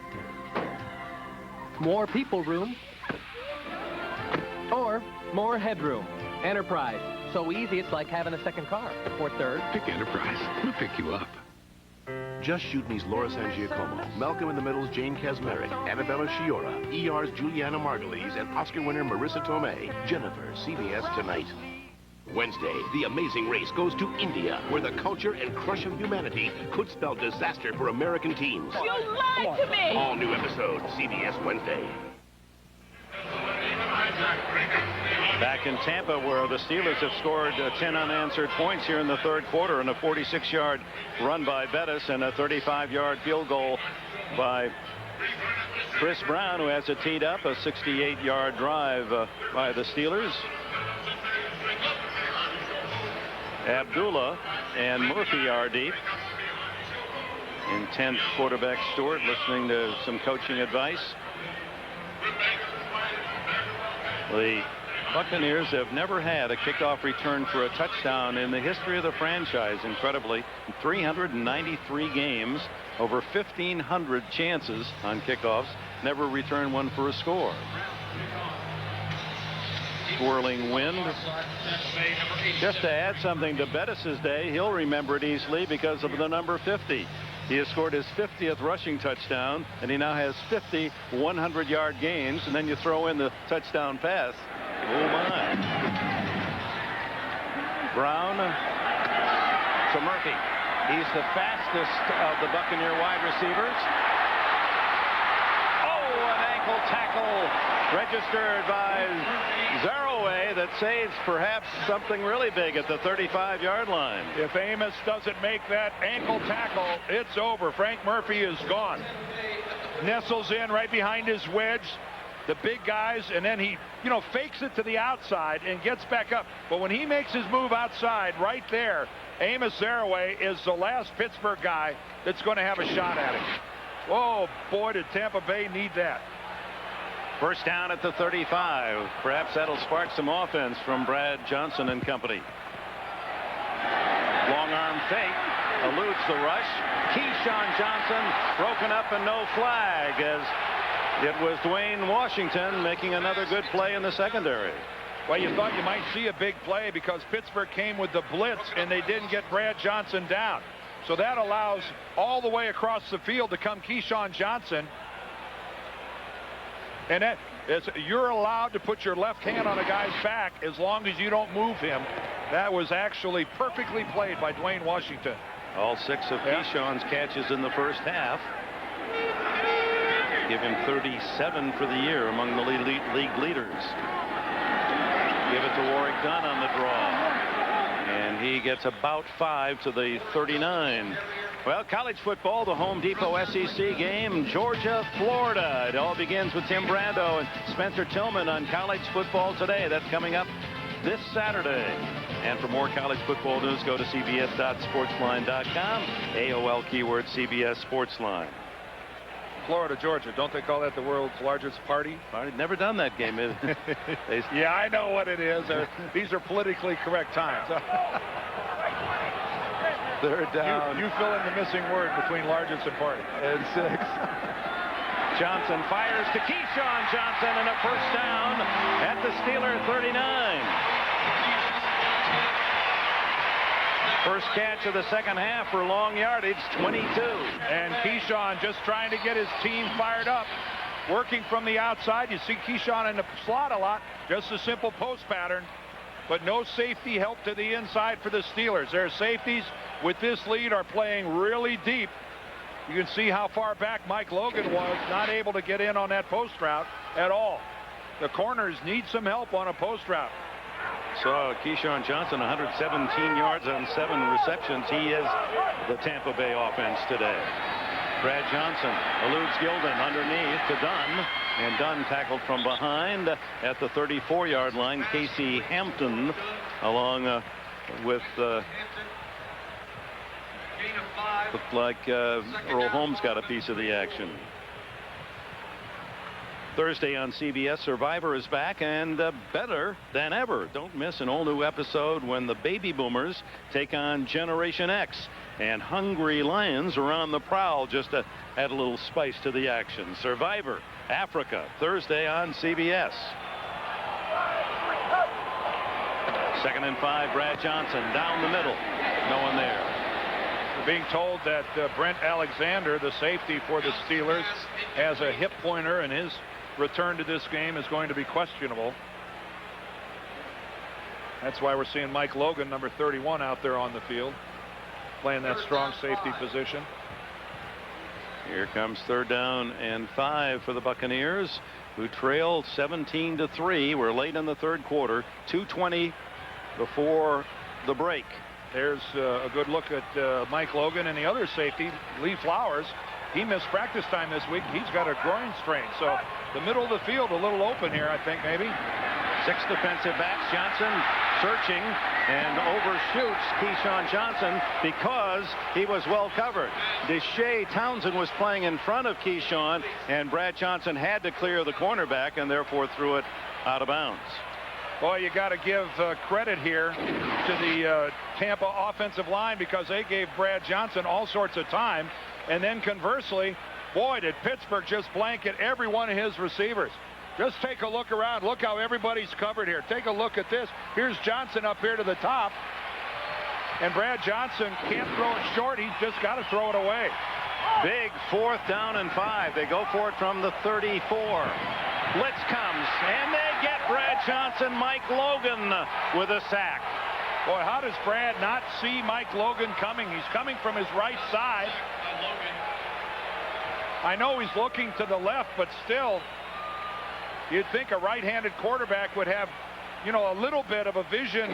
more people room, or more headroom. Enterprise. So easy, it's like having a second car. Or third. Pick Enterprise. We'll pick you up. Just Shoot Me's Laura San Giacomo, Malcolm in the Middle's Jane Kasmerick, Annabella Sciorra, ER's Juliana Margulies, and Oscar winner Marissa Tomei. Jennifer, CBS Tonight. Wednesday, The Amazing Race goes to India, where the culture and crush of humanity could spell disaster for American teams. You lied to me! All new episode, CBS Wednesday. Back in Tampa, where the Steelers have scored 10 unanswered points here in the third quarter, and a 46-yard run by Bettis and a 35-yard field goal by Chris Brown, who has it teed up, a 68-yard drive by the Steelers. Abdullah and Murphy are deep. Intent quarterback Stewart listening to some coaching advice. The Buccaneers have never had a kickoff return for a touchdown in the history of the franchise. Incredibly, 393 games, over 1,500 chances on kickoffs, never returned one for a score. Swirling wind. Just to add something to Bettis' day, he'll remember it easily because of the number 50. He has scored his 50th rushing touchdown, and he now has 50 100-yard games, and then you throw in the touchdown pass. Oh, my. Brown to Murphy. He's the fastest of the Buccaneer wide receivers. Oh, an ankle tackle registered by Zaraway that saves perhaps something really big at the 35-yard line. If Amos doesn't make that ankle tackle, it's over. Frank Murphy is gone. Nestles in right behind his wedge. The big guys, and then he, fakes it to the outside and gets back up. But when he makes his move outside, right there, Amos Zaraway is the last Pittsburgh guy that's going to have a shot at him. Oh, boy, did Tampa Bay need that. First down at the 35. Perhaps that'll spark some offense from Brad Johnson and company. Long arm fake, eludes the rush. Keyshawn Johnson broken up and no flag, as it was Dwayne Washington making another good play in the secondary. Well, you thought you might see a big play because Pittsburgh came with the blitz and they didn't get Brad Johnson down. So that allows all the way across the field to come Keyshawn Johnson. And you're allowed to put your left hand on a guy's back as long as you don't move him. That was actually perfectly played by Dwayne Washington. All 6 of Keyshawn's catches in the first half give him 37 for the year among the league leaders. Give it to Warwick Dunn on the draw, and he gets about 5 to the 39. Well, college football, the Home Depot SEC game, Georgia, Florida. It all begins with Tim Brando and Spencer Tillman on College Football Today. That's coming up this Saturday. And for more college football news, go to cbs.sportsline.com. AOL keyword CBS Sportsline. Florida, Georgia. Don't they call that the world's largest party? I've never done that game. Yeah, I know what it is. These are politically correct times. Third down. You fill in the missing word between largest and party. And 6. Johnson fires to Keyshawn Johnson, and a first down at the Steeler 39. First catch of the second half for long yardage, 22. And Keyshawn just trying to get his team fired up. Working from the outside. You see Keyshawn in the slot a lot. Just a simple post pattern. But no safety help to the inside for the Steelers. Their safeties with this lead are playing really deep. You can see how far back Mike Logan was, not able to get in on that post route at all. The corners need some help on a post route. Saw Keyshawn Johnson, 117 yards on 7 receptions. He is the Tampa Bay offense today. Brad Johnson eludes Gilden underneath to Dunn, and Dunn tackled from behind at the 34-yard line. Casey Hampton along with looked like Earl Holmes got a piece of the action. Thursday on CBS, Survivor is back and better than ever. Don't miss an all-new episode when the baby boomers take on Generation X. And hungry lions are on the prowl, just to add a little spice to the action. Survivor, Africa, Thursday on CBS. 2nd and 5, Brad Johnson down the middle. No one there. We're being told that Brent Alexander, the safety for the Steelers, has a hip pointer, and his return to this game is going to be questionable. That's why we're seeing Mike Logan, number 31, out there on the field, playing that strong safety position. Here comes 3rd down and 5 for the Buccaneers, who trailed 17-3. We're late in the 3rd quarter, 2:20 before the break. There's a good look at Mike Logan, and the other safety, Lee Flowers. He missed practice time this week. He's got a groin strain. So the middle of the field a little open here, I think, maybe. 6 defensive backs. Johnson searching and overshoots Keyshawn Johnson because he was well covered. Deshae Townsend was playing in front of Keyshawn, and Brad Johnson had to clear the cornerback and therefore threw it out of bounds. Boy, you got to give credit here to the Tampa offensive line, because they gave Brad Johnson all sorts of time. And then conversely, boy, did Pittsburgh just blanket every one of his receivers. Just take a look around. Look how everybody's covered here. Take a look at this. Here's Johnson up here to the top. And Brad Johnson can't throw it short. He's just got to throw it away. Big 4th down and 5. They go for it from the 34. Blitz comes, and they get Brad Johnson. Mike Logan with a sack. Boy, how does Brad not see Mike Logan coming? He's coming from his right side. I know he's looking to the left, but still, you'd think a right-handed quarterback would have, you know, a little bit of a vision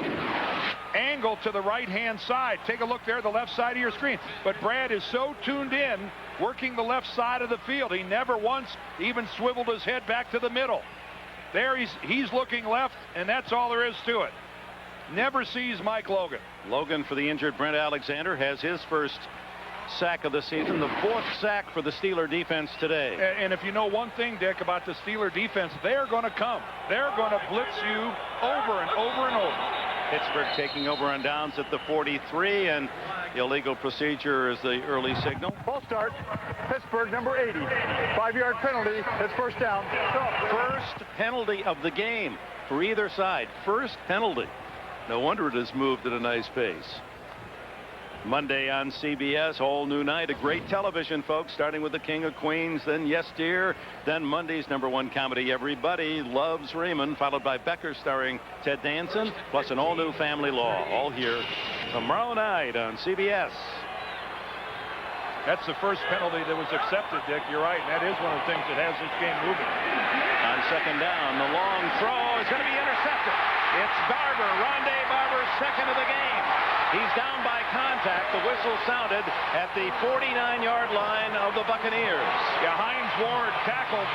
angle to the right-hand side. Take a look there, the left side of your screen. But Brad is so tuned in, working the left side of the field. He never once even swiveled his head back to the middle. There he's looking left, and that's all there is to it. Never sees Mike Logan. Logan, for the injured Brent Alexander, has his first sack of the season, the 4th sack for the Steeler defense today. And if you know one thing, Dick, about the Steeler defense, they're going to come. They're going to blitz you over and over and over. Pittsburgh taking over on downs at the 43, and illegal procedure is the early signal. Ball start. Pittsburgh, number 80. 5-yard penalty. It's 1st down. First penalty of the game for either side. First penalty. No wonder it has moved at a nice pace. Monday on CBS, whole new night, a great television, folks, starting with The King of Queens, then Yes Dear, then Monday's #1 comedy, Everybody Loves Raymond, followed by Becker starring Ted Danson, plus an all-new Family Law, all here tomorrow night on CBS. That's the first penalty that was accepted, Dick. You're right, and that is one of the things that has this game moving. On 2nd down, the long throw is going to be intercepted. It's Barber, Rondé Barber, 2nd of the game. He's down by contact. The whistle sounded at the 49-yard line of the Buccaneers. Yeah, Hines Ward tackled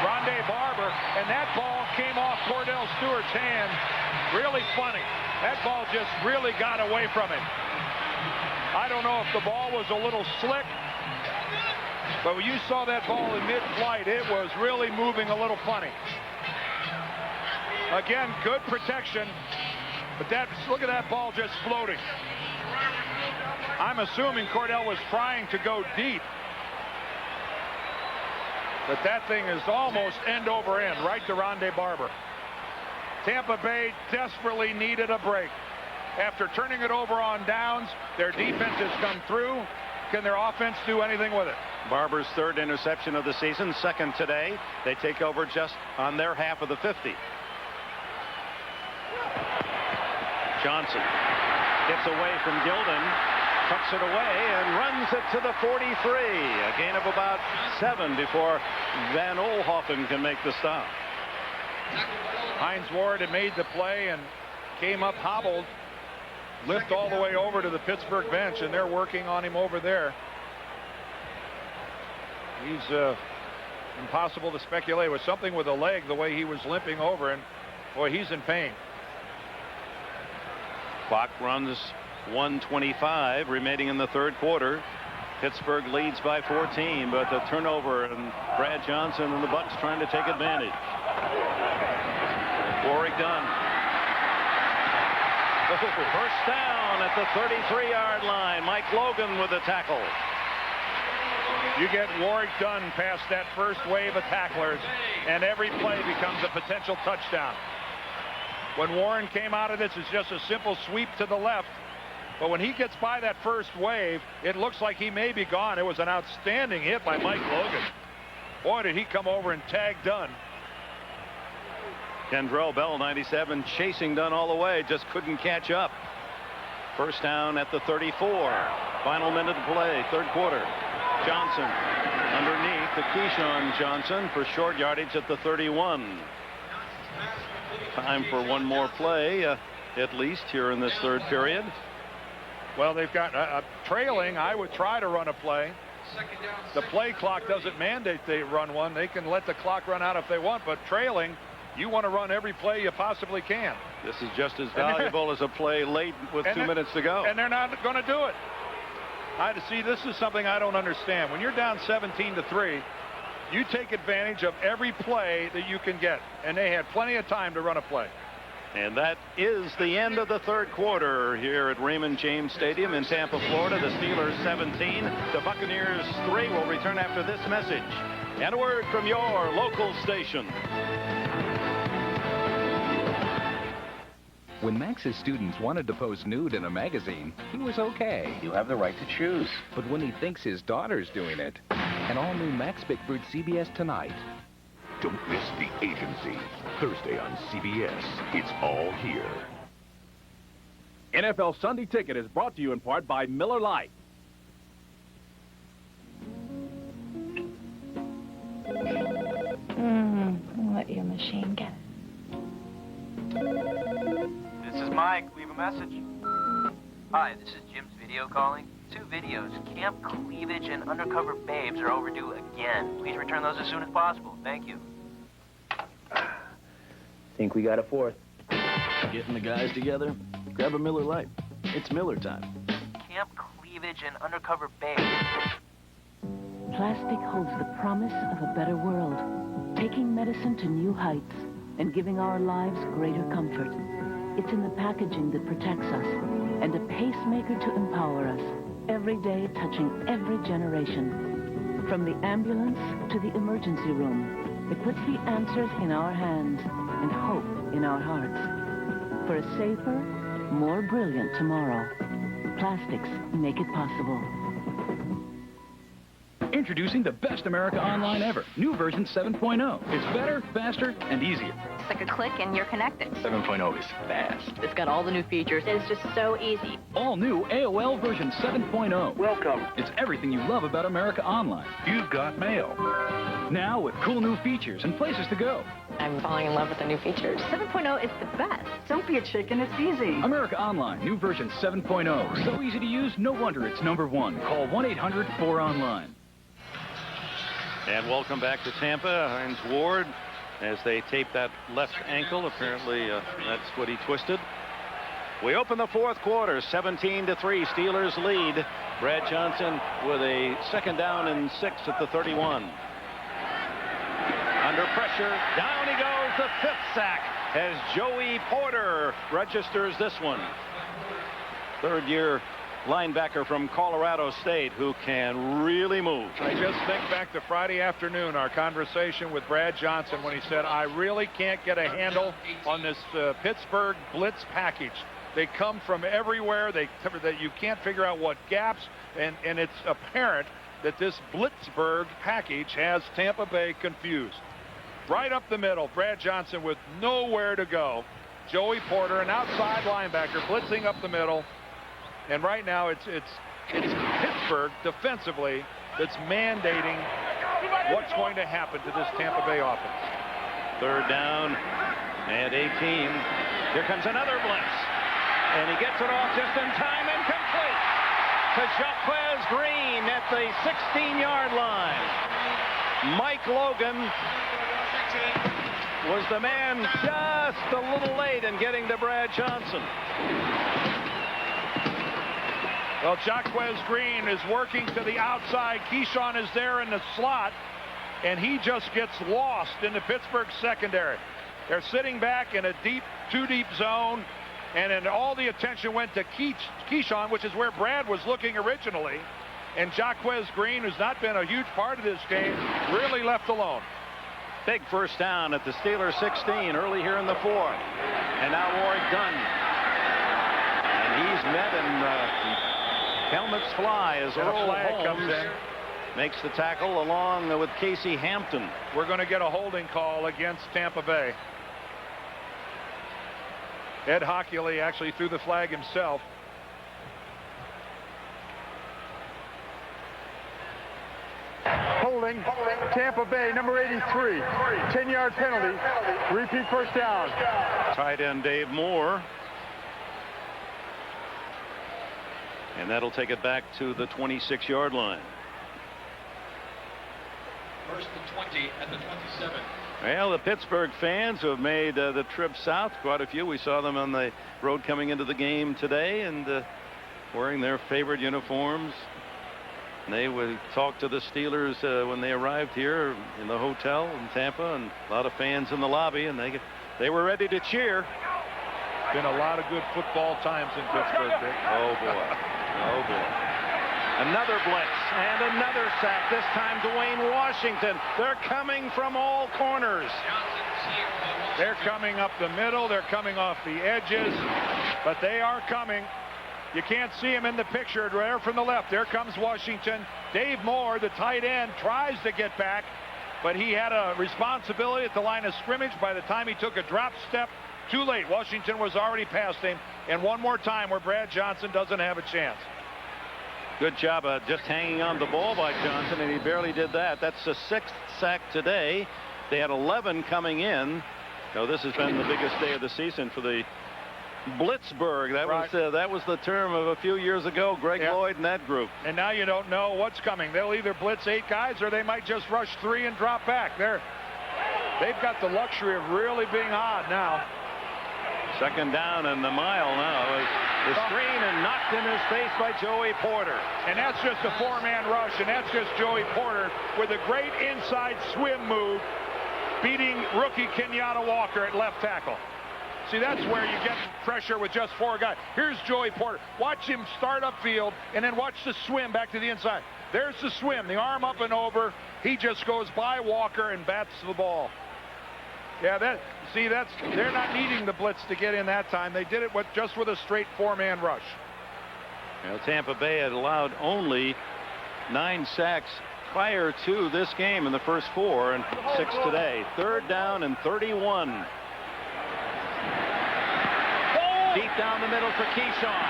Rondé Barber, and that ball came off Cordell Stewart's hand. Really funny. That ball just really got away from him. I don't know if the ball was a little slick, but when you saw that ball in mid-flight, it was really moving a little funny. Again, good protection, but look at that ball just floating. I'm assuming Cordell was trying to go deep, but that thing is almost end over end, right to Rondé Barber. Tampa Bay desperately needed a break. After turning it over on downs, their defense has come through. Can their offense do anything with it? Barber's 3rd interception of the season, 2nd today. They take over just on their half of the 50. Johnson gets away from Gilden, tucks it away, and runs it to the 43. A gain of about 7 before Van Olhoffen can make the stop. Hines Ward had made the play and came up hobbled. Lift all the way over to the Pittsburgh bench, and they're working on him over there. He's impossible to speculate. It was something with a leg, the way he was limping over, and boy, he's in pain. Clock runs 1:25 remaining in the 3rd quarter. Pittsburgh leads by 14, but the turnover, and Brad Johnson and the Bucs trying to take advantage. Warwick Dunn. First down at the 33-yard line. Mike Logan with the tackle. You get Warwick Dunn past that first wave of tacklers, and every play becomes a potential touchdown. When Warren came out of this, it's just a simple sweep to the left. But when he gets by that first wave, it looks like he may be gone. It was an outstanding hit by Mike Logan. Boy, did he come over and tag Dunn. Kendrell Bell, 97, chasing Dunn all the way, just couldn't catch up. First down at the 34. Final minute to play, third quarter. Johnson underneath to Keyshawn Johnson for short yardage at the 31. Time for one more play, at least here in this third period. Well, they've got trailing. I would try to run a play. The play clock doesn't mandate they run one. They can let the clock run out if they want, but trailing, you want to run every play you possibly can. This is just as valuable as a play late with 2 minutes to go. And they're not going to do it. See, this is something I don't understand. When you're down 17-3, you take advantage of every play that you can get, and they had plenty of time to run a play. And that is the end of the third quarter here at Raymond James Stadium in Tampa, Florida. The Steelers 17, the Buccaneers 3. Will return after this message and a word from your local station. When Max's students wanted to pose nude in a magazine, he was okay. You have the right to choose. But when he thinks his daughter's doing it, an all-new Max Bickford CBS Tonight. Don't miss The Agency. Thursday on CBS. It's all here. NFL Sunday Ticket is brought to you in part by Miller Lite. Let your machine get it. This is Mike. Leave a message. Hi, this is Jim's video calling. 2 videos. Camp Cleavage and Undercover Babes are overdue again. Please return those as soon as possible. Thank you. Think we got a fourth. Getting the guys together? Grab a Miller Lite. It's Miller time. Camp Cleavage and Undercover Babes. Plastic holds the promise of a better world, taking medicine to new heights and giving our lives greater comfort. It's in the packaging that protects us and a pacemaker to empower us, every day touching every generation. From the ambulance to the emergency room, it puts the answers in our hands and hope in our hearts. For a safer, more brilliant tomorrow, plastics make it possible. Introducing the best America Online ever. New version 7.0. It's better, faster, and easier. It's like a click and you're connected. 7.0 is fast. It's got all the new features. It's just so easy. All new AOL version 7.0. Welcome. It's everything you love about America Online. You've got mail. Now with cool new features and places to go. I'm falling in love with the new features. 7.0 is the best. Don't be a chicken, it's easy. America Online, new version 7.0. So easy to use, no wonder it's #1. Call 1-800-4ONLINE. And welcome back to Tampa. Hines Ward, as they tape that left ankle. Apparently, that's what he twisted. We open the fourth quarter, 17-3. Steelers lead. Brad Johnson with a second down and 6 at the 31. Under pressure, down he goes, the 5th sack as Joey Porter registers this one. Third-year linebacker from Colorado State who can really move. I just think back to Friday afternoon, our conversation with Brad Johnson when he said, I really can't get a handle on this Pittsburgh blitz package. They come from everywhere. That you can't figure out what gaps, and it's apparent that this Blitzburgh package has Tampa Bay confused. Right up the middle, Brad Johnson with nowhere to go. Joey Porter, an outside linebacker, blitzing up the middle. And right now it's Pittsburgh defensively that's mandating what's going to happen to this Tampa Bay offense. Third down and 18. Here comes another blitz. And he gets it off just in time and complete to Jaquez Green at the 16-yard line. Mike Logan was the man just a little late in getting to Brad Johnson. Well, Jaquez Green is working to the outside. Keyshawn is there in the slot, and he just gets lost in the Pittsburgh secondary. They're sitting back in a too deep zone, and then all the attention went to Keyshawn, which is where Brad was looking originally. And Jaquez Green, who's not been a huge part of this game, really left alone. Big first down at the Steelers 16 early here in the fourth. And now Warwick Dunn. And he's met, and helmets fly as Earl flag comes Holmes in. Makes the tackle along with Casey Hampton. We're going to get a holding call against Tampa Bay. Ed Hockley actually threw the flag himself. Holding, Tampa Bay, number 83. 10-yard penalty. Repeat first down. Tight end Dave Moore. And that'll take it back to the 26-yard line. First and 20 at the 27. Well, the Pittsburgh fans who have made the trip south, quite a few. We saw them on the road coming into the game today, and wearing their favorite uniforms. And they would talk to the Steelers when they arrived here in the hotel in Tampa, and a lot of fans in the lobby, and they were ready to cheer. Been a lot of good football times in Pittsburgh, Dick. Oh boy. Oh boy. Another blitz and another sack. This time Dwayne Washington. They're coming from all corners. They're coming up the middle. They're coming off the edges, but they are coming. You can't see him in the picture there from the left. There comes Washington. Dave Moore, the tight end, tries to get back, but he had a responsibility at the line of scrimmage. By the time he took a drop step, too late. Washington was already past him. And one more time where Brad Johnson doesn't have a chance. Good job of just hanging on the ball by Johnson, and he barely did that. That's the 6th sack today. They had 11 coming in. So this has been the biggest day of the season for the Blitzburg. That was the term of a few years ago. Greg Lloyd and that group. And now you don't know what's coming. They'll either blitz 8 guys, or they might just rush 3 and drop back. They've got the luxury of really being odd now. Second down and the mile now. The screen and knocked in his face by Joey Porter. And that's just a 4-man rush, and that's just Joey Porter with a great inside swim move, beating rookie Kenyatta Walker at left tackle. See, that's where you get pressure with just 4 guys. Here's Joey Porter. Watch him start upfield, and then watch the swim back to the inside. There's the swim, the arm up and over. He just goes by Walker and bats the ball. Yeah, they're not needing the blitz to get in that time. They did it just with a straight 4-man rush. Well, Tampa Bay had allowed only 9 sacks prior to this game in the first 4, and 6 today. 3rd down and 31. Deep down the middle for Keyshawn.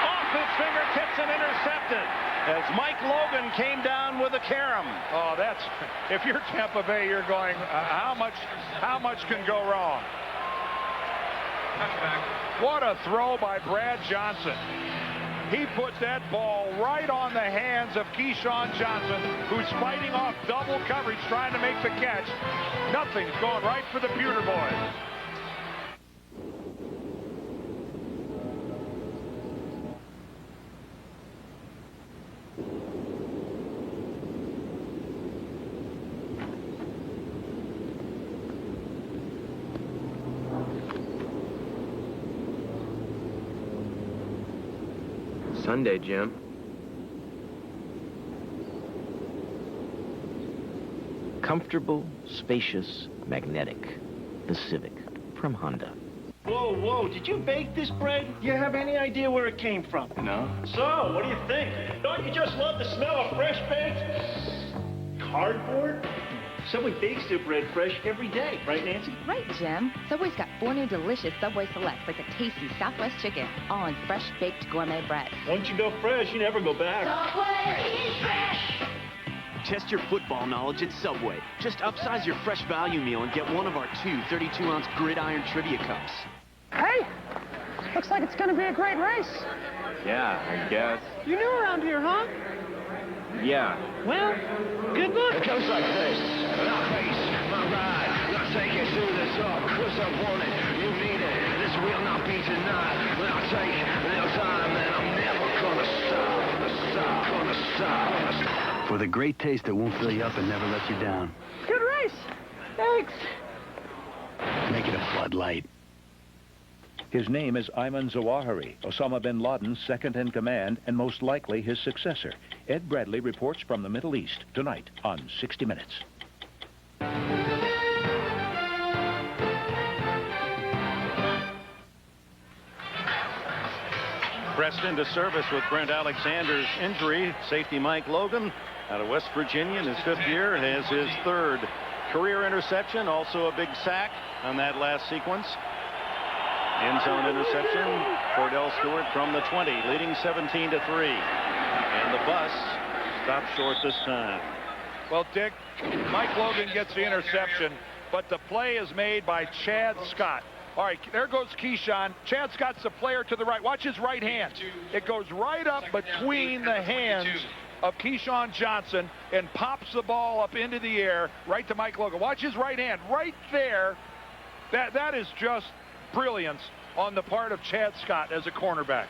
Off his fingertips and intercepted as Mike Logan came down with a carom. Oh, if you're Tampa Bay, you're going, how much can go wrong? What a throw by Brad Johnson. He put that ball right on the hands of Keyshawn Johnson, who's fighting off double coverage, trying to make the catch. Nothing's going right for the Pewter boys. Sunday, Jim. Comfortable, spacious, magnetic. The Civic from Honda. Whoa, whoa, did you bake this bread? Do you have any idea where it came from? No. So, what do you think? Don't you just love the smell of fresh baked cardboard? Subway bakes their bread fresh every day, right, Nancy? Right, Jim. Subway's got 4 new delicious Subway Selects, like the tasty Southwest chicken, all in fresh baked gourmet bread. Once you go fresh, you never go back. Subway, eat fresh! Test your football knowledge at Subway. Just upsize your fresh value meal and get one of our 2 32-ounce gridiron trivia cups. Hey, looks like it's gonna be a great race. Yeah, I guess. You're new around here, huh? Yeah. Well, good luck. It goes like this. My face, my ride. I'll take you through the top, 'cause I want it. You need it. This will not be tonight. But I'll take a little time, and I'm never gonna stop. For the great taste that won't fill you up and never let you down. Good race. Thanks. Make it a Bud Light. His name is Ayman Zawahiri, Osama bin Laden's second in command and most likely his successor. Ed Bradley reports from the Middle East tonight on 60 Minutes. Pressed into service with Brent Alexander's injury. Safety Mike Logan out of West Virginia in his 5th year has his 3rd career interception. Also a big sack on that last sequence. End zone interception. Cordell Stewart from the 20, leading 17-3. And the bus stopped short this time. Well, Dick, Mike Logan gets the interception, but the play is made by Chad Scott. All right, there goes Keyshawn. Chad Scott's the player to the right. Watch his right hand. It goes right up between the hands of Keyshawn Johnson and pops the ball up into the air right to Mike Logan. Watch his right hand right there. That is just brilliance on the part of Chad Scott as a cornerback.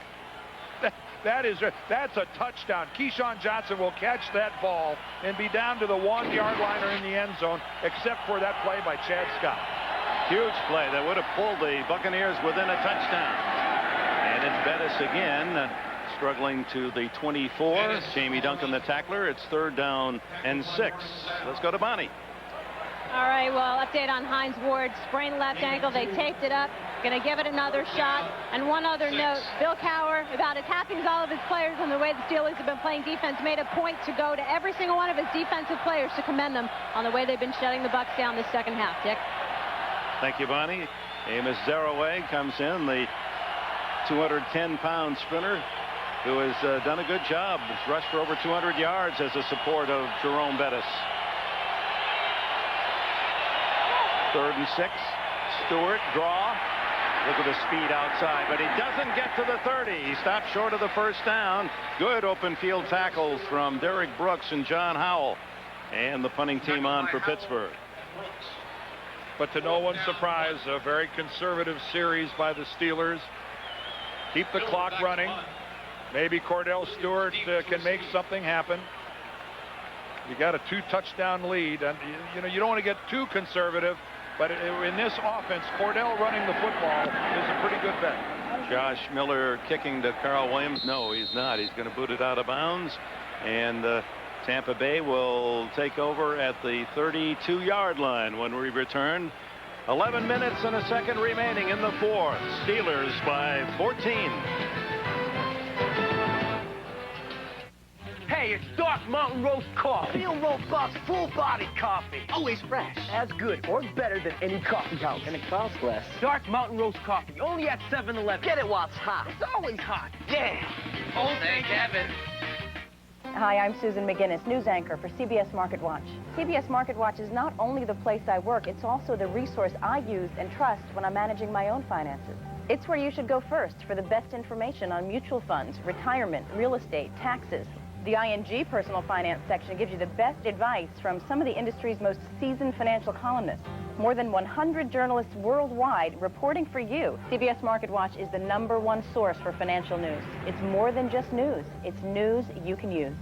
That's a touchdown. Keyshawn Johnson will catch that ball and be down to the 1-yard line or in the end zone, except for that play by Chad Scott. Huge play that would have pulled the Buccaneers within a touchdown. And it's Bettis again, struggling to the 24. Jamie Duncan, the tackler. It's 3rd down and 6. Let's go to Bonnie. All right, well, update on Hines Ward. Sprained left ankle. They taped it up. Going to give it another shot. And one other note, Bill Cowher, about as happy as all of his players on the way the Steelers have been playing defense, made a point to go to every single one of his defensive players to commend them on the way they've been shutting the Bucs down this second half. Dick? Thank you, Bonnie. Amos Zaraway comes in, the 210-pound sprinter who has done a good job. He's rushed for over 200 yards as a support of Jerome Bettis. 3rd and 6. Stewart, draw. Look at the speed outside, but he doesn't get to the 30. He stopped short of the 1st down. Good open field tackles from Derek Brooks and John Howell. And the punting team on for Pittsburgh. But to no one's surprise, a very conservative series by the Steelers. Keep the clock running. Maybe Cordell Stewart can make something happen. You got a 2-touchdown lead, and you don't want to get too conservative, but in this offense, Cordell running the football is a pretty good bet. Josh Miller kicking to Carl Williams. No, he's not. He's going to boot it out of bounds, and Tampa Bay will take over at the 32-yard line when we return. 11 minutes and a second remaining in the 4th. Steelers by 14. Hey, it's Dark Mountain Roast Coffee. Real robust, full-bodied coffee. Always fresh. As good or better than any coffee house. And it costs less. Dark Mountain Roast Coffee, only at 7-Eleven. Get it while it's hot. It's always hot. Yeah. Oh, thank heaven. Hi, I'm Susan McGinnis, news anchor for CBS Market Watch. CBS Market Watch is not only the place I work, it's also the resource I use and trust when I'm managing my own finances. It's where you should go first for the best information on mutual funds, retirement, real estate, taxes. The ING personal finance section gives you the best advice from some of the industry's most seasoned financial columnists. More than 100 journalists worldwide reporting for you. CBS Market Watch is the #1 source for financial news. It's more than just news. It's news you can use.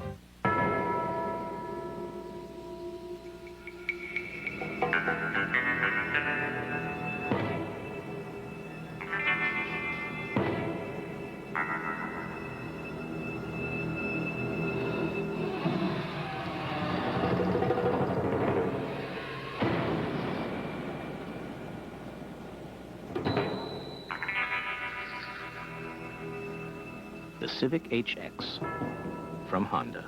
The Civic HX from Honda.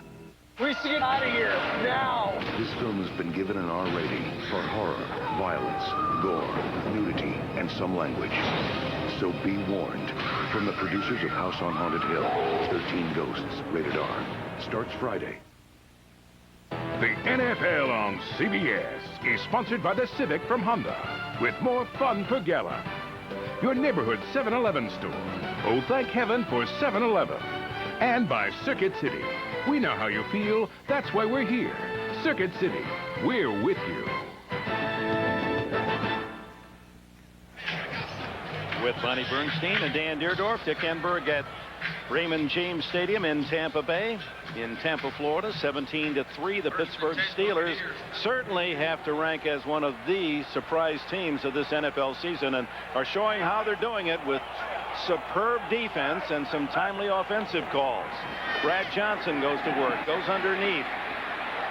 We should get out of here now. This film has been given an R rating for horror, violence, gore, nudity, and some language. So be warned. From the producers of House on Haunted Hill, 13 Ghosts, rated R. Starts Friday. The NFL on CBS is sponsored by the Civic from Honda, with more fun per gallon. Your neighborhood 7-Eleven store. Oh, thank heaven for 7-Eleven. And by Circuit City. We know how you feel. That's why we're here. Circuit City. We're with you. With Bonnie Bernstein and Dan Deerdorf, Dick Enberg at Raymond James Stadium in Tampa Bay. In Tampa, Florida, 17-3. The Pittsburgh Steelers certainly have to rank as one of the surprise teams of this NFL season and are showing how they're doing it with superb defense and some timely offensive calls. Brad Johnson goes to work, goes underneath,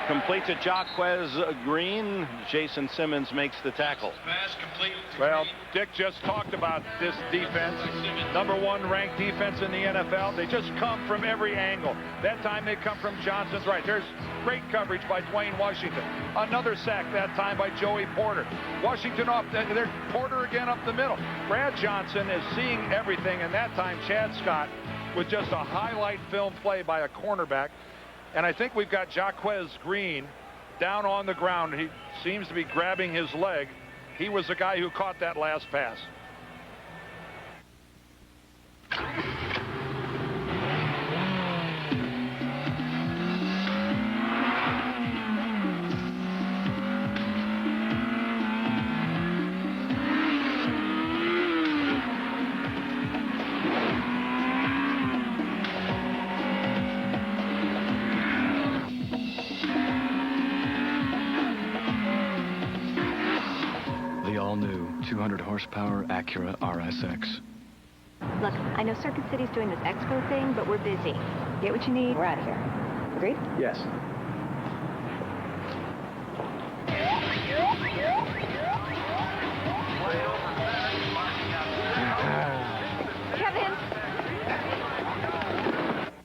completes a Jaquez Green. Jason Simmons makes the tackle. Well, Dick just talked about this defense. #1 ranked defense in the NFL. They just come from every angle. That time they come from Johnson's right. There's great coverage by Dwayne Washington. Another sack that time by Joey Porter. Washington off. There's Porter again up the middle. Brad Johnson is seeing everything, and that time Chad Scott with just a highlight film play by a cornerback. And I think we've got Jaquez Green down on the ground. He seems to be grabbing his leg. He was the guy who caught that last pass. The all-new 200 horsepower Acura RSX. Look, I know Circuit City's doing this expo thing, but we're busy. Get what you need, we're out of here. Agreed? Yes. Kevin!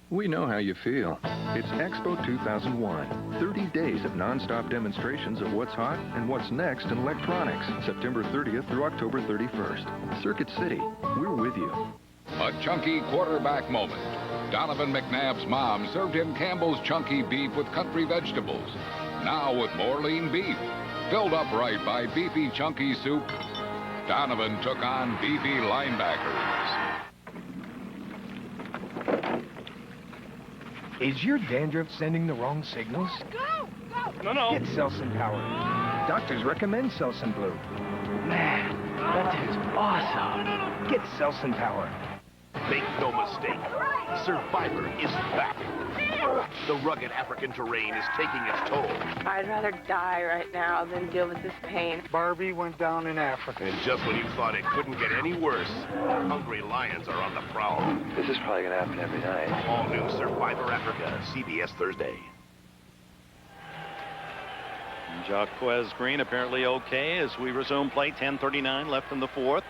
We know how you feel. It's Expo 2001. 30 days of non-stop demonstrations of what's hot and what's next in electronics. September 30th through October 31st. Circuit City, we're with you. A chunky quarterback moment. Donovan McNabb's mom served him Campbell's chunky beef with country vegetables. Now with more lean beef. Filled up right by beefy chunky soup, Donovan took on beefy linebackers. Is your dandruff sending the wrong signals? Go! Go! No. Get Selsun Power. Doctors recommend Selsun Blue. Man, that is awesome. Get Selsun Power. Make no mistake, Survivor is back. The rugged African terrain is taking its toll. I'd rather die right now than deal with this pain. Barbie went down in Africa. And just when you thought it couldn't get any worse, hungry lions are on the prowl. This is probably going to happen every night. All new Survivor Africa, CBS Thursday. Jaquez Green apparently okay as we resume play. 10:39 left in the fourth.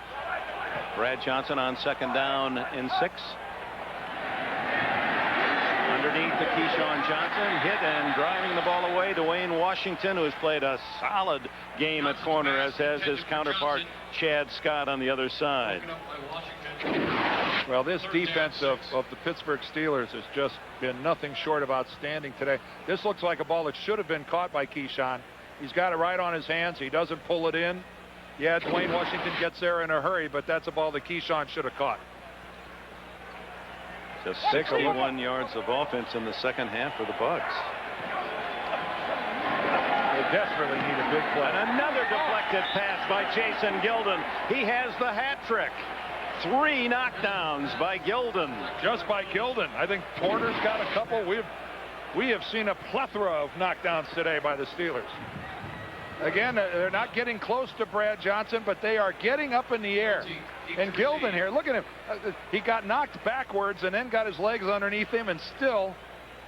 Brad Johnson on second down and 6. Underneath to Keyshawn Johnson, hit and driving the ball away. Dwayne Washington, who has played a solid game at corner, as has his counterpart Chad Scott on the other side. Well, this defense of the Pittsburgh Steelers has just been nothing short of outstanding today. This looks like a ball that should have been caught by Keyshawn. He's got it right on his hands. He doesn't pull it in. Yeah, Dwayne Washington gets there in a hurry, but that's a ball that Keyshawn should have caught. Just 61 yards of offense in the second half for the Bucs. They desperately need a big play. And another deflected pass by Jason Gilden. He has the hat trick. 3 knockdowns by Gilden. Just by Gilden. I think Porter's got a couple. We have seen a plethora of knockdowns today by the Steelers. Again, they're not getting close to Brad Johnson, but they are getting up in the air. And Gilden here, look at him. He got knocked backwards and then got his legs underneath him and still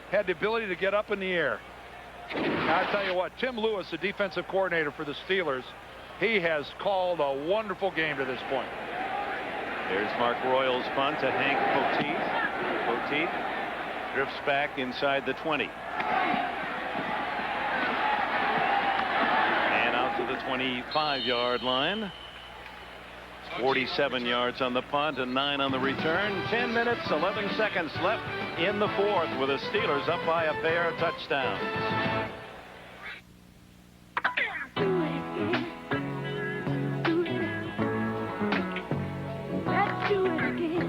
had the ability to get up in the air. Now, I tell you what, Tim Lewis, the defensive coordinator for the Steelers, he has called a wonderful game to this point. There's Mark Royal's punt to Hank Poteet. Poteet drifts back inside the 20. To the 25-yard line. 47 yards on the punt and 9 on the return. 10 minutes, 11 seconds left in the fourth with the Steelers up by a pair of touchdowns. Let's do it again.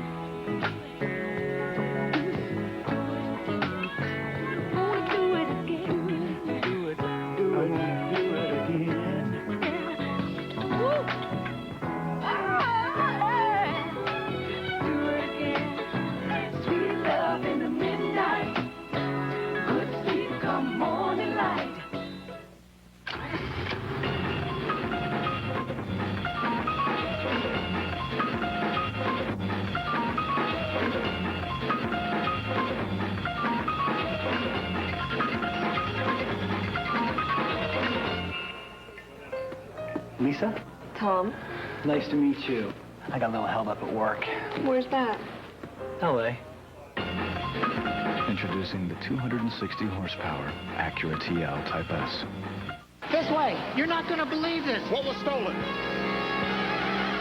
Sweet Lisa? Tom. Nice to meet you. I got a little held up at work. Where's that? L.A. Introducing the 260 horsepower Acura TL Type S. This way. You're not going to believe this. What was stolen?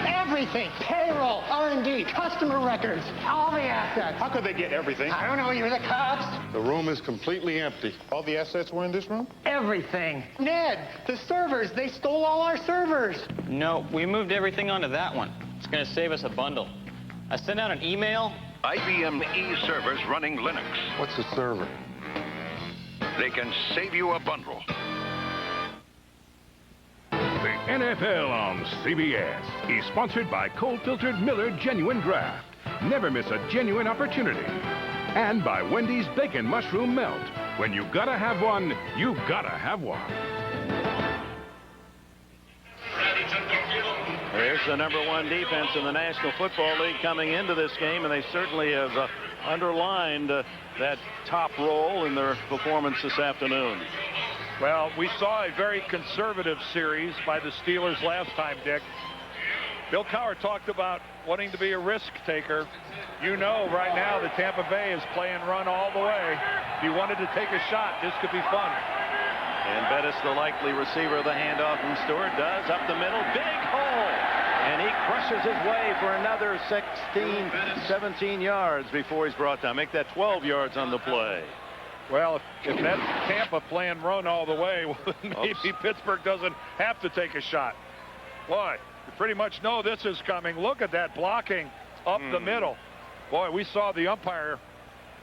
Everything. Payroll, R&D, customer records, all the assets. How could they get everything? I don't know. You're the cops. The room is completely empty. All the assets were in this room? Everything. Ned, the servers. They stole all our servers. No, we moved everything onto that one. It's going to save us a bundle. I sent out an email. IBM e-servers running Linux. What's a server? They can save you a bundle. The NFL on CBS is sponsored by cold-filtered Miller Genuine Draft. Never miss a genuine opportunity. And by Wendy's Bacon Mushroom Melt. When you gotta have one, you gotta have one. There's the #1 defense in the National Football League coming into this game, and they certainly have underlined that top role in their performance this afternoon. Well, we saw a very conservative series by the Steelers last time, Dick. Bill Cowher talked about wanting to be a risk taker. You know right now that Tampa Bay is playing run all the way. If you wanted to take a shot, this could be fun. And Bettis, the likely receiver, the handoff from Stewart, does up the middle, big hole, and he crushes his way for another 16, 17 yards before he's brought down. Make that 12 yards on the play. Well, if that's Tampa playing run all the way, well, maybe Pittsburgh doesn't have to take a shot. Boy, you pretty much know this is coming. Look at that blocking up the middle. Boy, we saw the umpire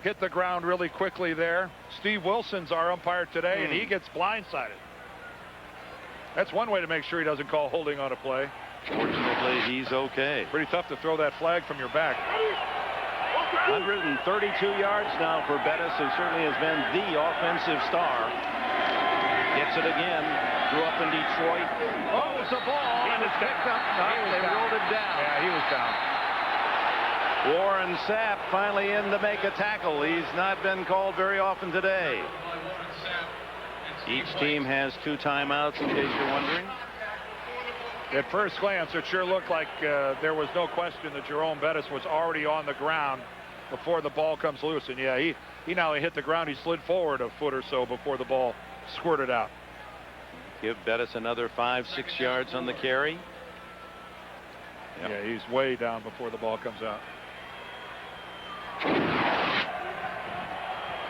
hit the ground really quickly there. Steve Wilson's our umpire today, and he gets blindsided. That's one way to make sure he doesn't call holding on a play. Fortunately, he's okay. Pretty tough to throw that flag from your back. 132 yards now for Bettis, who certainly has been the offensive star. Gets it again. Grew up in Detroit. Oh, it's a ball, and it's picked up. They rolled him down. Yeah, he was down. Warren Sapp finally in to make a tackle. He's not been called very often today. Each team has 2 timeouts, in case you're wondering. At first glance, it sure looked like there was no question that Jerome Bettis was already on the ground before the ball comes loose. And yeah, he not only hit the ground, he slid forward a foot or so before the ball squirted out. Give Bettis another 5-6 yards on the carry. Yep. Yeah, he's way down before the ball comes out.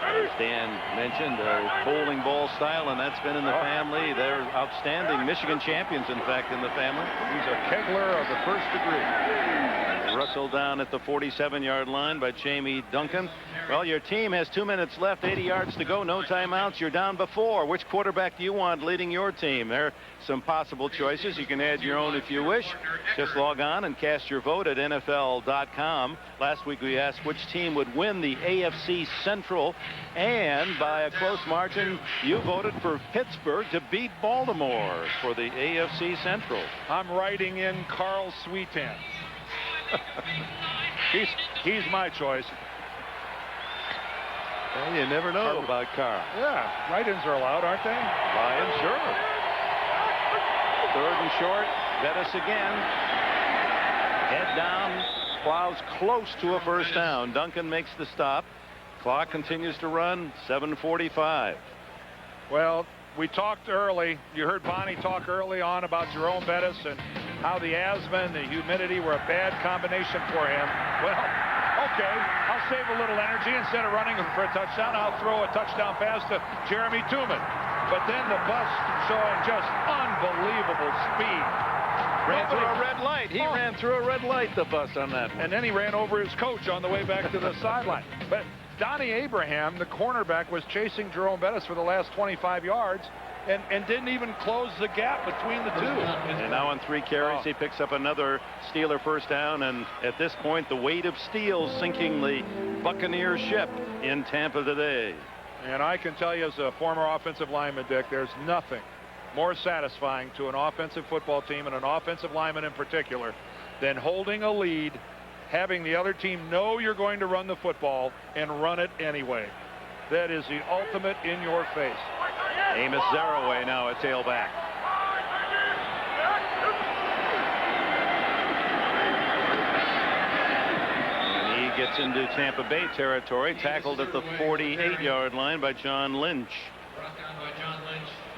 As Dan mentioned, bowling ball style, and that's been in the family. They're outstanding Michigan champions, in fact, in the family. He's a kegler of the first degree. Russell down at the 47-yard line by Jamie Duncan. Well, your team has 2 minutes left, 80 yards to go, no timeouts. You're down before. Which quarterback do you want leading your team? There are some possible choices. You can add your own if you wish. Just log on and cast your vote at NFL.com. Last week we asked which team would win the AFC Central, and by a close margin, you voted for Pittsburgh to beat Baltimore for the AFC Central. I'm writing in Carl Sweetan. He's my choice. Well, you never know about Carl. Yeah, write-ins are allowed, aren't they? Lions, sure. 3rd and short. Bettis again. Head down. Plows close to a first down. Duncan makes the stop. Clock continues to run. 7:45. Well, we talked early. You heard Bonnie talk early on about Jerome Bettis and how the asthma and the humidity were a bad combination for him. Well, okay, I'll save a little energy. Instead of running for a touchdown, I'll throw a touchdown pass to Jeremy Tooman. But then the bus showing just unbelievable speed. Ran through a red light. He ran through a red light, the bus on that one. And then he ran over his coach on the way back to the sideline. But Donnie Abraham, the cornerback, was chasing Jerome Bettis for the last 25 yards and didn't even close the gap between the two. And now on 3 carries, he picks up another Steeler first down. And at this point, the weight of steel sinking the Buccaneers ship in Tampa today. And I can tell you as a former offensive lineman, Dick, there's nothing more satisfying to an offensive football team and an offensive lineman in particular than holding a lead, having the other team know you're going to run the football and run it anyway. That is the ultimate in your face. Amos Zaraway now at tailback. Gets into Tampa Bay territory, tackled at the 48-yard line by John Lynch.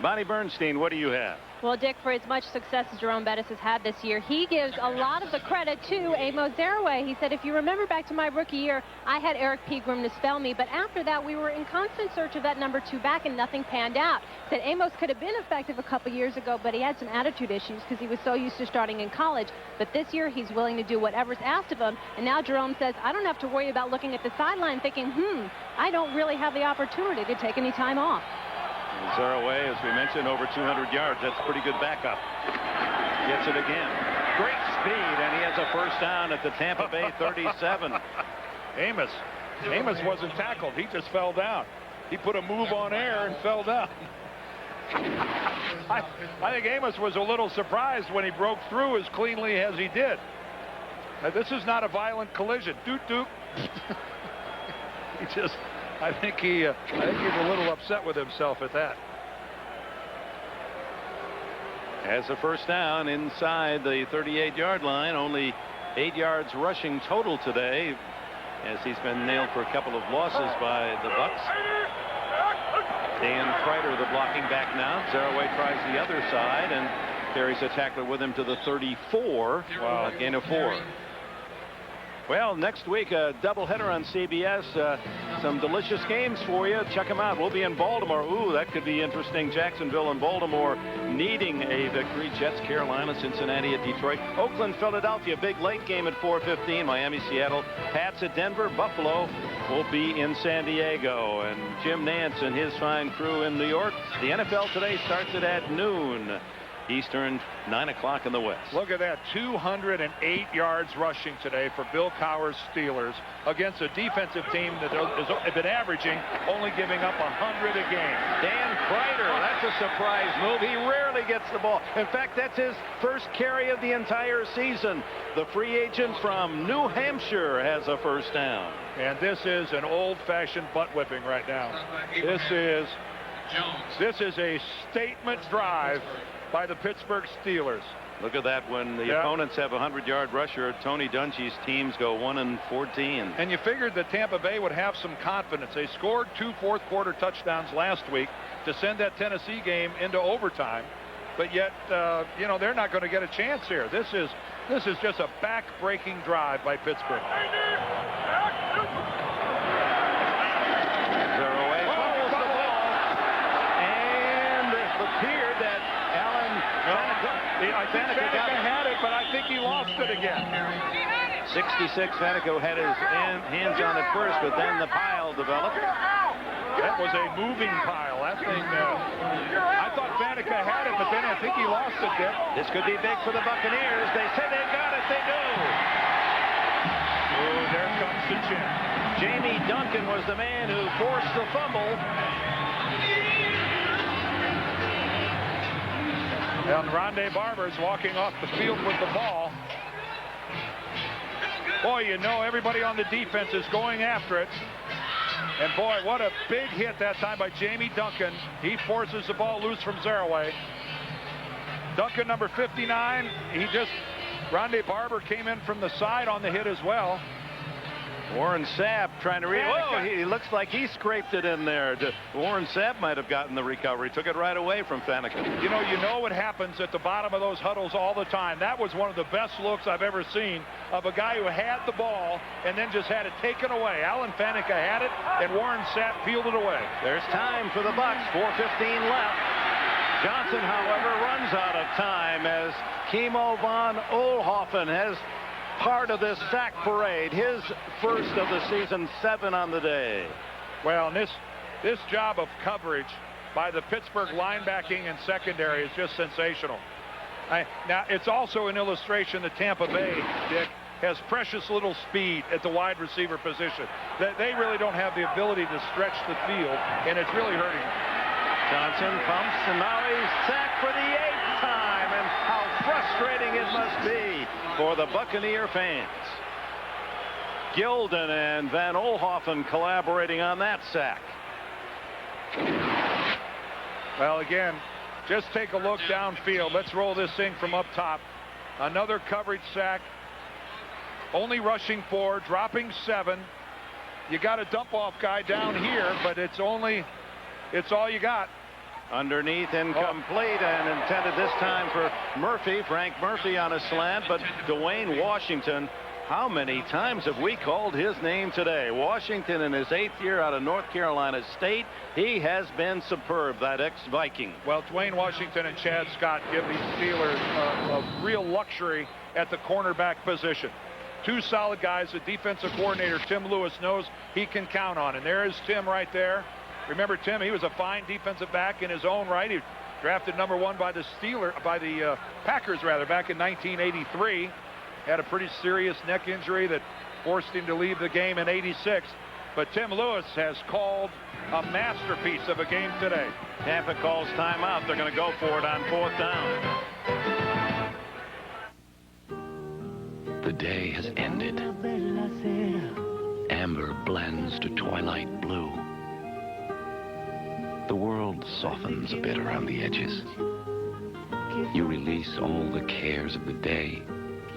Bonnie Bernstein, what do you have? Well, Dick, for as much success as Jerome Bettis has had this year, he gives a lot of the credit to Amos Zaraway. He said, if you remember back to my rookie year, I had Eric Pegram to spell me, but after that, we were in constant search of that number 2 back, and nothing panned out. Said Amos could have been effective a couple years ago, but he had some attitude issues because he was so used to starting in college. But this year, he's willing to do whatever's asked of him, and now Jerome says, I don't have to worry about looking at the sideline thinking, I don't really have the opportunity to take any time off. Zaraway, as we mentioned, over 200 yards. That's a pretty good backup. Gets it again. Great speed, and he has a first down at the Tampa Bay 37. Amos wasn't tackled. He just fell down. He put a move on air and fell down. I think Amos was a little surprised when he broke through as cleanly as he did. Now, this is not a violent collision. Doot, doot. I think he's a little upset with himself at that. Has a first down inside the 38-yard line. Only 8 yards rushing total today, as he's been nailed for a couple of losses by the Bucs. Dan Kreider, the blocking back now. Zaraway tries the other side and carries a tackler with him to the 34. Wow. A gain of 4. Well, next week, a doubleheader on CBS. Some delicious games for you. Check them out. We'll be in Baltimore. Ooh, that could be interesting. Jacksonville and Baltimore needing a victory. Jets, Carolina, Cincinnati at Detroit. Oakland, Philadelphia. Big late game at 4:15. Miami, Seattle. Pats at Denver. Buffalo will be in San Diego. And Jim Nantz and his fine crew in New York. The NFL today starts it at noon Eastern, 9 o'clock in the West. Look at that, 208 yards rushing today for Bill Cowher's Steelers against a defensive team that has been averaging only giving up 100 a game. Dan Kreider, that's a surprise move. He rarely gets the ball. In fact, that's his first carry of the entire season. The free agent from New Hampshire has a first down. And this is an old-fashioned butt whipping right now. This is a statement drive by the Pittsburgh Steelers. Look at that. When the opponents have a 100-yard rusher, Tony Dungy's teams go 1-14. And you figured that Tampa Bay would have some confidence. They scored 2 fourth-quarter touchdowns last week to send that Tennessee game into overtime. But yet, they're not going to get a chance here. This is just a back-breaking drive by Pittsburgh. Zaraway fumbles the ball, and it appeared that I think Faneca had it, but I think he lost it again. 66, Faneca had his hands on it first, but then the pile developed. That was a moving pile. That thing, I thought Faneca had it, but then I think he lost it, Dick. This could be big for the Buccaneers. They say they got it. They do. Oh, there comes the chin. Jamie Duncan was the man who forced the fumble. And Rondé Barber's walking off the field with the ball. Boy, everybody on the defense is going after it. And boy, what a big hit that time by Jamie Duncan. He forces the ball loose from Zaraway. Duncan, number 59, Rondé Barber came in from the side on the hit as well. Warren Sapp trying to he looks like he scraped it in there. Warren Sapp might have gotten the recovery. Took it right away from Faneca. You know what happens at the bottom of those huddles all the time. That was one of the best looks I've ever seen of a guy who had the ball and then just had it taken away. Alan Faneca had it, and Warren Sapp peeled it away. There's time for the Bucs. 4:15 left. Johnson, however, runs out of time as Kimo von Oelhoffen has part of this sack parade. His first of the season, 7 on the day. Well, and this job of coverage by the Pittsburgh linebacking and secondary is just sensational. Now, it's also an illustration that Tampa Bay, Dick, has precious little speed at the wide receiver position. They really don't have the ability to stretch the field, and it's really hurting them. Johnson pumps, and now he's sacked for the 8th time, and how frustrating it must be for the Buccaneer fans. Gilden and Van Oelhoffen collaborating on that sack. Well, again, just take a look downfield. Let's roll this thing from up top. Another coverage sack. only rushing 4, dropping 7. You got a dump-off guy down here, but it's all you got. Underneath, incomplete, and intended this time for Murphy, Frank Murphy on a slant, but Dwayne Washington, how many times have we called his name today? Washington in his 8th year out of North Carolina State. He has been superb, that ex-Viking. Well, Dwayne Washington and Chad Scott give these Steelers a real luxury at the cornerback position. 2 solid guys. The defensive coordinator, Tim Lewis, knows he can count on. And there is Tim right there. Remember Tim, he was a fine defensive back in his own right. He drafted #1 by the Packers back in 1983. Had a pretty serious neck injury that forced him to leave the game in '86. But Tim Lewis has called a masterpiece of a game today. Tampa calls timeout. They're going to go for it on 4th down. The day has ended. Amber blends to twilight blue. The world softens a bit around the edges. You release all the cares of the day,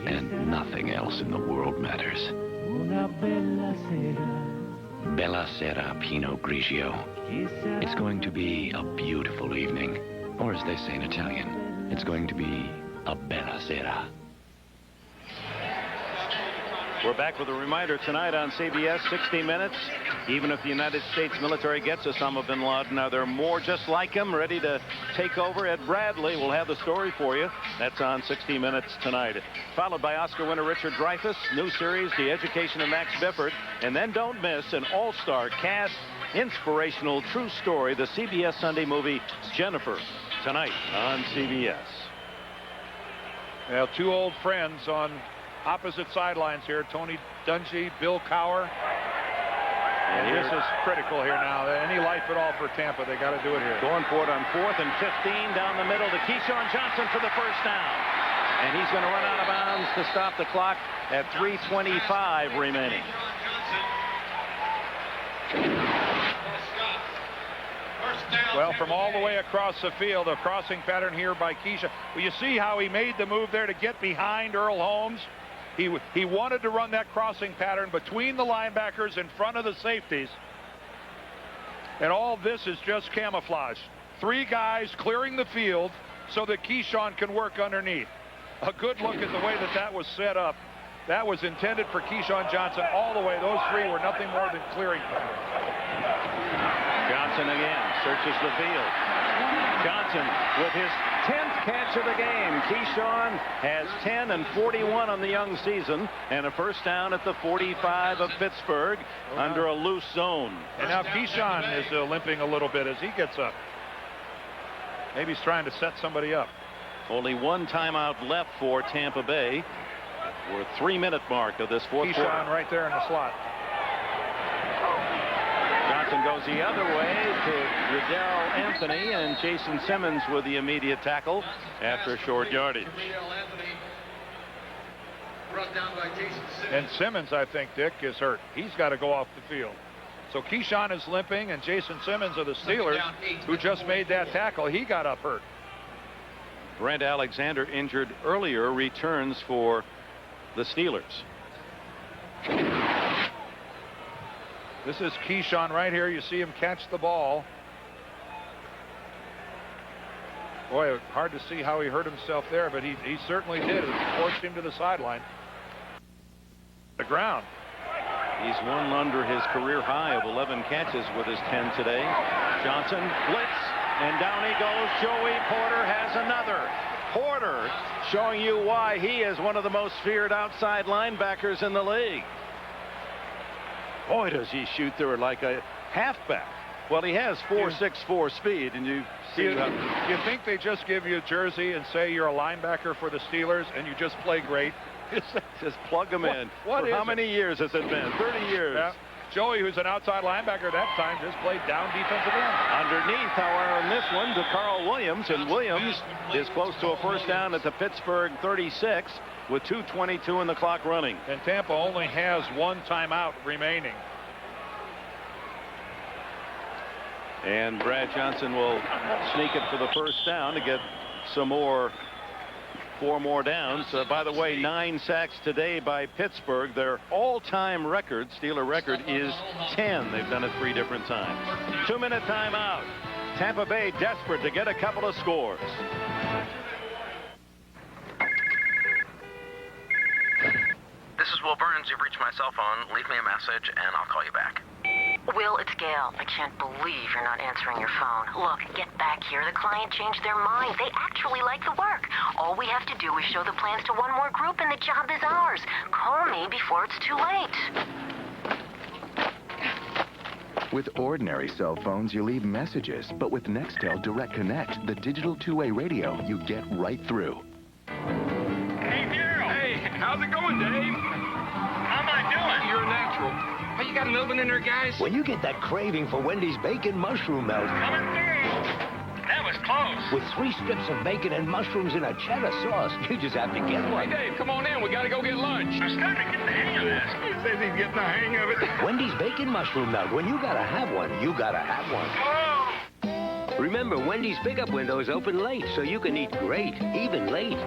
and nothing else in the world matters. Bella Sera Pinot Grigio. It's going to be a beautiful evening. Or as they say in Italian, it's going to be a bella sera. We're back with a reminder tonight on CBS 60 Minutes. Even if the United States military gets Osama bin Laden, are there more just like him ready to take over? Ed Bradley will have the story for you. That's on 60 Minutes tonight. Followed by Oscar winner Richard Dreyfuss, new series, The Education of Max Bifford. And then don't miss an all-star cast, inspirational true story, the CBS Sunday movie Jennifer, tonight on CBS. Well, 2 old friends on opposite sidelines here. Tony Dungy, Bill Cowher. And this is critical here now. Any life at all for Tampa, they got to do it here. Going for it on 4th and 15 down the middle to Keyshawn Johnson for the first down. And he's going to run out of bounds to stop the clock at 3:25 remaining. Well, from all the way across the field, a crossing pattern here by Keyshawn. Well, you see how he made the move there to get behind Earl Holmes? He wanted to run that crossing pattern between the linebackers in front of the safeties. And all this is just camouflage. 3 guys clearing the field so that Keyshawn can work underneath. A good look at the way that was set up. That was intended for Keyshawn Johnson all the way. Those 3 were nothing more than clearing. Johnson again searches the field. Johnson with his 10th catch of the game. Keyshawn has 10 and 41 on the young season, and a first down at the 45 of Pittsburgh under a loose zone. And now Keyshawn is limping a little bit as he gets up. Maybe he's trying to set somebody up. Only 1 timeout left for Tampa Bay. We're 3-minute mark of this 4th quarter. Keyshawn right there in the slot. Johnson goes the other way to Riddell Anthony, and Jason Simmons with the immediate tackle after short yardage. And Simmons, I think, Dick, is hurt. He's got to go off the field. So Keyshawn is limping, and Jason Simmons of the Steelers, who just made that tackle, he got up hurt. Brent Alexander, injured earlier, returns for the Steelers. This is Keyshawn right here. You see him catch the ball. Boy, hard to see how he hurt himself there, but he certainly did. It forced him to the sideline. The ground. He's one under his career high of 11 catches with his 10 today. Johnson blitz, and down he goes. Joey Porter has another. Porter showing you why he is one of the most feared outside linebackers in the league. Boy, does he shoot through it like a halfback. Well, he has 4.64 speed, and you see you think they just give you a jersey and say you're a linebacker for the Steelers and you just play great? Just plug him in. For how many years has it been? 30 years. Yeah. Joey, who's an outside linebacker at that time, just played down defensive end. Underneath, however, in this one to Carl Williams, and Williams is close to a first down at the Pittsburgh 36 with 2:22 in the clock running. And Tampa only has 1 timeout remaining. And Brad Johnson will sneak it for the first down to get some more 4 more downs. By the way, 9 sacks today by Pittsburgh. Their all-time record, Steeler record, is 10. They've done it 3 different times. 2-minute timeout. Tampa Bay desperate to get a couple of scores. This is Will Burns. You've reached my cell phone. Leave me a message, and I'll call you back. Will, it's Gail. I can't believe you're not answering your phone. Look, get back here. The client changed their mind. They actually like the work. All we have to do is show the plans to one more group, and the job is ours. Call me before it's too late. With ordinary cell phones, you leave messages. But with Nextel Direct Connect, the digital two-way radio, you get right through. Hey, Daryl. Hey, how's it going, Dave? How am I doing? You're a natural. Hey, you got an oven in there, guys? When you get that craving for Wendy's bacon mushroom melt. Coming through. That was close. With 3 strips of bacon and mushrooms in a cheddar sauce, you just have to get one. Hey, Dave, come on in. We got to go get lunch. I'm starting to get the hang of this. He says he's getting the hang of it. Wendy's bacon mushroom melt. When you got to have one, you got to have one. Whoa. Remember, Wendy's pickup window is open late, so you can eat great, even late.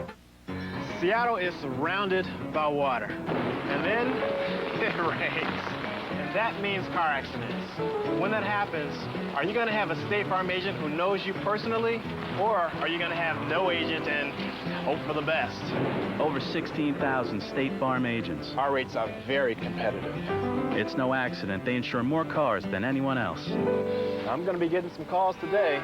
Seattle is surrounded by water. And then it rains. And that means car accidents. When that happens, are you going to have a State Farm agent who knows you personally? Or are you going to have no agent and hope for the best? Over 16,000 State Farm agents. Our rates are very competitive. It's no accident. They insure more cars than anyone else. I'm going to be getting some calls today.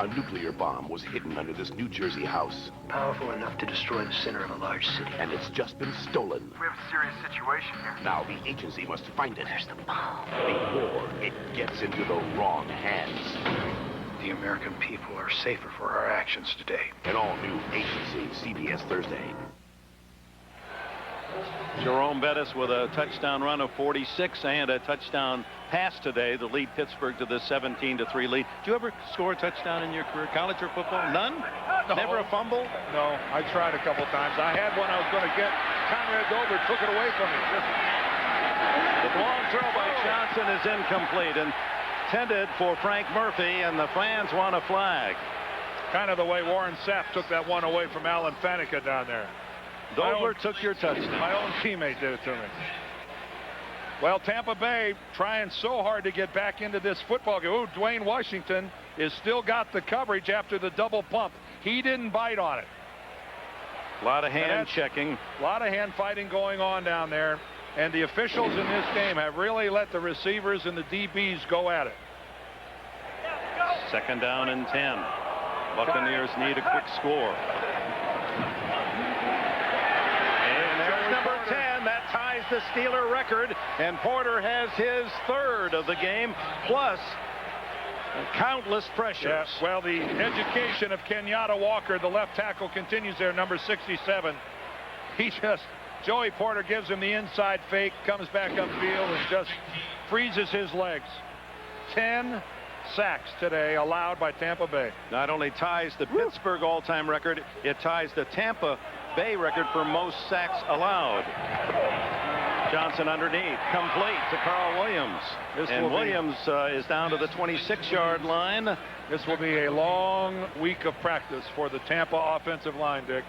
A nuclear bomb was hidden under this New Jersey house. Powerful enough to destroy the center of a large city. And it's just been stolen. We have a serious situation here. Now the agency must find it. There's the bomb. Before it gets into the wrong hands. The American people are safer for our actions today. An all-new agency, CBS Thursday. Jerome Bettis with a touchdown run of 46 and a touchdown pass today to lead Pittsburgh to the 17-3 lead. Did you ever score a touchdown in your career, college or football? None? No. Never a fumble? No, I tried a couple times. I had one I was going to get. Conrad Dover took it away from me. The long throw by Johnson is incomplete, intended for Frank Murphy, and the fans want a flag. Kind of the way Warren Sapp took that one away from Alan Faneca down there. Dover took your touchdown. My own teammate did it to me. Well, Tampa Bay trying so hard to get back into this football game. Ooh, Dwayne Washington is still got the coverage after the double pump. He didn't bite on it. A lot of hand checking. A lot of hand fighting going on down there. And the officials in this game have really let the receivers and the DBs go at it. Second down and 10. Buccaneers need a quick score. Number 10, that ties the Steeler record, and Porter has his 3rd of the game, plus countless pressures. Yeah, well, the education of Kenyatta Walker, the left tackle, continues there, number 67. Joey Porter gives him the inside fake, comes back upfield, and just freezes his legs. 10 sacks today allowed by Tampa Bay. Not only ties the Pittsburgh all-time record, it ties the Tampa Bay record for most sacks allowed. Johnson underneath, complete to Carl Williams. And Williams is down to the 26-yard line. This will be a long week of practice for the Tampa offensive line, Dick.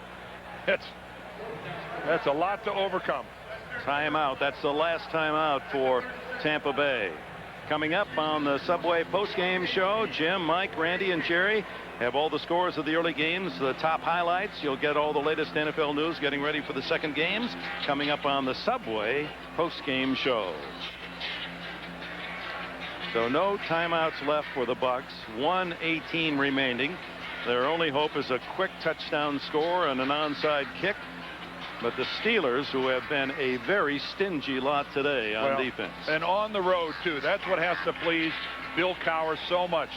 That's a lot to overcome. Timeout. That's the last timeout for Tampa Bay. Coming up on the Subway postgame show, Jim, Mike, Randy, and Jerry have all the scores of the early games, the top highlights. You'll get all the latest NFL news getting ready for the second games coming up on the Subway postgame show. So no timeouts left for the Bucs. 1:18 remaining. Their only hope is a quick touchdown score and an onside kick. But the Steelers, who have been a very stingy lot today on defense. And on the road, too. That's what has to please Bill Cowher so much.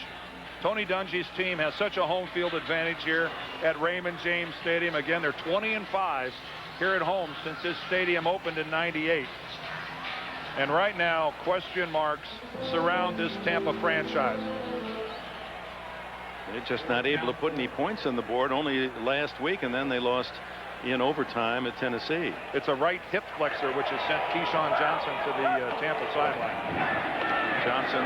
Tony Dungy's team has such a home field advantage here at Raymond James Stadium. Again, they're 20-5 here at home since this stadium opened in '98. And right now, question marks surround this Tampa franchise. They're just not able to put any points on the board only last week, and then they lost in overtime at Tennessee. It's a right hip flexor, which has sent Keyshawn Johnson to the Tampa sideline. Johnson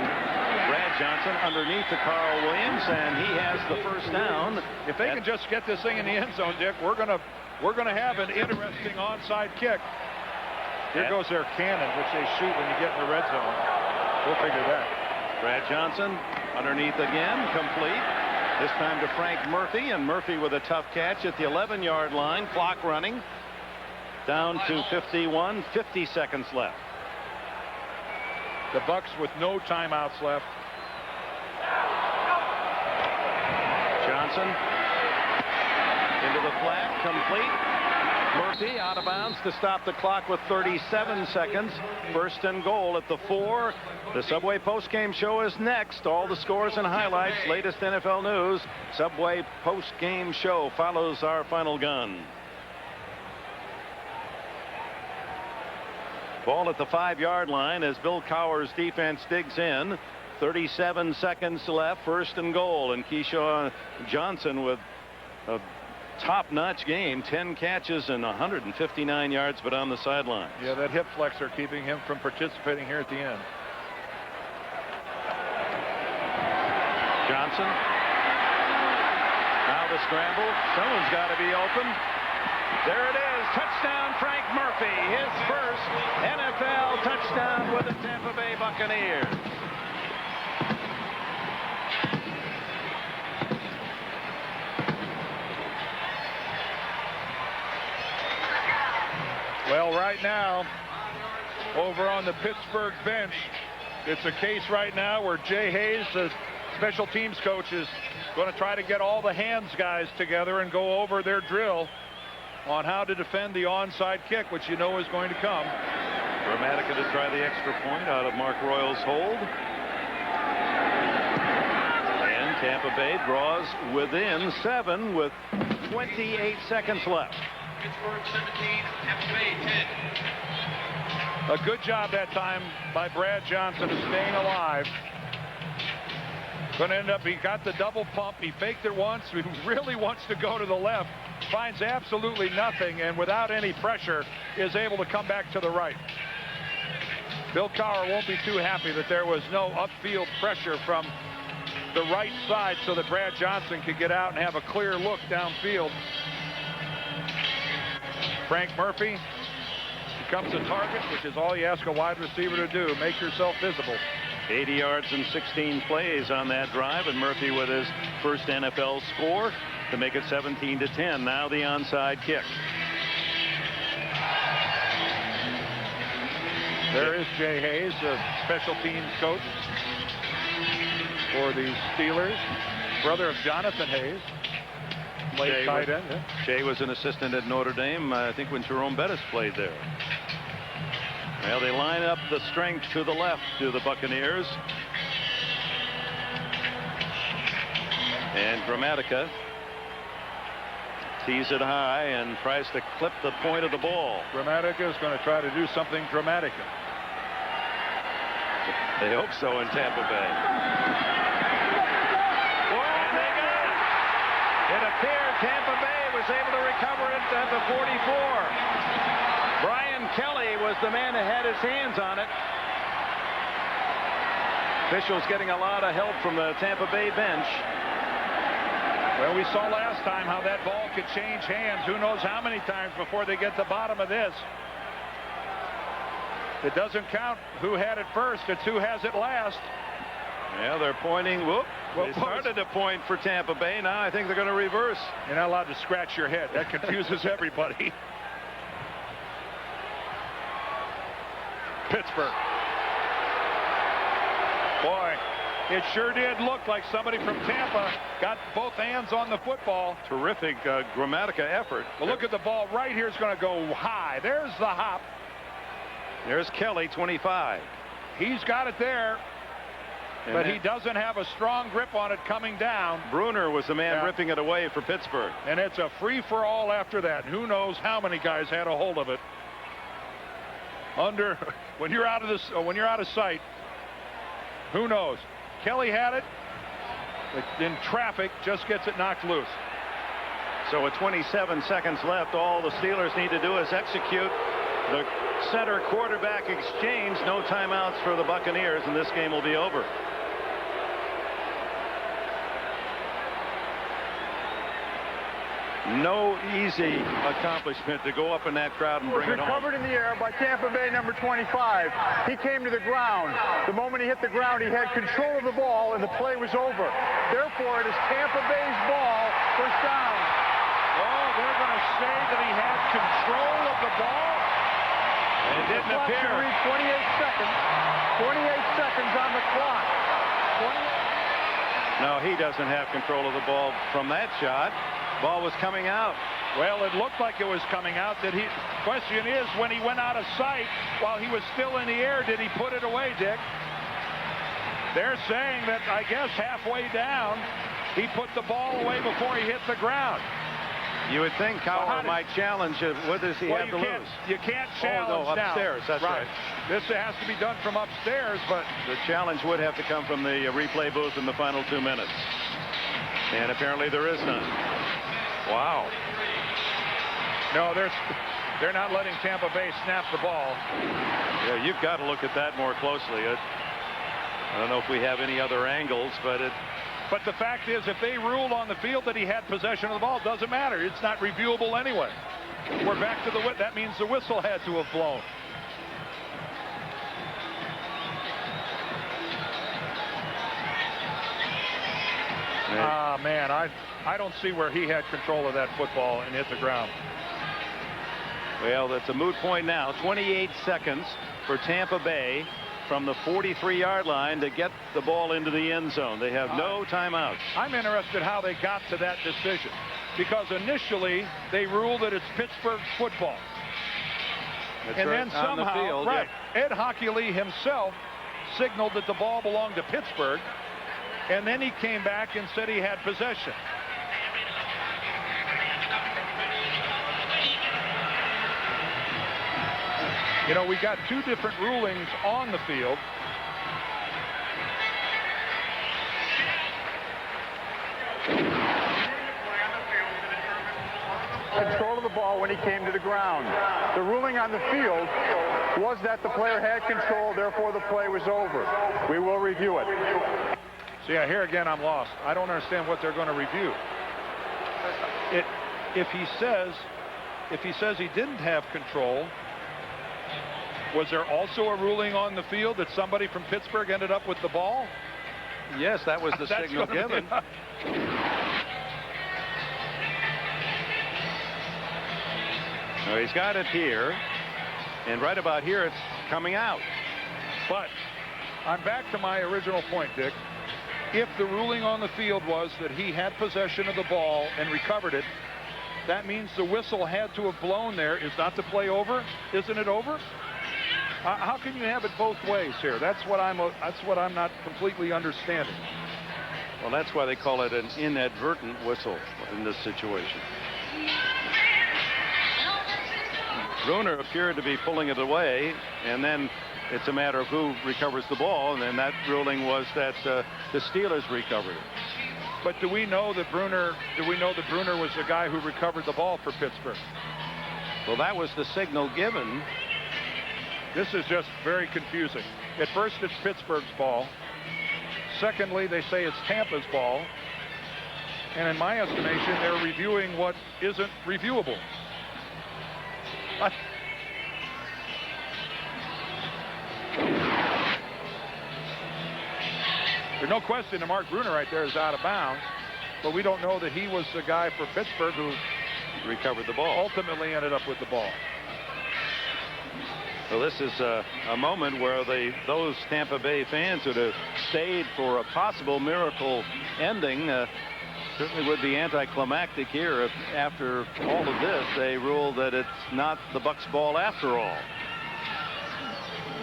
grabs Johnson underneath to Carl Williams, and he has the first down. If they can just get this thing in the end zone, Dick, we're gonna have an interesting onside kick. Here goes their cannon, which they shoot when you get in the red zone. We'll figure that. Brad Johnson underneath again, complete. This time to Frank Murphy, and Murphy with a tough catch at the 11-yard line. Clock running down to 51, 50 seconds left. The Bucs with no timeouts left. Johnson into the flat, complete. Murphy out of bounds to stop the clock with 37 seconds. First and goal at the 4. The Subway postgame show is next. All the scores and highlights, latest NFL news. Subway postgame show follows our final gun. Ball at the 5-yard line as Bill Cowher's defense digs in. 37 seconds left. First and goal, and Keyshawn Johnson with a top-notch game. 10 catches and 159 yards, but on the sideline. Yeah, that hip flexor keeping him from participating here at the end. Johnson. Now the scramble. Someone's got to be open. There it is. Touchdown, Frank Murphy. His first NFL touchdown with the Tampa Bay Buccaneers. Well, right now, over on the Pittsburgh bench, it's a case right now where Jay Hayes, the special teams coach, is going to try to get all the hands guys together and go over their drill on how to defend the onside kick, which you know is going to come. Gramatica to try the extra point out of Mark Royal's hold. And Tampa Bay draws within 7 with 28 seconds left. Pittsburgh 17, Tampa Bay 10. A good job that time by Brad Johnson of staying alive. Going to end up, he got the double pump. He faked it once. He really wants to go to the left. Finds absolutely nothing, and without any pressure is able to come back to the right. Bill Cowher won't be too happy that there was no upfield pressure from the right side so that Brad Johnson could get out and have a clear look downfield. Frank Murphy becomes a target, which is all you ask a wide receiver to do. Make yourself visible. 80 yards and 16 plays on that drive, and Murphy with his first NFL score to make it 17-10. Now the onside kick. There is Jay Hayes, the special teams coach for the Steelers, brother of Jonathan Hayes. Jay was an assistant at Notre Dame, I think, when Jerome Bettis played there. Well, they line up the strength to the left to the Buccaneers. And Gramatica tees it high and tries to clip the point of the ball. Gramatica is going to try to do something dramatic. They hope so in Tampa Bay. And they got it. It appeared Tampa Bay was able to recover it at the 44. Brian Kelly was the man that had his hands on it. Officials getting a lot of help from the Tampa Bay bench. Well, we saw last time how that ball could change hands. Who knows how many times before they get the bottom of this. It doesn't count who had it first. It's who has it last. Yeah, they're pointing. Whoop. They started to point for Tampa Bay. Now I think they're going to reverse. You're not allowed to scratch your head. That confuses everybody. Pittsburgh. Boy, it sure did look like somebody from Tampa got both hands on the football. Terrific Gramatica effort. Well, look at the ball right here. It's going to go high. There's the hop. There's Kelly, 25. He's got it there. But he doesn't have a strong grip on it coming down. Bruner was the man ripping it away for Pittsburgh. And it's a free-for-all after that. Who knows how many guys had a hold of it. When you're out of sight, who knows? Kelly had it. In traffic, just gets it knocked loose. So with 27 seconds left, all the Steelers need to do is execute the center quarterback exchange. No timeouts for the Buccaneers, and this game will be over. No easy accomplishment to go up in that crowd and bring it home. Recovered in the air by Tampa Bay number 25. He came to the ground. The moment he hit the ground, he had control of the ball, and the play was over. Therefore, it is Tampa Bay's ball, first down. Oh, they're going to say that he had control of the ball? It didn't appear. 28 seconds. 28 seconds on the clock. No, he doesn't have control of the ball from that shot. Ball was coming out. Well, it looked like it was coming out. Question is, when he went out of sight while he was still in the air, did he put it away, Dick? They're saying that, I guess, halfway down, he put the ball away before he hit the ground. You would think Cowher might challenge it. What does he have to lose? You can't challenge upstairs. Now. That's right. This has to be done from upstairs, but the challenge would have to come from the replay booth in the final 2 minutes. And apparently there is none. Wow. No, they're not letting Tampa Bay snap the ball. Yeah, you've got to look at that more closely. I don't know if we have any other angles, but the fact is, if they ruled on the field that he had possession of the ball, it doesn't matter. It's not reviewable anyway. We're back to that means the whistle had to have blown. Man, I don't see where he had control of that football and hit the ground. Well, that's a moot point now. 28 seconds for Tampa Bay from the 43-yard line to get the ball into the end zone. They have no timeouts. I'm interested how they got to that decision, because initially they ruled that it's Pittsburgh's football. That's and right, then somehow, on the field, right, Ed Hockley himself signaled that the ball belonged to Pittsburgh, and then he came back and said he had possession. You know, we got two different rulings on the field. Control of the ball when he came to the ground. The ruling on the field was that the player had control, therefore the play was over. We will review it. See, here again, I'm lost. I don't understand what they're going to review. If he says he didn't have control, was there also a ruling on the field that somebody from Pittsburgh ended up with the ball? Yes, that was the signal given. So he's got it here, and right about here it's coming out. But I'm back to my original point, Dick. If the ruling on the field was that he had possession of the ball and recovered it, that means the whistle had to have blown there. Is not the play over? Isn't it over? How can you have it both ways here? That's what I'm not completely understanding. Well, that's why they call it an inadvertent whistle in this situation. Bruner appeared to be pulling it away, and then it's a matter of who recovers the ball, and then that ruling was that the Steelers recovered it. But do we know that Bruner was the guy who recovered the ball for Pittsburgh? Well, that was the signal given. This is just very confusing. At first, it's Pittsburgh's ball. Secondly, they say it's Tampa's ball. And in my estimation, they're reviewing what isn't reviewable. There's no question that Mark Bruner right there is out of bounds, but we don't know that he was the guy for Pittsburgh who recovered the ball. Ultimately ended up with the ball. Well, this is a moment where those Tampa Bay fans who have stayed for a possible miracle ending certainly would be anticlimactic here if after all of this they rule that it's not the Bucs' ball after all.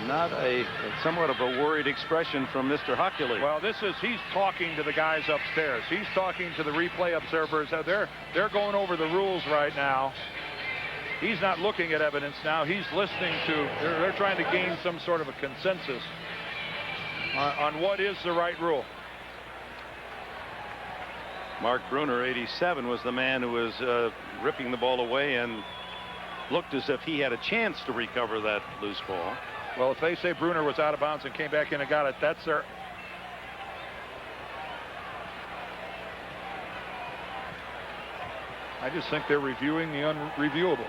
Not somewhat of a worried expression from Mr. Hockley. Well, he's talking to the guys upstairs. He's talking to the replay observers. They're going over the rules right now. He's not looking at evidence now. He's listening to. They're trying to gain some sort of a consensus on what is the right rule. Mark Bruner, 87, was the man who was ripping the ball away and looked as if he had a chance to recover that loose ball. Well, if they say Bruner was out of bounds and came back in and got it, that's their. I just think they're reviewing the unreviewable.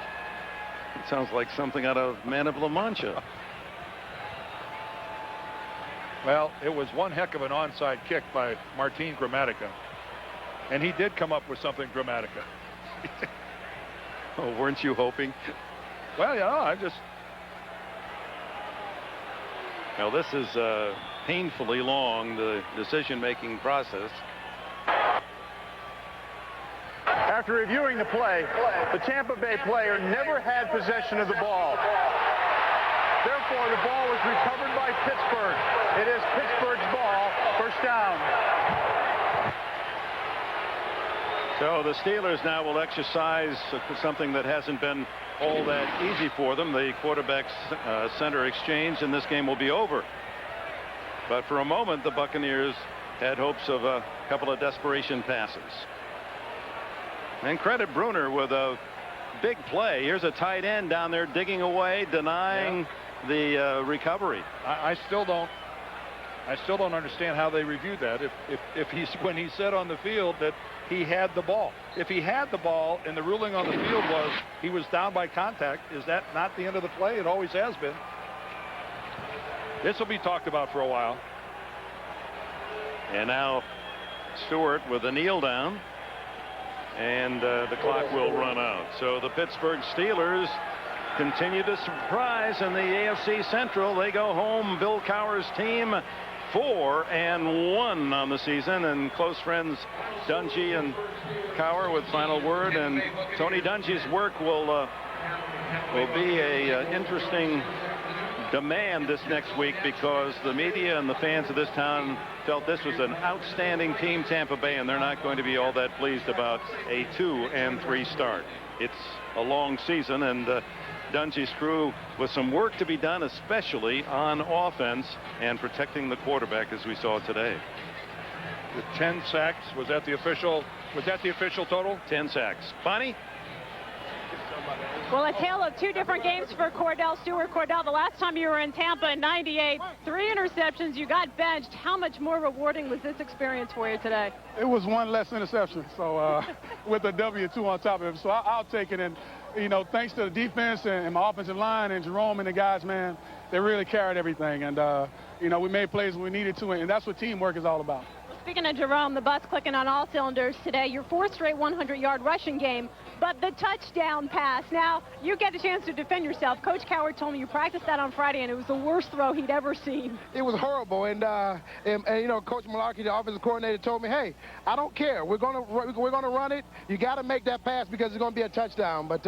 It sounds like something out of Man of La Mancha. Well, it was one heck of an onside kick by Martin Gramatica. And he did come up with something Gramatica. Oh, weren't you hoping? Well, yeah, I just... Now, this is painfully long, the decision-making process. After reviewing the play, the Tampa Bay player never had possession of the ball. Therefore, the ball was recovered by Pittsburgh. It is Pittsburgh's ball, first down. So the Steelers now will exercise something that hasn't been all that easy for them. The quarterback center exchange, and this game will be over. But for a moment, the Buccaneers had hopes of a couple of desperation passes. And credit Bruner with a big play. Here's a tight end down there digging away, denying the recovery. I still don't understand how they reviewed that. If he's when he said on the field that he had the ball. If he had the ball and the ruling on the field was he was down by contact, is that not the end of the play? It always has been. This will be talked about for a while. And now Stewart with a kneel down. And the clock will run out. So the Pittsburgh Steelers continue to surprise in the AFC Central. They go home. Bill Cowher's team 4-1 on the season, and close friends Dungy and Cowher with final word. And Tony Dungy's work will be a interesting demand this next week, because the media and the fans of this town felt this was an outstanding team, Tampa Bay, and they're not going to be all that pleased about a 2-3 start. It's a long season, and Dungy's crew with some work to be done, especially on offense and protecting the quarterback, as we saw today. With 10 sacks, was that the official total? 10 sacks. Bonnie? Well, a tale of two different games for Cordell Stewart. Cordell, the last time you were in Tampa in '98, 3 interceptions, you got benched. How much more rewarding was this experience for you today? It was one less interception, so with a W2 on top of it. So I'll take it. And, you know, thanks to the defense and my offensive line and Jerome and the guys, man, they really carried everything. And, you know, we made plays when we needed to, and that's what teamwork is all about. Speaking of Jerome, the bus clicking on all cylinders today. Your 4th straight 100-yard rushing game, but the touchdown pass. Now, you get a chance to defend yourself. Coach Cowher told me you practiced that on Friday, and it was the worst throw he'd ever seen. It was horrible, and you know, Coach Malarkey, the offensive coordinator, told me, hey, I don't care. We're gonna run it. You got to make that pass because it's gonna be a touchdown. But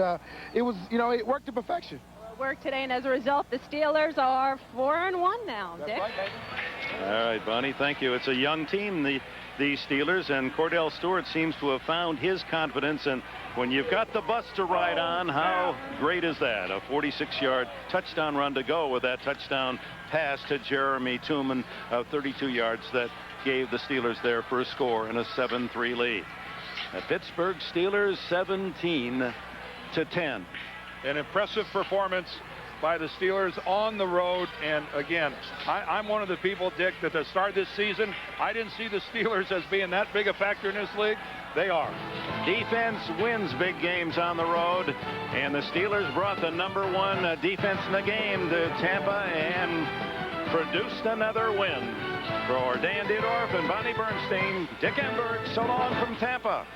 it was, you know, it worked to perfection. Work today, and as a result, the Steelers are 4-1 now. That's Dick? right, baby. All right, Bonnie, thank you. It's a young team, the Steelers, and Cordell Stewart seems to have found his confidence. And when you've got the bus to ride on, how great is that? A 46-yard touchdown run to go with that touchdown pass to Jeremy Tooman of 32 yards that gave the Steelers their first score in a 7-3 lead. The Pittsburgh Steelers 17-10. An impressive performance by the Steelers on the road. And again, I'm one of the people, Dick, that at the start of this season, I didn't see the Steelers as being that big a factor in this league. They are. Defense wins big games on the road, and the Steelers brought the #1 defense in the game to Tampa and produced another win. For Dan Dierdorf and Bonnie Bernstein, Dick Enberg, so long from Tampa.